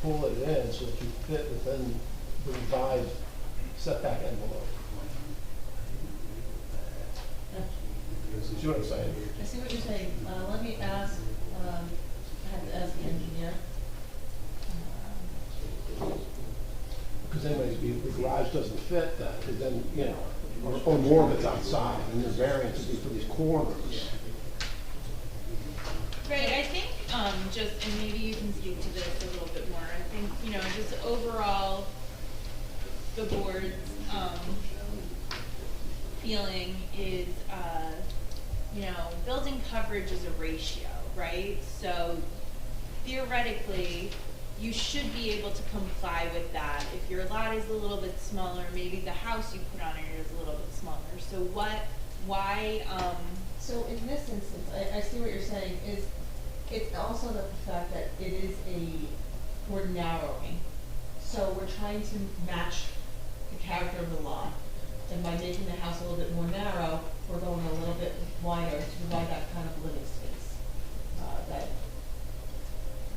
Speaker 2: pull it in so that you fit within the revised setback envelope. See what I'm saying?
Speaker 17: I see what you're saying. Let me ask, I have to ask the engineer.
Speaker 2: Because then the garage doesn't fit that, because then, or more of it's outside, and your variance would be for these corners.
Speaker 9: Right, I think, and maybe you can speak to this a little bit more, I think, just overall, the board's, feeling is, building coverage is a ratio, right? So theoretically, you should be able to comply with that. If your lot is a little bit smaller, maybe the house you put on it is a little bit smaller. So why,
Speaker 17: So in this instance, I see what you're saying, is it's also the fact that it is we're narrowing. So we're trying to match the character of the lot. And by making the house a little bit more narrow, we're going a little bit wider to provide that kind of living space,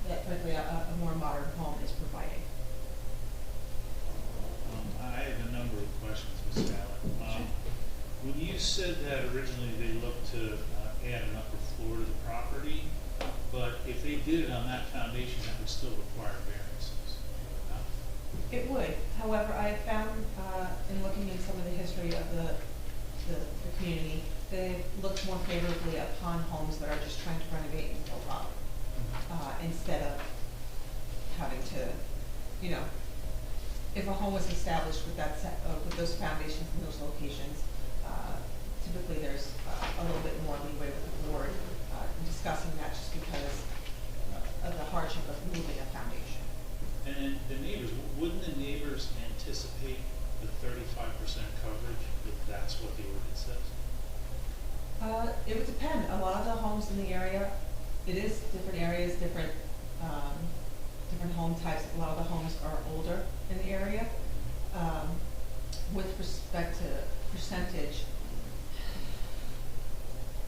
Speaker 17: that frankly a more modern home is providing.
Speaker 1: I have a number of questions, Ms. Allen. When you said that originally they looked to add an upper floor to the property, but if they did it on that foundation, that would still require variances.
Speaker 17: It would. However, I have found, in looking at some of the history of the community, they've looked more favorably upon homes that are just trying to renovate and build up, instead of having to, if a home was established with with those foundations and those locations, typically there's a little bit more leeway with the board in discussing that, just because of the hardship of moving a foundation.
Speaker 1: And the neighbors, wouldn't the neighbors
Speaker 17: It would depend. A lot of the homes in the area, it is different areas, different home types. A lot of the homes are older in the area. With respect to percentage,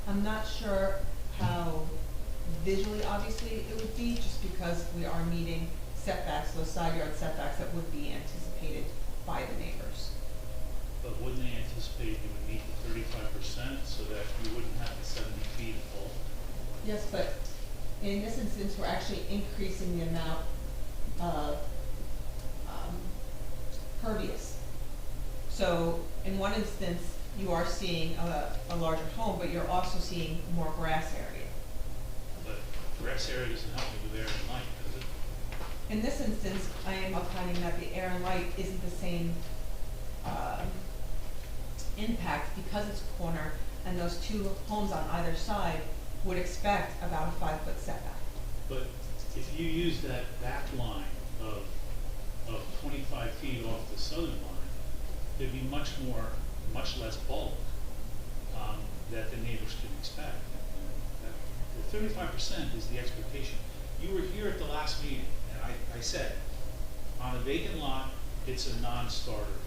Speaker 17: I'm not sure how visually obviously it would be, just because we are meeting setbacks, those side yard setbacks that would be anticipated by the neighbors.
Speaker 1: But wouldn't they anticipate you would meet the 35% so that you wouldn't have the 70 feet of bulk?
Speaker 17: Yes, but in this instance, we're actually increasing the amount of pervious. So in one instance, you are seeing a larger home, but you're also seeing more grass area.
Speaker 1: But grass area doesn't help me with air and light, does it?
Speaker 17: In this instance, I am finding that the air and light isn't the same impact, because it's a corner and those two homes on either side would expect about a 5-foot setback.
Speaker 1: But if you use that back line of 25 feet off the southern line, there'd be much less bulk that the neighbors could expect. The 35% is the expectation. You were here at the last meeting, and I said, on a vacant lot, it's a non-starter.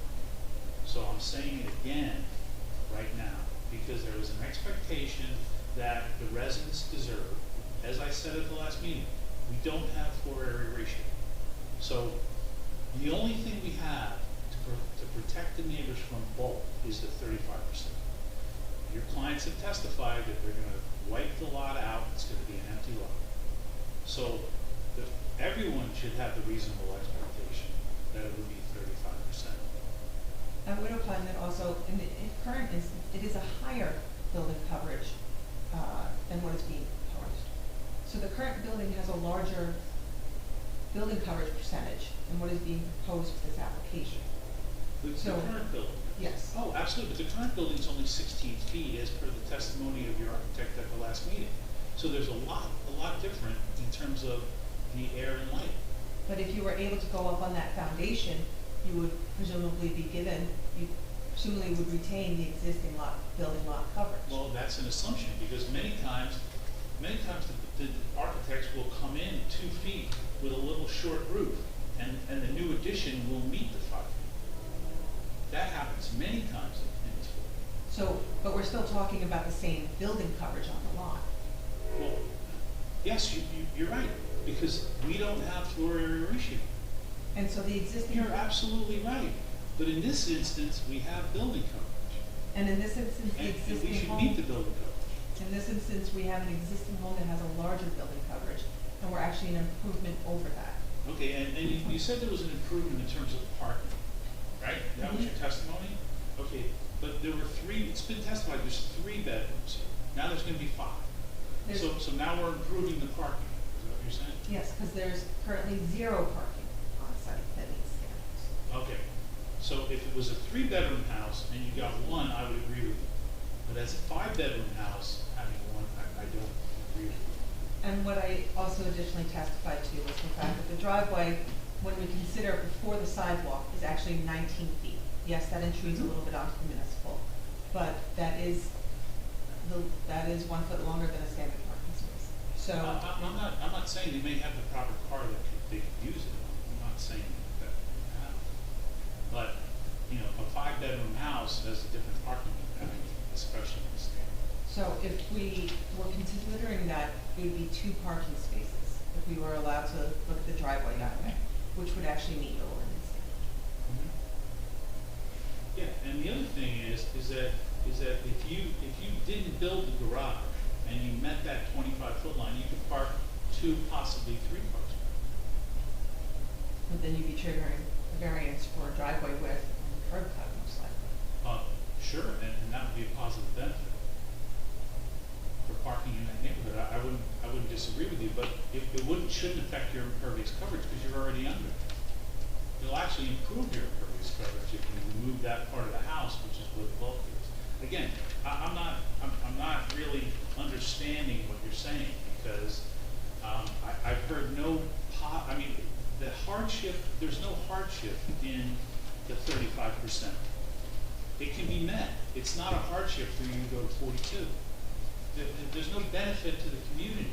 Speaker 1: So I'm saying it again right now, because there was an expectation that the residents deserve. As I said at the last meeting, we don't have floor area ratio. So the only thing we have to protect the neighbors from bulk is the 35%. Your clients have testified that they're going to wipe the lot out. It's going to be an empty lot. So everyone should have the reasonable expectation that it would be 35%.
Speaker 17: I would opine that also, in the current instance, it is a higher building coverage than what is being proposed. So the current building has a larger building coverage percentage than what is being proposed for this application.
Speaker 1: The current building?
Speaker 17: Yes.
Speaker 1: Oh, absolutely, but the current building is only 16 feet as per the testimony of your architect at the last meeting. So there's a lot different in terms of the air and light.
Speaker 17: But if you were able to go up on that foundation, you would presumably be given, you presumably would retain the existing building lot coverage.
Speaker 1: Well, that's an assumption, because many times the architects will come in 2 feet with a little short roof, and the new addition will meet the 5 feet. That happens many times in this building.
Speaker 17: So, but we're still talking about the same building coverage on the lot.
Speaker 1: Well, yes, you're right, because we don't have floor area ratio.
Speaker 17: And so the existing...
Speaker 1: You're absolutely right. But in this instance, we have building coverage.
Speaker 17: And in this instance, the existing
Speaker 1: And we should
Speaker 17: home...
Speaker 1: meet the building coverage.
Speaker 17: In this instance, we have an existing home that has a larger building coverage, and we're actually an improvement over that.
Speaker 1: Okay, and you said there was an improvement in terms of parking, right? That was your testimony? Okay, but there were 3, it's been testified, there's 3 bedrooms here. Now there's gonna be 5. So now we're improving the parking, is that what you're saying?
Speaker 17: Yes, because there's currently 0 parking on site that meets standards.
Speaker 1: Okay, so if it was a 3-bedroom house and you got 1, I would agree with you. But as a 5-bedroom house, having 1, I don't agree with you.
Speaker 17: And what I also additionally testified to was the fact that the driveway, when we consider before the sidewalk, is actually 19 feet. Yes, that intrudes a little bit onto the municipal, but that is 1 foot longer than a standard parking space. So
Speaker 1: I'm not saying they may have the proper car that they could use it. I'm not saying that they have. But, you know, a 5-bedroom house has a different parking capacity, especially in the state.
Speaker 17: So if we were considering that, it would be 2 parking spaces if we were allowed to look at the driveway that way, which would actually meet your ordinance standard.
Speaker 1: Yeah, and the other thing is that if you didn't build the garage and you met that 25-foot line, you could park 2, possibly 3 cars.
Speaker 17: But then you'd be triggering a variance for driveway width and curb cut, most likely.
Speaker 1: Sure, and that would be a positive benefit for parking in that neighborhood. I wouldn't disagree with you, but it shouldn't affect your impervious coverage because you're already under it. It'll actually improve your impervious coverage if you remove that part of the house, which is where the bulk is. Again, I'm not really understanding what you're saying, because I've heard the hardship. There's no hardship in the 35%. It can be met. It's not a hardship for you to go to 42. there's no benefit to the community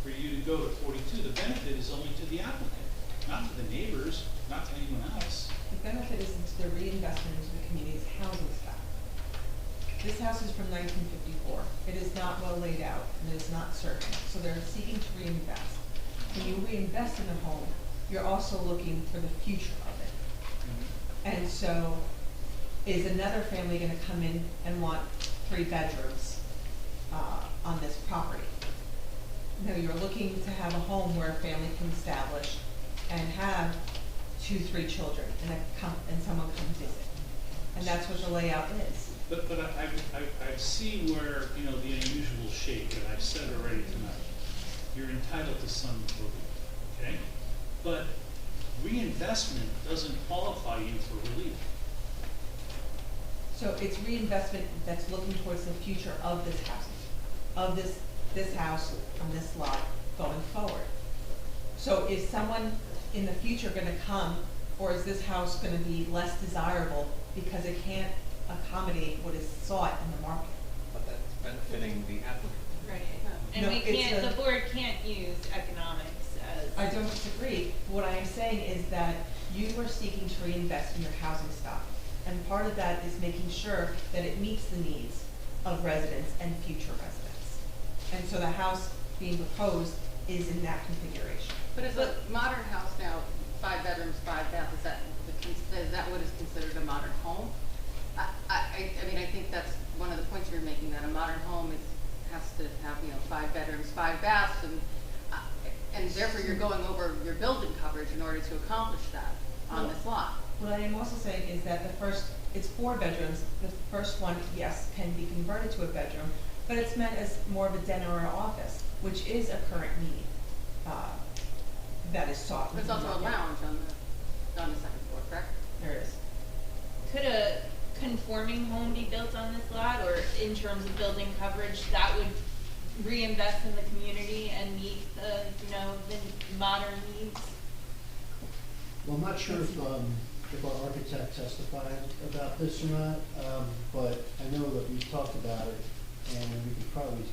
Speaker 1: for you to go to 42. The benefit is only to the applicant, not to the neighbors, not to anyone else.
Speaker 17: The benefit is into the reinvestment into the community's housing stock. This house is from 1954. It is not well laid out, and it is not certain, so they're seeking to reinvest. When you reinvest in a home, you're also looking for the future of it. And so, is another family gonna come in and want 3 bedrooms, on this property? No, you're looking to have a home where a family can establish and have 2, 3 children, and someone come visit. And that's what the layout is.
Speaker 1: But I see where, you know, the unusual shape, and I've said already tonight, you're entitled to some relief, okay? But reinvestment doesn't qualify you for relief.
Speaker 17: So it's reinvestment that's looking towards the future of this house, of this house on this lot going forward. So is someone in the future gonna come, or is this house gonna be less desirable because it can't accommodate what is sought in the market?
Speaker 5: But that's benefiting the applicant.
Speaker 9: Right. And
Speaker 17: No,
Speaker 9: we
Speaker 17: it's
Speaker 9: can't,
Speaker 17: a-
Speaker 9: the board can't use economics as.
Speaker 17: I don't disagree. What I am saying is that you are seeking to reinvest in your housing stock. And part of that is making sure that it meets the needs of residents and future residents. And so the house being proposed is in that configuration.
Speaker 11: But is a modern house now 5 bedrooms, 5 baths, is that what is considered a modern home? I mean, I think that's one of the points you're making, that a modern home has to have, 5 bedrooms, 5 baths, and therefore you're going over your building coverage in order to accomplish that on this lot.
Speaker 17: What I am also saying is that it's 4 bedrooms. The first one, yes, can be converted to a bedroom, but it's meant as more of a den or an office, which is a current need, that is sought.
Speaker 11: There's also a lounge on the second floor, correct?
Speaker 17: There is.
Speaker 9: Could a conforming home be built on this lot, or in terms of building coverage, that would reinvest in the community and meet the, the modern needs?
Speaker 6: Well, I'm not sure if our architect testified about this or not, but I know that we've talked about it, and we could probably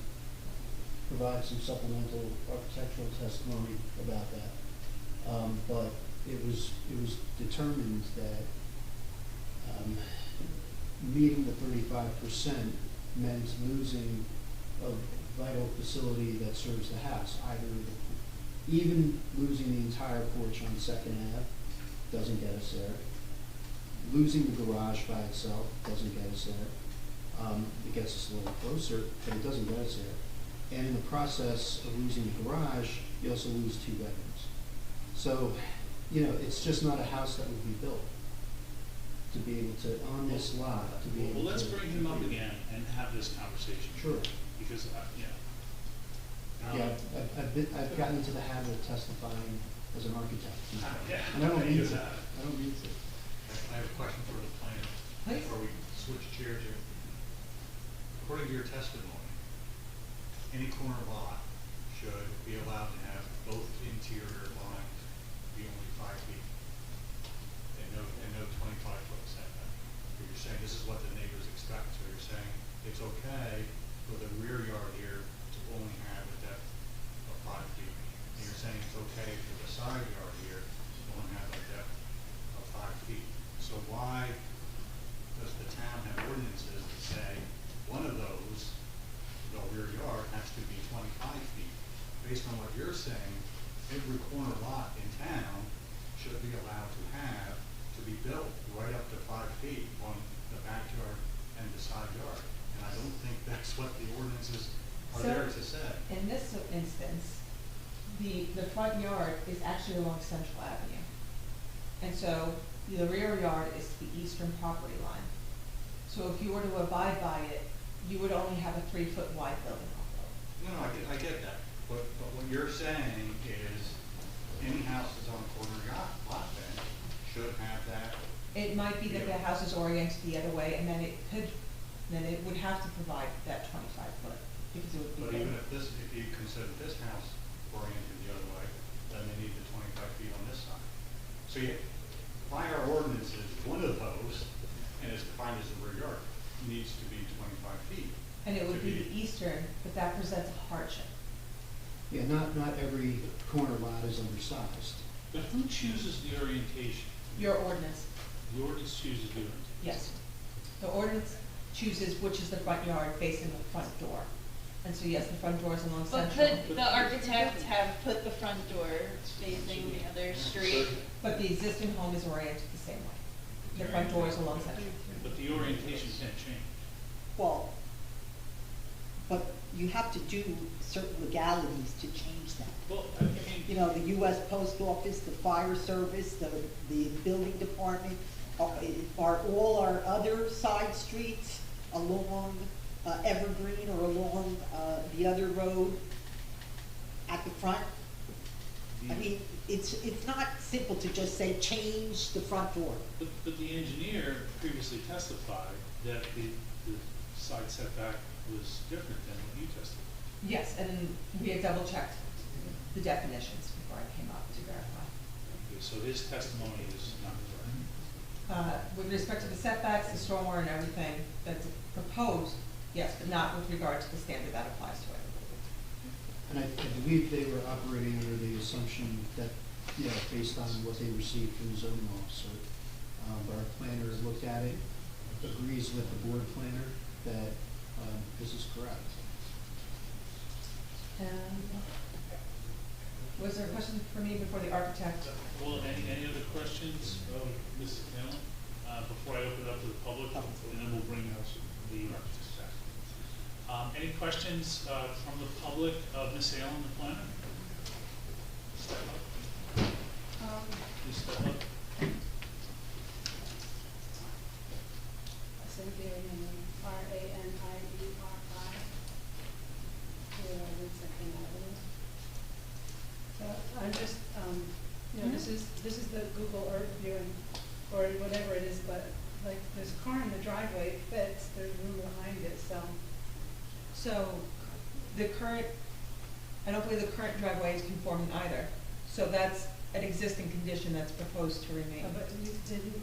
Speaker 6: provide some supplemental architectural testimony about that. But it was determined that meeting the 35% meant losing a vital facility that serves the house, even losing the entire porch on Second Ave doesn't get us there. Losing the garage by itself doesn't get us there. It gets us a little closer, but it doesn't get us there. And in the process of losing the garage, you also lose 2 bedrooms. So, it's just not a house that would be built to be able to, on this lot, to be able to.
Speaker 1: Well, let's bring him up again and have this conversation.
Speaker 6: Sure.
Speaker 1: Because,
Speaker 6: Yeah, I've gotten into the habit of testifying as an architect.
Speaker 1: Yeah.
Speaker 6: And I don't need to.
Speaker 1: Yeah.
Speaker 6: I don't need to.
Speaker 4: I have a question for the planner,
Speaker 17: Please.
Speaker 4: before we switch chairs here. According to your testimony, any corner lot should be allowed to have both interior lines be only 5 feet. And no 25-foot setback. But you're saying this is what the neighbors expect, so you're saying it's okay for the rear yard here to only have a depth of 5 feet. And you're saying it's okay for the side yard here to only have a depth of 5 feet. So why does the town have ordinances that say one of those, the rear yard, has to be 25 feet? Based on what you're saying, every corner lot in town should be allowed to be built right up to 5 feet on the backyard and the side yard. And I don't think that's what the ordinances are there to say.
Speaker 17: In this instance, the front yard is actually along Central Avenue. And so the rear yard is the eastern property line. So if you were to abide by it, you would only have a 3-foot wide building.
Speaker 4: No, I get that. But what you're saying is any house that's on a corner lot then should have that.
Speaker 17: It might be that the house is oriented the other way, and then it would have to provide that 25-foot, because it would be.
Speaker 4: But even if you consider this house oriented the other way, then they need the 25 feet on this side. So by our ordinances, one of those, and it's defined as a rear yard, needs to be 25 feet.
Speaker 17: And it would be the eastern, but that presents a hardship.
Speaker 6: Yeah, not every corner lot is undersized.
Speaker 1: But who chooses the orientation?
Speaker 17: Your ordinance,
Speaker 1: The ordinance chooses the orientation.
Speaker 17: yes. The ordinance chooses which is the front yard facing the front door. And so, yes, the front door is along
Speaker 9: But
Speaker 17: Central.
Speaker 9: could the architect have put the front door facing the other street?
Speaker 17: But the existing home is oriented the same way. The front door is along Central.
Speaker 1: But the orientation can't change.
Speaker 7: Well, but you have to do certain legalities to change that.
Speaker 1: Well, I mean,
Speaker 7: You know, the US Post Office, the fire service, the building department, are all our other side streets along Evergreen or along the other road at the front? I mean, it's not simple to just say, change the front door.
Speaker 1: But the engineer previously testified that the side setback was different than what you testified.
Speaker 17: Yes, and we had double checked the definitions before I came up to verify.
Speaker 1: Okay, so his testimony is not correct.
Speaker 17: With respect to the setbacks, the stormwater and everything that's proposed, yes, but not with regard to the standard that applies to it.
Speaker 6: And I believe they were operating under the assumption that, you know, based on what they received from the zoning officer. But our planner looked at it, agrees with the board planner that this is correct.
Speaker 17: And was there a question for me before the architect?
Speaker 1: Well, any other questions of Mrs. Allen, before I open it up to the public, and then we'll bring out the architect's staff. Any questions, from the public of Ms. Allen, the planner? Step up. Please step up.
Speaker 14: Cynthia Ranieri, R-A-N-I-E-R-I. Here, Second Avenue. So I'm just, you know, this is the Google Earth viewing, or whatever it is, but like, this car in the driveway fits, there's room behind it, so.
Speaker 17: So the current, I don't believe the current driveway is conforming either. So that's an existing condition that's proposed to remain.
Speaker 14: But did you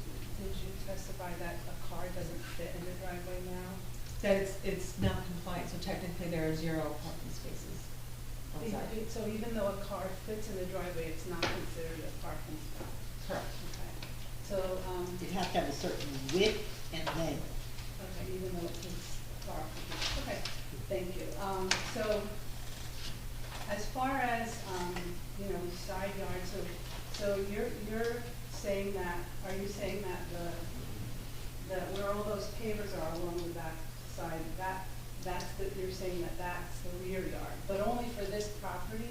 Speaker 14: testify that a car doesn't fit in the driveway now?
Speaker 17: That it's not compliant, so technically there are 0 parking spaces on site.
Speaker 14: So even though a car fits in the driveway, it's not considered a parking spot?
Speaker 17: Correct.
Speaker 14: Okay. So,
Speaker 7: It has to have a certain width and length.
Speaker 14: okay, even though it's a car. Okay, thank you. So as far as, you know, side yards, so you're saying that, are you saying that that where all those pavers are along the back side, you're saying that that's the rear yard, but only for this property?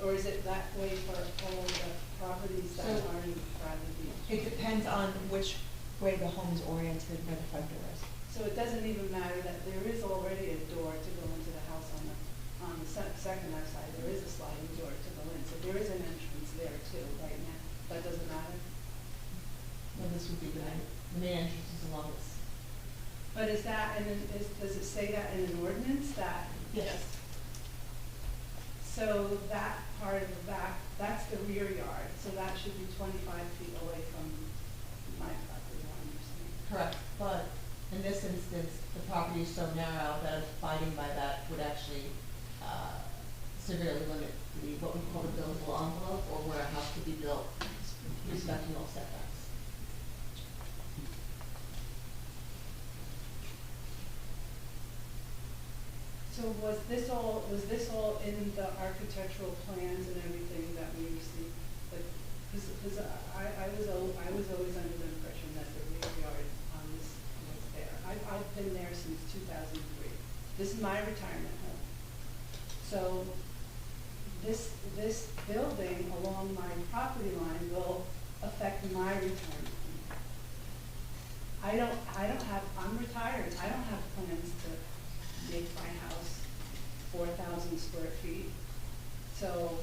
Speaker 14: Or is it that way for all of the properties that
Speaker 17: So-
Speaker 14: are in Bradley Beach?
Speaker 17: It depends on which way the home is oriented where the front door is.
Speaker 14: So it doesn't even matter that there is already a door to go into the house on the second side, there is a sliding door to go in, so there is an entrance there too, right now, that doesn't matter?
Speaker 17: Well, this would be the main entrance is along this.
Speaker 14: But is that, does it say that in an ordinance that?
Speaker 17: Yes.
Speaker 14: So that part of the back, that's the rear yard, so that should be 25 feet away from my property line, you're saying?
Speaker 17: Correct, but in this instance, the property is so narrow that abiding by that would actually severely limit what we call the buildable envelope, or where a house could be built, respecting all setbacks.
Speaker 14: So was this all in the architectural plans and everything that we received? Like, because I was always under the impression that the rear yard on this was there. I've been there since 2003. This is my retirement home. So this building along my property line will affect my retirement home. I'm retired. I don't have plans to make my house 4,000 square feet. So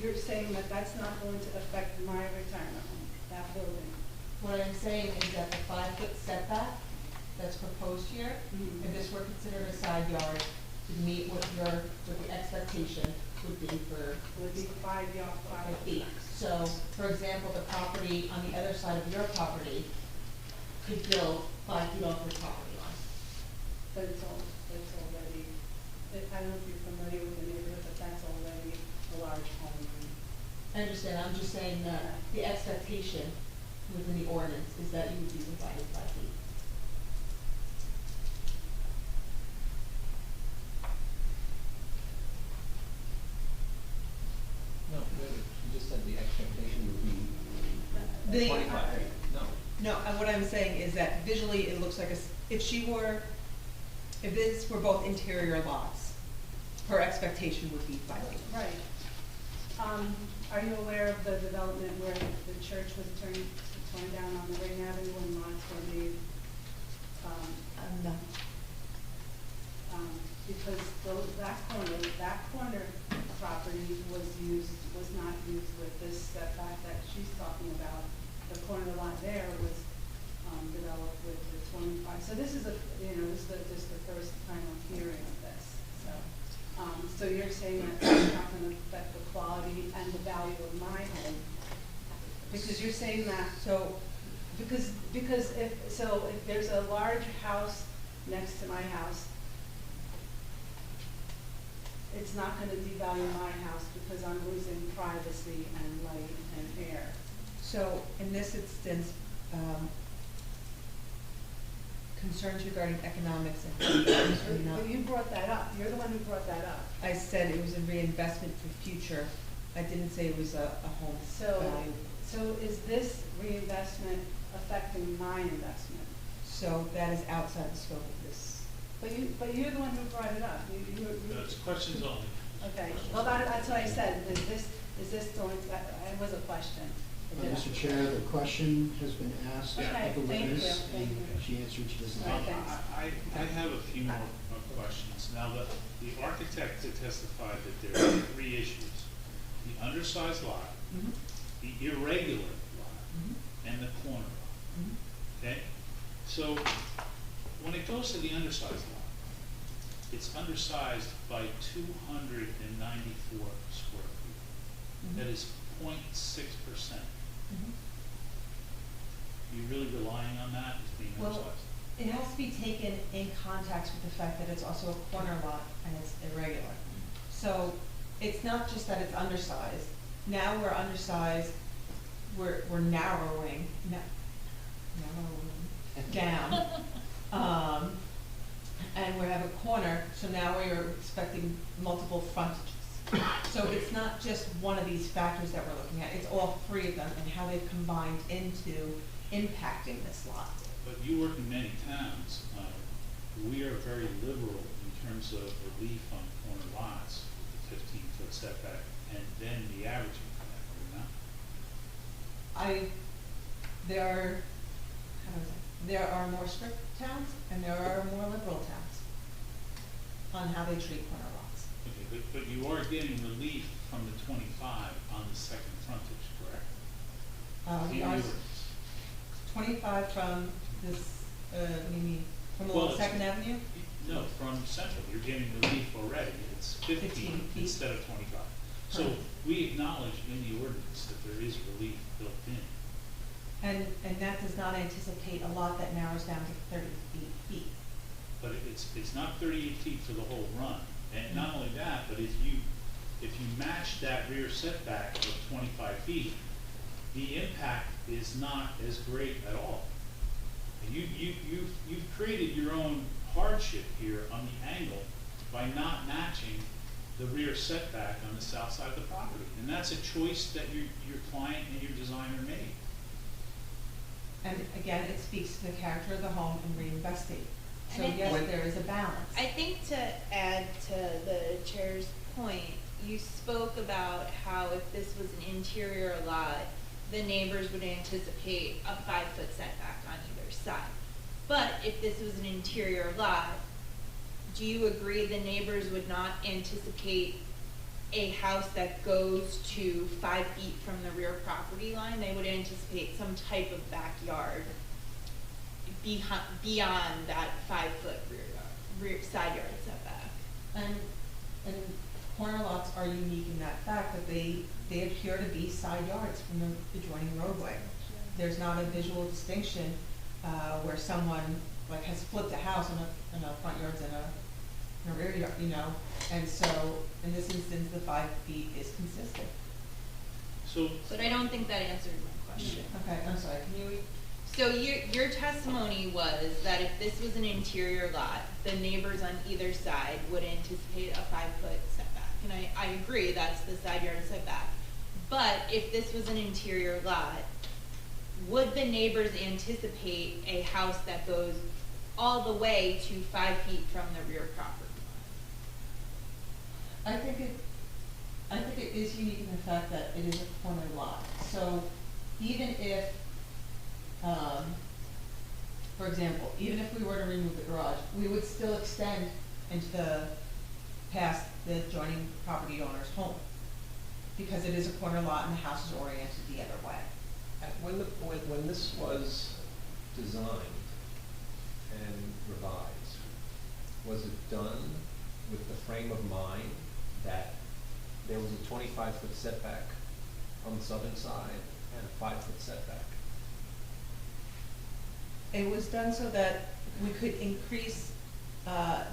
Speaker 14: you're saying that that's not going to affect my retirement home, that building?
Speaker 17: What I'm saying is that the 5-foot setback that's proposed here, if this were considered a side yard, would meet what the expectation would be for.
Speaker 14: Would be 5
Speaker 17: feet. So, for example, the property on the other side of your property could build 5 feet off your property line. understand, I'm just saying that the expectation within the ordinance is that you would be provided 5 feet.
Speaker 5: No, you just said the expectation would be
Speaker 17: The-
Speaker 5: 25 feet. No.
Speaker 17: No, what I'm saying is that visually it looks like if this were both interior lots, her expectation would be 5 feet.
Speaker 14: Right. Are you aware of the development where the church was torn down on the Ring Avenue and lots were made?
Speaker 17: No.
Speaker 14: Because that corner property was not used with this setback that she's talking about. The corner lot there was developed with the 25. So this is just the first time I'm hearing of this. So you're saying that that's not going to affect the quality and the value of my home, because you're saying that. So because if there's a large house next to my house, it's not going to devalue my house because I'm losing privacy and light and air.
Speaker 17: So in this instance, concerns regarding economics and are not.
Speaker 14: But you brought that up. You're the one who brought that up.
Speaker 17: I said it was a reinvestment for future. I didn't say it was a home value.
Speaker 14: So is this reinvestment affecting my investment?
Speaker 17: So that is outside the scope of this.
Speaker 14: But you're the one who brought it up.
Speaker 1: It's questions only.
Speaker 14: Okay. Well, that's what I said. Is this going? It was a question.
Speaker 6: Mr. Chair, the question has been asked
Speaker 14: Okay,
Speaker 6: of the
Speaker 14: thank you,
Speaker 6: witness,
Speaker 14: thank
Speaker 6: and
Speaker 14: you.
Speaker 6: she answered she doesn't
Speaker 14: All right,
Speaker 6: have.
Speaker 14: thanks.
Speaker 1: I have a few more questions. Now, the architect had testified that there are 3 issues: the undersized lot, the irregular lot, and the corner lot. Okay? So, when it goes to the undersized lot, it's undersized by 294 square feet. That is 0.6%. You really relying on that as being
Speaker 17: Well,
Speaker 1: undersized?
Speaker 17: it has to be taken in context with the fact that it's also a corner lot and it's irregular. So it's not just that it's undersized. Now we're undersized, we're narrowing down. And we have a corner, so now we're expecting multiple frontages. So it's not just one of these factors that we're looking at, it's all 3 of them and how they've combined into impacting this lot.
Speaker 1: But you work in many towns. We are very liberal in terms of relief on corner lots, with the 15-foot setback, and then the averaging for that, are we not?
Speaker 17: There are more strict towns and there are more liberal towns on how they treat corner lots.
Speaker 1: Okay, but you are getting relief from the 25 on the second frontage, correct?
Speaker 17: We
Speaker 1: In
Speaker 17: are
Speaker 1: the ordinance.
Speaker 17: 25 from this, what do you mean, from
Speaker 1: Well,
Speaker 17: the Second Avenue?
Speaker 1: No, from Central, you're getting relief already. It's 15
Speaker 17: 15 feet.
Speaker 1: instead of 25. So
Speaker 17: Correct.
Speaker 1: we acknowledge in the ordinance that there is relief built in.
Speaker 17: And that does not anticipate a lot that narrows down to 38 feet.
Speaker 1: But it's not 38 feet for the whole run. And not only that, but if you match that rear setback of 25 feet, the impact is not as great at all. And you've created your own hardship here on the angle by not matching the rear setback on the south side of the property. And that's a choice that your client and your designer made.
Speaker 17: And again, it speaks to the character of the home and reinvesting. So
Speaker 9: And I
Speaker 17: yes,
Speaker 9: think-
Speaker 17: there is a balance.
Speaker 9: I think to add to the chair's point, you spoke about how if this was an interior lot, the neighbors would anticipate a 5-foot setback on either side. But if this was an interior lot, do you agree the neighbors would not anticipate a house that goes to 5 feet from the rear property line? They would anticipate some type of backyard beyond that 5-foot rear side yard setback.
Speaker 17: And corner lots are unique in that fact that they appear to be side yards from the adjoining roadway. There's not a visual distinction where someone like has flipped a house and a front yard's in a rear yard, you know. And so in this instance, the 5 feet is consistent.
Speaker 1: So,
Speaker 9: But I don't think that answered my question.
Speaker 17: Okay, I'm sorry, can you
Speaker 9: So your testimony was that if this was an interior lot, the neighbors on either side would anticipate a 5-foot setback. And I agree, that's the side yard setback. But if this was an interior lot, would the neighbors anticipate a house that goes all the way to 5 feet from the rear property line?
Speaker 17: I think it is unique in the fact that it is a corner lot. So even if, for example, even if we were to remove the garage, we would still extend past the adjoining property owner's home, because it is a corner lot and the house is oriented the other way.
Speaker 5: When this was designed and revised, was it done with the frame of mind that there was a 25-foot setback on the southern side and a 5-foot setback?
Speaker 17: It was done so that we could increase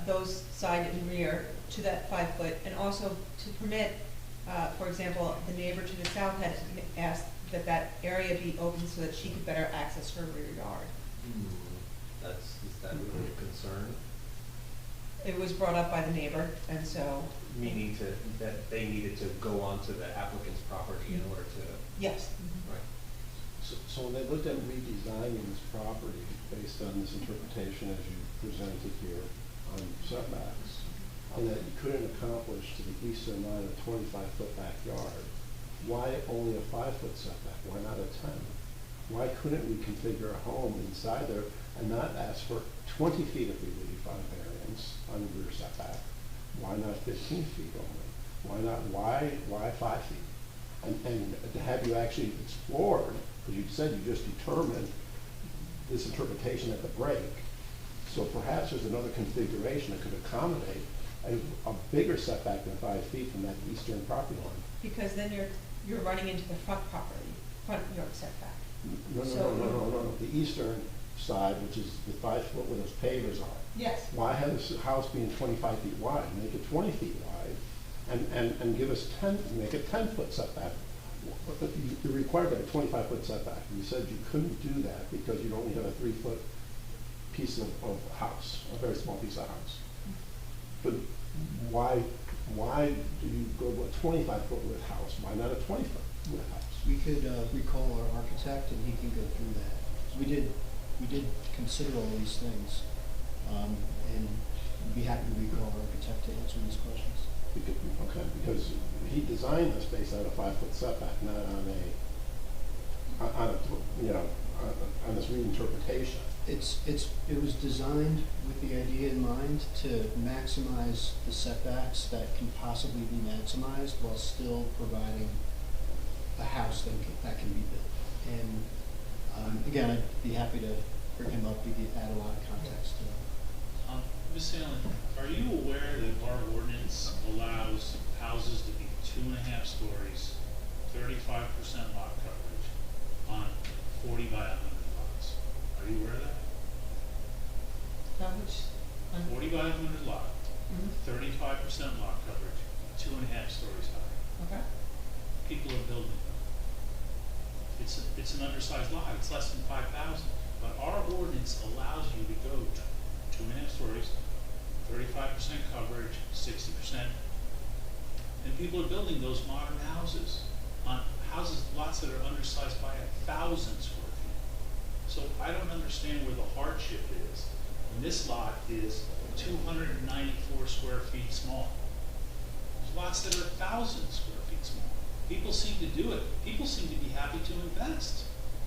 Speaker 17: those side and rear to that 5 foot, and also to permit, for example, the neighbor to the south had asked that that area be open so that she could better access her rear yard.
Speaker 5: Is that really a concern?
Speaker 17: It was brought up by the neighbor, and so.
Speaker 5: Meaning that they needed to go onto the applicant's property in order to.
Speaker 17: Yes.
Speaker 5: Right.
Speaker 18: So when they looked at redesigning this property based on this interpretation as you presented here on setbacks, and that you couldn't accomplish to the eastern line a 25-foot backyard, why only a 5-foot setback? Why not a 10? Why couldn't we configure a home inside there and not ask for 20 feet of relief on variance on the rear setback? Why not 15 feet only? Why 5 feet? And have you actually explored, because you said you just determined this interpretation at the break, so perhaps there's another configuration that could accommodate a bigger setback than 5 feet from that eastern property line?
Speaker 17: Because then you're running into the front yard setback.
Speaker 18: No. The eastern side, which is the 5 foot where those pavers are.
Speaker 17: Yes.
Speaker 18: Why have this house being 25 feet wide? Make it 20 feet wide, and give us make a 10-foot setback. You're required to have a 25-foot setback. You said you couldn't do that because you'd only have a 3-foot piece of house, a very small piece of house. But why do you go to a 25-foot width house? Why not a 20-foot width house?
Speaker 6: We could recall our architect and he can go through that. So we did consider all these things, and we'd be happy to recall our architect to answer these questions.
Speaker 18: Because he designed this based on a 5-foot setback, not on this reinterpretation.
Speaker 6: It was designed with the idea in mind to maximize the setbacks that can possibly be maximized while still providing a house that can be built. And again, I'd be happy to bring him up. He could add a lot of context to it.
Speaker 1: Ms. Allen, are you aware that our ordinance allows houses to be 2.5 stories, 35% lot coverage on 40 by 100 lots? Are you aware of that? 40 by 100 lot, 35% lot coverage, 2.5 stories high.
Speaker 17: Okay.
Speaker 1: People are building them. It's an undersized lot. It's less than 5,000. But our ordinance allows you to go 2.5 stories, 35% coverage, 60%. And people are building those modern houses on lots that are undersized by 1,000 square feet. So I don't understand where the hardship is. And this lot is 294 square feet small. There's lots that are 1,000 square feet small. People seem to do it. People seem to be happy to invest.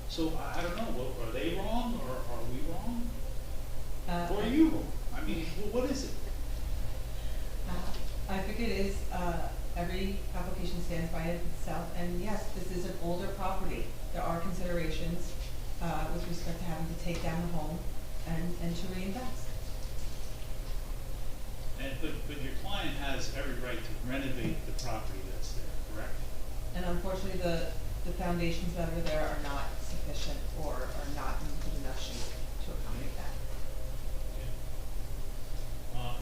Speaker 1: So I don't know, are they wrong or are we wrong? Or are you wrong? I mean, what is it?
Speaker 17: I think it is, every application stands by itself, and yes, this is an older property. There are considerations with respect to having to take down the home and to reinvest.
Speaker 1: But your client has every right to renovate the property that's there, correct?
Speaker 17: And unfortunately, the foundations that are there are not sufficient or are not in good enough shape to accommodate that.
Speaker 1: Okay.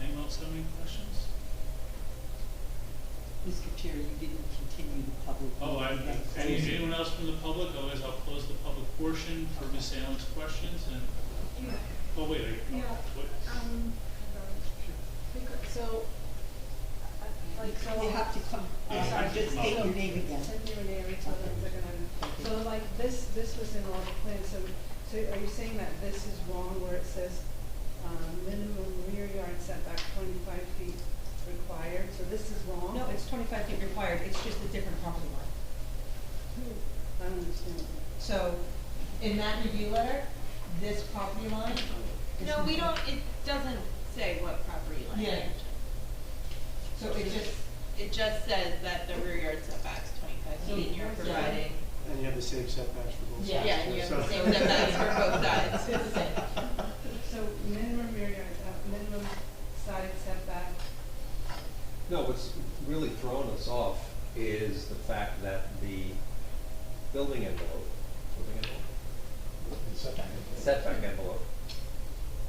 Speaker 1: Anyone else have any questions?
Speaker 7: Mr. Chair, you didn't continue the public.
Speaker 1: Oh,
Speaker 7: meeting.
Speaker 1: anyone else from the public? Otherwise, I'll close the public portion for Ms. Allen's questions and, oh, wait, what?
Speaker 14: So, so.
Speaker 7: You have to come,
Speaker 1: Yeah,
Speaker 7: sorry,
Speaker 1: you have to
Speaker 7: just
Speaker 1: come
Speaker 7: state
Speaker 1: up.
Speaker 7: your name again.
Speaker 14: Send you an area so that they're gonna, so like this was in all the plans, so are you saying that this is wrong where it says, minimum rear yard setback 25 feet required, so this is wrong?
Speaker 17: No, it's 25 feet required, it's just a different property line.
Speaker 14: I don't understand.
Speaker 17: So, in that review letter, this property line is.
Speaker 9: No, we don't, it doesn't say what property line.
Speaker 17: Yeah. So
Speaker 9: It just says that the rear yard setback's 25 feet and you're providing.
Speaker 10: And you have the same setbacks for both sides.
Speaker 9: Yeah, and you have the
Speaker 10: So-
Speaker 9: same setbacks for both sides.
Speaker 17: It's the same.
Speaker 14: So minimum rear yard, minimum side setback,
Speaker 5: No, what's really thrown us off is the fact that the building envelope, setback envelope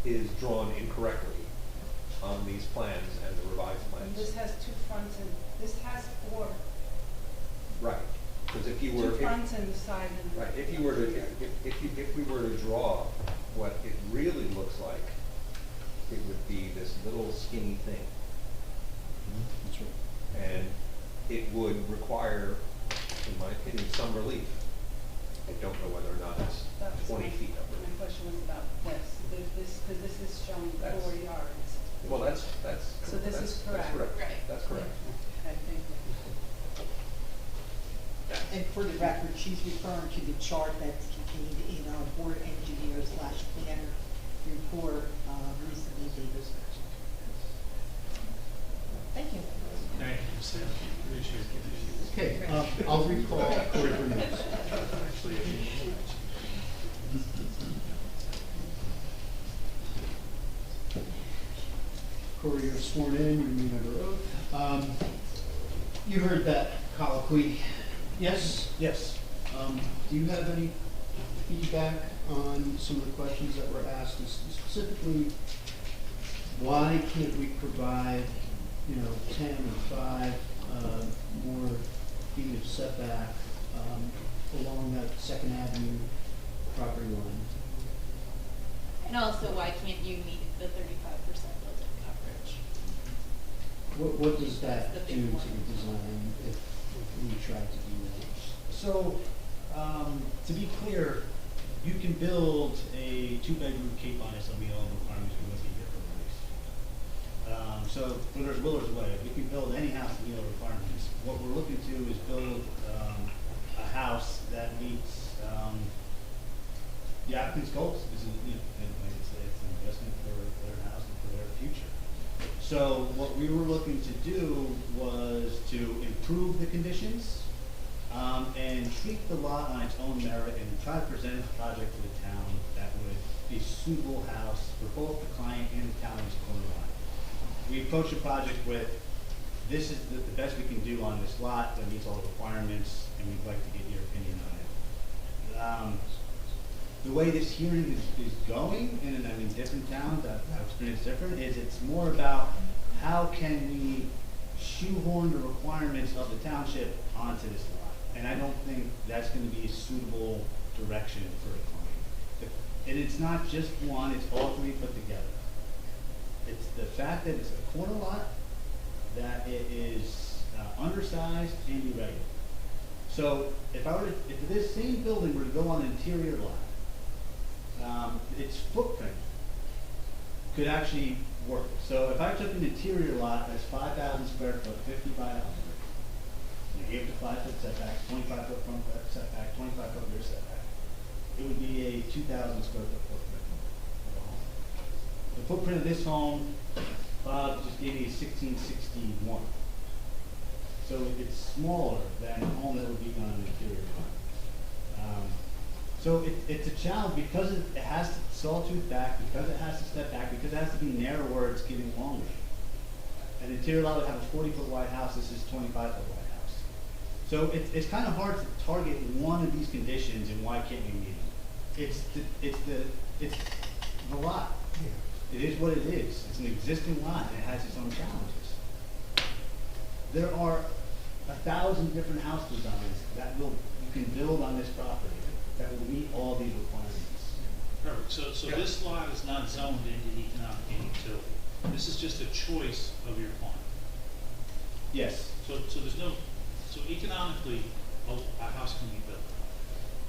Speaker 5: is drawn incorrectly on these plans and the revised
Speaker 14: and
Speaker 5: plans.
Speaker 14: this has two fronts and, this has four,
Speaker 5: Right, because if you were.
Speaker 14: two fronts and the side and.
Speaker 5: Right, if you were to, if we were to draw what it really looks like, it would be this little skinny thing.
Speaker 6: That's right.
Speaker 5: And it would require, in my opinion, some relief. I don't know whether or not it's
Speaker 14: That was
Speaker 5: 20 feet up.
Speaker 14: My question was about this, because this is showing
Speaker 5: That's-
Speaker 14: 4 yards.
Speaker 5: Well, that's.
Speaker 14: So this is correct.
Speaker 9: Right.
Speaker 5: That's correct.
Speaker 14: I think.
Speaker 7: And for the record, she's referring to the chart that's contained in our board engineer / planner report, recently dated.
Speaker 17: Thank you.
Speaker 1: Thank you, Ms. Allen. Appreciate it.
Speaker 6: Okay, I'll recall Corey Bernays. Corey, you're sworn in, you're new member oath. You heard that colloquy, yes? Yes. Do you have any feedback on some of the questions that were asked, and specifically, why can't we provide, 10 or 5 more feet of setback along that Second Avenue property line?
Speaker 9: And also, why can't you meet the 35% building coverage?
Speaker 6: What does that
Speaker 9: That's the
Speaker 6: do
Speaker 9: big
Speaker 6: to
Speaker 9: one.
Speaker 6: the design if we tried to do that?
Speaker 8: So, to be clear, you can build a 2-bedroom Cape on it, so meet all the requirements we look at here for release. So, when there's will, there's a way. We can build any house to meet all the requirements. What we're looking to is build a house that meets the applicant's goals. This is, it's an investment for their house and for their future. So what we were looking to do was to improve the conditions and treat the lot on its own merit and try to present a project to the town that would be a suitable house for both the client and the town as a corner lot. We approached the project with, this is the best we can do on this lot that meets all the requirements, and we'd like to get your opinion on it. The way this hearing is going, and I mean, different towns that have experienced different, is it's more about how can we shoehorn the requirements of the township onto this lot. And I don't think that's gonna be a suitable direction for a client. And it's not just one, it's all three put together. It's the fact that it's a corner lot, that it is undersized and irregular. So if this same building were to go on an interior lot, its footprint could actually work. So if I took an interior lot that's 5,000 square foot, 50 by 100, you gave it a 5-foot setback, 25 foot front setback, 25 foot rear setback, it would be a 2,000 square foot footprint of a home. The footprint of this home, Bob just gave me a 1661. So it's smaller than a home that would be on an interior lot. So it's a challenge because it has to sawtooth back, because it has to step back, because it has to be narrower, it's getting longer. An interior lot would have a 40-foot wide house, this is 25-foot wide house. So it's kind of hard to target one of these conditions and why can't we meet them? It's the lot. It is what it is. It's an existing lot and it has its own challenges. There are 1,000 different house designs that you can build on this property that will meet all these requirements.
Speaker 1: Perfect, so this lot is not zoned into economic and utility. This is just a choice of your client.
Speaker 8: Yes,
Speaker 1: So there's no, so economically, a house can be built.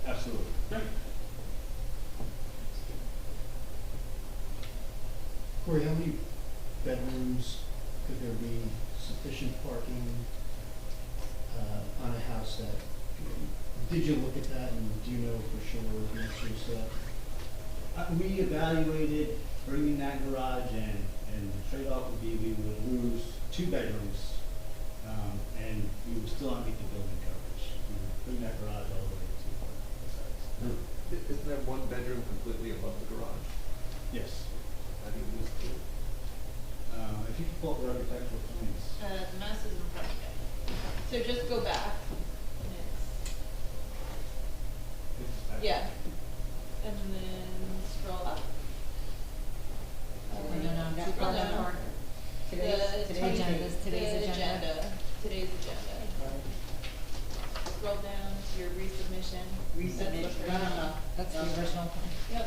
Speaker 8: absolutely.
Speaker 1: Great.
Speaker 6: Corey, how many bedrooms could there be sufficient parking on a house that, did you look at that and do you know for sure the answer is that?
Speaker 8: We evaluated bringing that garage in, and the trade-off would be we would lose 2 bedrooms, and we would still not meet the building coverage. We would bring that garage all the way to the sides.
Speaker 5: Isn't there one bedroom completely above the garage?
Speaker 8: Yes.
Speaker 5: How do you lose two?
Speaker 8: If you could pull up the architectural plans.
Speaker 9: The mess is in front of you. So just go back. And yeah. And then scroll up.
Speaker 3: No,
Speaker 9: Scroll
Speaker 3: scroll
Speaker 9: down.
Speaker 3: down.
Speaker 9: Today's
Speaker 3: agenda.
Speaker 9: Today's agenda. Scroll down to your resubmission.
Speaker 3: That's the original plan.
Speaker 9: Yep.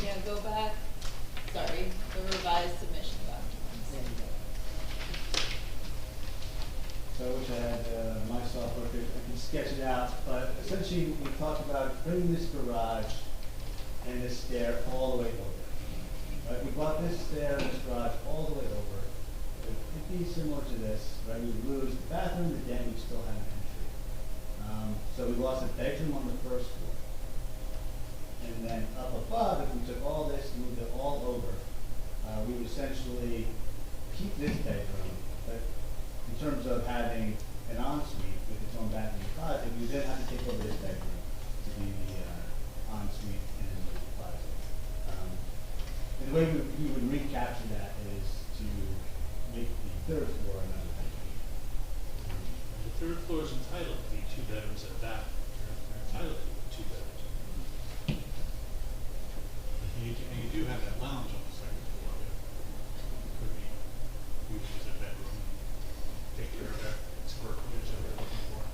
Speaker 9: Yeah, go back. Sorry, the revised submission documents.
Speaker 8: So I wish I had my software, I can sketch it out, but essentially we talked about bringing this garage and this stair all the way over. Right, we brought this stair and this garage all the way over. It would be similar to this, right? We would lose the bathroom, the den, we still have an entry. So we lost a bedroom on the first floor. And then up above, if we took all this, moved it all over, we would essentially keep this bedroom, but in terms of having an ensuite with its own bathroom and closet, we then have to take over this bedroom to be the ensuite and the closet. And the way we would recapture that is to make the third floor another bedroom.
Speaker 1: The third floor is entitled to be 2 bedrooms and a bath. They're entitled to 2 bedrooms.
Speaker 4: And you do have that lounge on the second floor that could be used as a bedroom, take care of that square footage that we're looking for.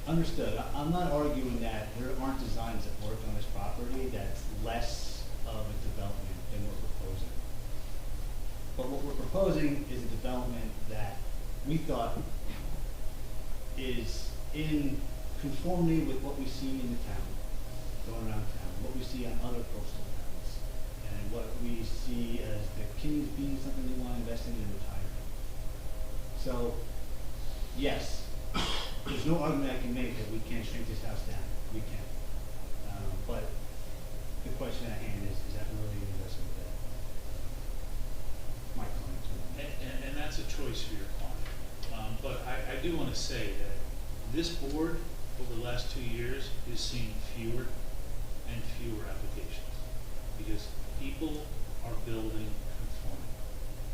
Speaker 8: Understood. I'm not arguing that there aren't designs that work on this property that's less of a development than we're proposing. But what we're proposing is a development that we thought is in conformity with what we see in the town, going around town, what we see on other coastal towns, and what we see as the Kings being something they want to invest in retirement. So, yes, there's no argument I can make that we can't shrink this house down. We can. But the question at hand is that really an investment that my clients want?
Speaker 1: And that's a choice for your client. But I do want to say that this board, over the last 2 years, is seeing fewer and fewer applications because people are building conforming.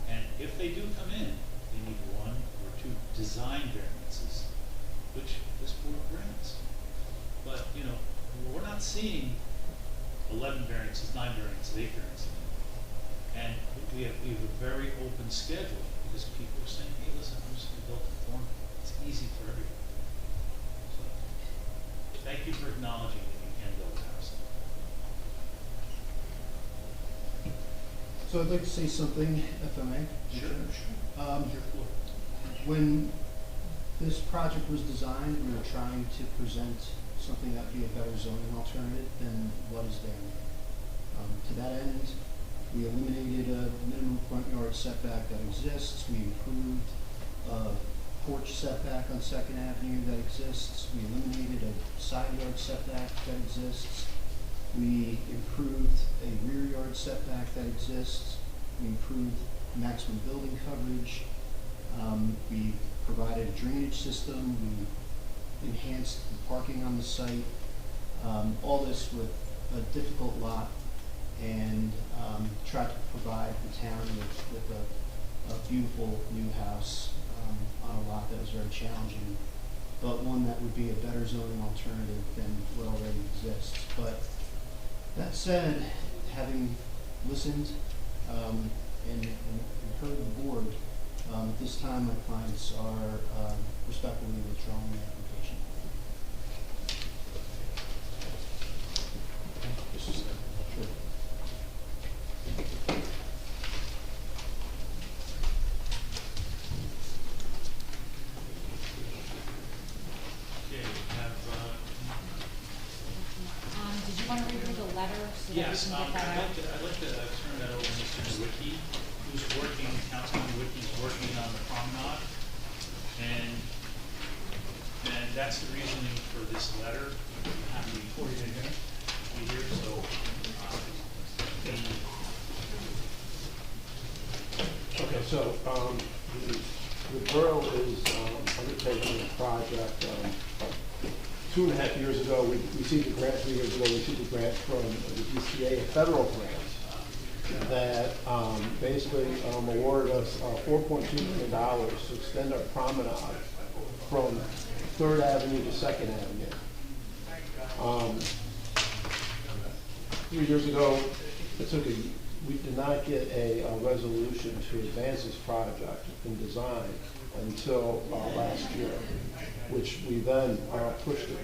Speaker 1: And if they do come in, they need 1 or 2 design variances, which this board grants. But, we're not seeing 11 variances, 9 variances, 8 variances. And we have a very open schedule because people are saying, hey, listen, I'm just going to build conforming. It's easy for everyone. So, thank you for acknowledging that you can build a house.
Speaker 6: So I'd like to say something, if I may.
Speaker 1: Sure. Your floor.
Speaker 6: When this project was designed, we were trying to present something that would be a better zoning alternative than what is there. To that end, we eliminated a minimum front yard setback that exists. We improved a porch setback on Second Avenue that exists. We eliminated a side yard setback that exists. We improved a rear yard setback that exists. We improved maximum building coverage. We provided a drainage system. We enhanced the parking on the site. All this with a difficult lot, and tried to provide the town with a beautiful new house on a lot that was very challenging, but one that would be a better zoning alternative than what already exists. But that said, having listened and heard the board, at this this time, my clients are respectfully withdrawing the application. Sure.
Speaker 1: Okay, we have,
Speaker 3: Did you want to review the letter so that we
Speaker 1: yes,
Speaker 3: can
Speaker 1: I'd
Speaker 3: get that out?
Speaker 1: like to turn that over to Mr. Nowicki, who's working, Councilman Nowicki's working on the promenade. And that's the reasoning for this letter. I'm happy to be here, so,
Speaker 18: Okay, so, the borough is undertaking a project. 2.5 years ago, we received a grant, 3 years ago, we received a grant from the DCA, a federal grant, that basically awarded us $4.2 million to extend our promenade from 3rd Avenue to 2nd Avenue. 3 years ago, we did not get a resolution to advance this project in design until last year, which we then pushed the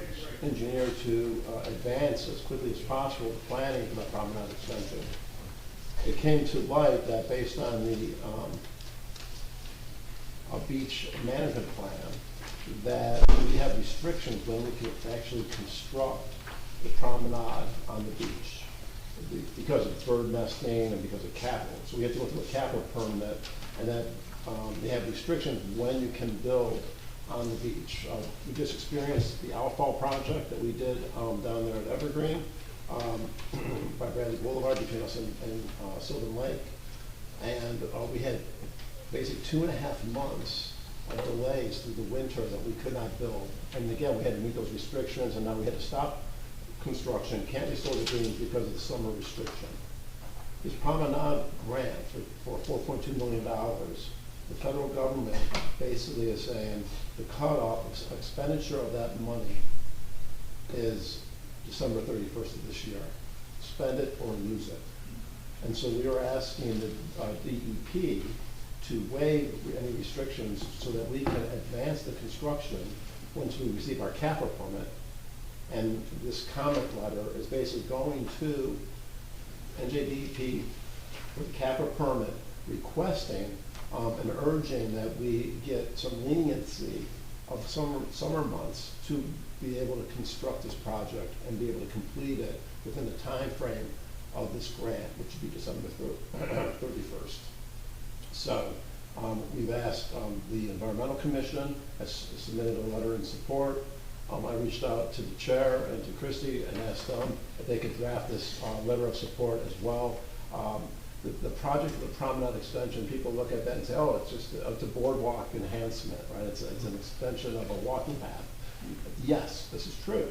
Speaker 18: engineer to advance as quickly as possible the planning for the promenade extension. It came to light that based on the beach management plan, that we have restrictions when we can actually construct the promenade on the beach because of bird nesting and because of capital. So we have to go through a capital permit, and that they have restrictions when you can build on the beach. We just experienced the Outfall project that we did down there at Evergreen by Bradley Boulevard between us and Sylvan Lake. And we had basically 2.5 months of delays through the winter that we could not build. And again, we had to meet those restrictions, and now we had to stop construction, can't restore the greens because of the summer restriction. This promenade grant for $4.2 million, the federal government basically is saying the cutoff expenditure of that money is December 31st of this year. Spend it or lose it. And so we are asking the DEP to waive any restrictions so that we can advance the construction once we receive our capital permit. And this comment letter is basically going to NJDEP for the capital permit, requesting and urging that we get some leniency of summer months to be able to construct this project and be able to complete it within the time frame of this grant, which would be December 31st. So we've asked the Environmental Commission has submitted a letter in support. I reached out to the chair and to Christie and asked them if they could draft this letter of support as well. The project of the promenade extension, people look at that and say, oh, it's a boardwalk enhancement, right? It's an extension of a walking path. Yes, this is true.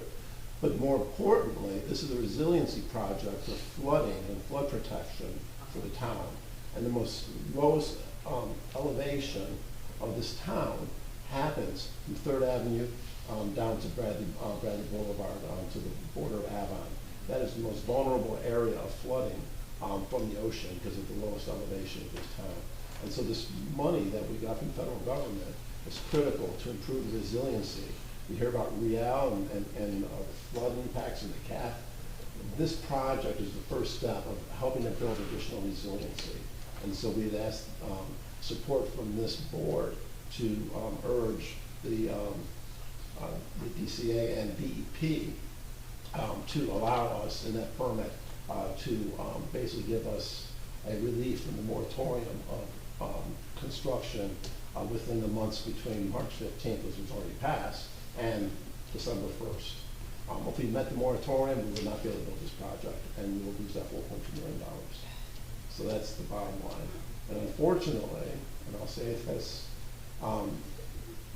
Speaker 18: But more importantly, this is a resiliency project for flooding and flood protection for the town. And the lowest elevation of this town happens from 3rd Avenue down to Bradley Boulevard, to the border of Avon. That is the most vulnerable area of flooding from the ocean because of the lowest elevation of this town. And so this money that we got from the federal government is critical to improve the resiliency. We hear about Riel and flood impacts in the CAF. This project is the first step of helping to build additional resiliency. And so we'd asked support from this board to urge the DCA and DEP to allow us in that permit to basically give us a relief from the moratorium of construction within the months between March 15th, which was already passed, and December 1st. If we met the moratorium, we would not be able to build this project, and we would lose that $4.2 million. So that's the bottom line. And unfortunately, and I'll say this, I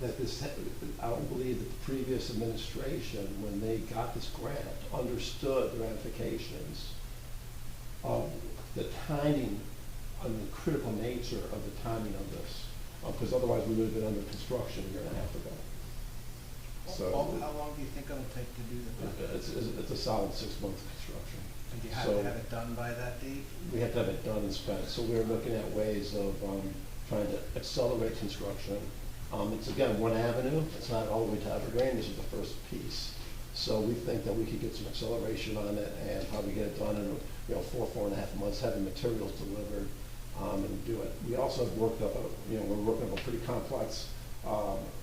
Speaker 18: don't believe that the previous administration, when they got this grant, understood the ramifications of the timing and the critical nature of the timing of this, because otherwise we would have been under construction a year and a half ago. So
Speaker 12: How long do you think it'll take to do the project?
Speaker 18: it's a solid 6-month construction.
Speaker 12: And you have to have it done by that date?
Speaker 18: We have to have it done and spent. So we're looking at ways of trying to accelerate construction. It's again, one avenue, it's not all the way to Evergreen, this is the first piece. So we think that we could get some acceleration on it and probably get it done in, 4.5 months, have the materials delivered, and do it. We also have worked up we're working up a pretty complex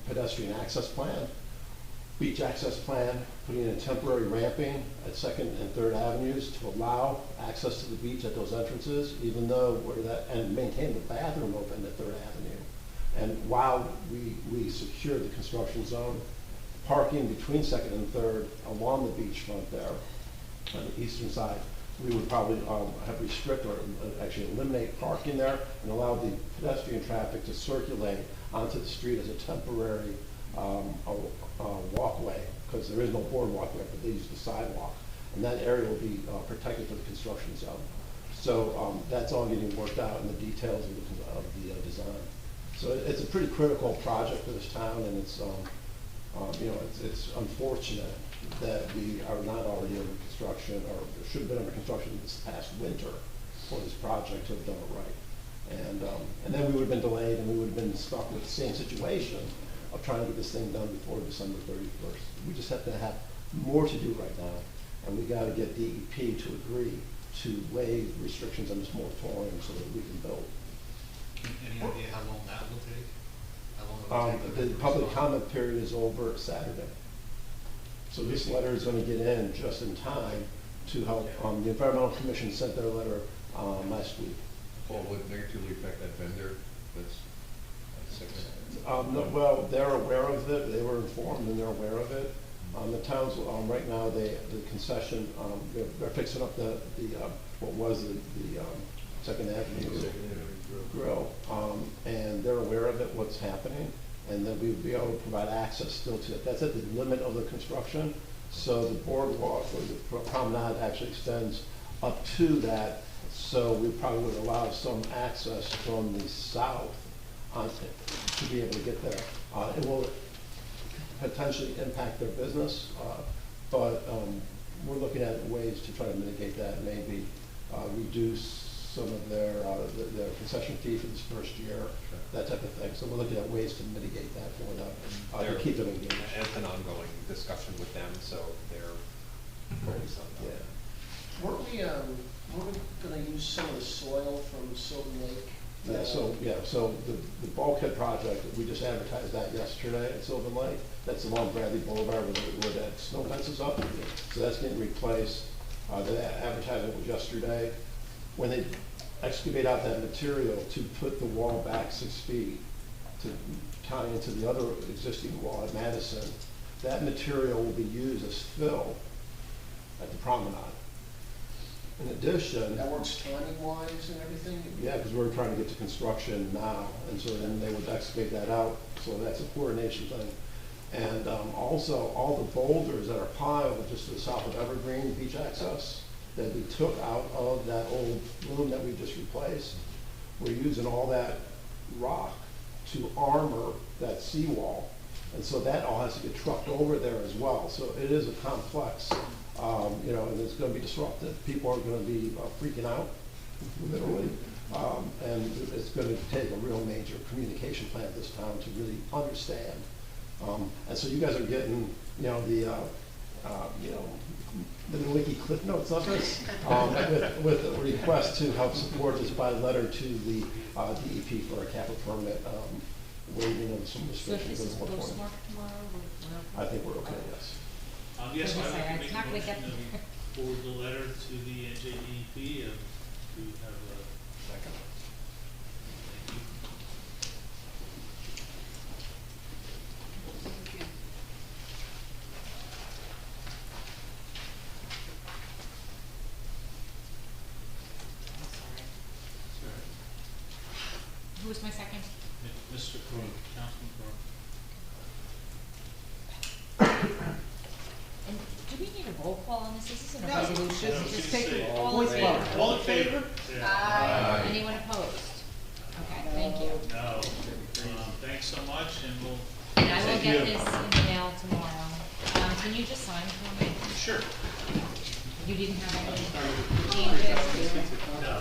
Speaker 18: pedestrian access plan, beach access plan, putting in temporary ramping at 2nd and 3rd Avenues to allow access to the beach at those entrances, even though and maintain the bathroom open at 3rd Avenue. And while we secure the construction zone, parking between 2nd and 3rd along the beachfront there on the eastern side, we would probably have restrict or actually eliminate parking there and allow the pedestrian traffic to circulate onto the street as a temporary walkway, because there is no boardwalk there, but they use the sidewalk. And that area will be protected for the construction zone. So that's all getting worked out in the details of the design. So it's a pretty critical project for this town, and it's it's unfortunate that we are not already under construction, or should have been under construction this past winter for this project to have done it right. And then we would have been delayed, and we would have been stuck with the same situation of trying to get this thing done before December 31st. We just have to have more to do right now, and we got to get DEP to agree to waive restrictions on this moratorium so that we can build.
Speaker 4: Any idea how long that will take? How long it will take?
Speaker 18: The public comment period is over Saturday. So this letter is going to get in just in time to help. The Environmental Commission sent their letter last week.
Speaker 16: Paul, would it negatively affect that vendor that's 6?
Speaker 18: No, well, they're aware of it. They were informed and they're aware of it. The towns right now, the concession, they're fixing up the what was the 2nd Avenue grill, and they're aware of it, what's happening, and then we would be able to provide access still to it. That's at the limit of the construction. So the boardwalk or the promenade actually extends up to that. So we probably would allow some access from the south to be able to get there. It will potentially impact their business, but we're looking at ways to try to mitigate that, maybe reduce some of their concession fee for this first year, that type of thing. So we're looking at ways to mitigate that for them, to keep them engaged.
Speaker 5: It's an ongoing discussion with them, so they're focused on that.
Speaker 6: Yeah. Weren't we gonna use some of the soil from Sylvan Lake?
Speaker 18: So the bulkhead project, we just advertised that yesterday at Sylvan Lake. That's along Bradley Boulevard where that snow fence is up. So that's getting replaced. The advertisement was yesterday. When they excavate out that material to put the wall back 6 feet to tie into the other existing wall at Madison, that material will be used as fill at the promenade. In addition,
Speaker 6: That works timing-wise and everything?
Speaker 18: yeah, because we're trying to get to construction now, and so then they would excavate that out, so that's a coordination thing. And also, all the boulders that are piled just to the south of Evergreen Beach Access, that we took out of that old room that we just replaced, we're using all that rock to armor that seawall. And so that all has to get trucked over there as well. So it is a complex, and it's going to be disruptive. People are going to be freaking out, literally. And it's going to take a real major communication plan this time to really understand. And so you guys are getting, the wiki cliff notes of this, with a request to help support this by letter to the DEP for a capital permit, waiving of some
Speaker 3: So if
Speaker 18: restrictions.
Speaker 3: this is
Speaker 18: and whatnot.
Speaker 3: postmarked tomorrow, we're
Speaker 18: I think we're okay, yes.
Speaker 1: Yes,
Speaker 3: I was
Speaker 1: I'd
Speaker 3: gonna say,
Speaker 1: like to
Speaker 3: it's
Speaker 1: make
Speaker 3: not
Speaker 1: a
Speaker 3: gonna get
Speaker 1: motion that we forward the letter to the NJDEP and to have a second. Thank you. Sorry.
Speaker 3: Who was my second?
Speaker 1: Mr. Crowe, Councilman Crowe.
Speaker 3: And do we need a roll call on this? This isn't a
Speaker 7: No,
Speaker 3: resolution.
Speaker 7: just take it.
Speaker 3: All in favor?
Speaker 1: All in favor?
Speaker 3: Aye. Anyone opposed? Okay, thank you.
Speaker 1: No. Thanks so much, and we'll.
Speaker 3: And I will get this in the mail tomorrow. Can you just sign for me?
Speaker 1: Sure.
Speaker 3: You didn't have any changes?
Speaker 1: No.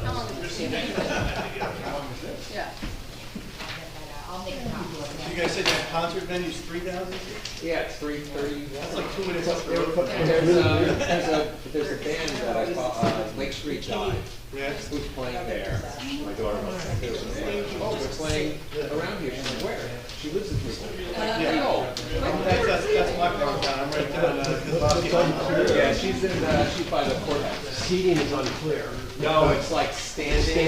Speaker 11: Yeah.
Speaker 3: I'll make a copy of it.
Speaker 10: You guys said that concert venue's 3,000?
Speaker 5: Yeah, it's 3:30.
Speaker 10: That's like 2 minutes up the road.
Speaker 5: There's a band that I saw, Lake Street Dive,
Speaker 10: Yeah.
Speaker 5: who's playing there. My daughter wants to do it. Oh, they're playing around here. She's like, where? She lives in Freeport.
Speaker 10: Yeah.
Speaker 5: Oh,
Speaker 10: That's my part of town, I'm right down, Gilboa.
Speaker 5: yeah, she's by the courthouse.
Speaker 18: Seating is unclear.
Speaker 5: No, it's like standing.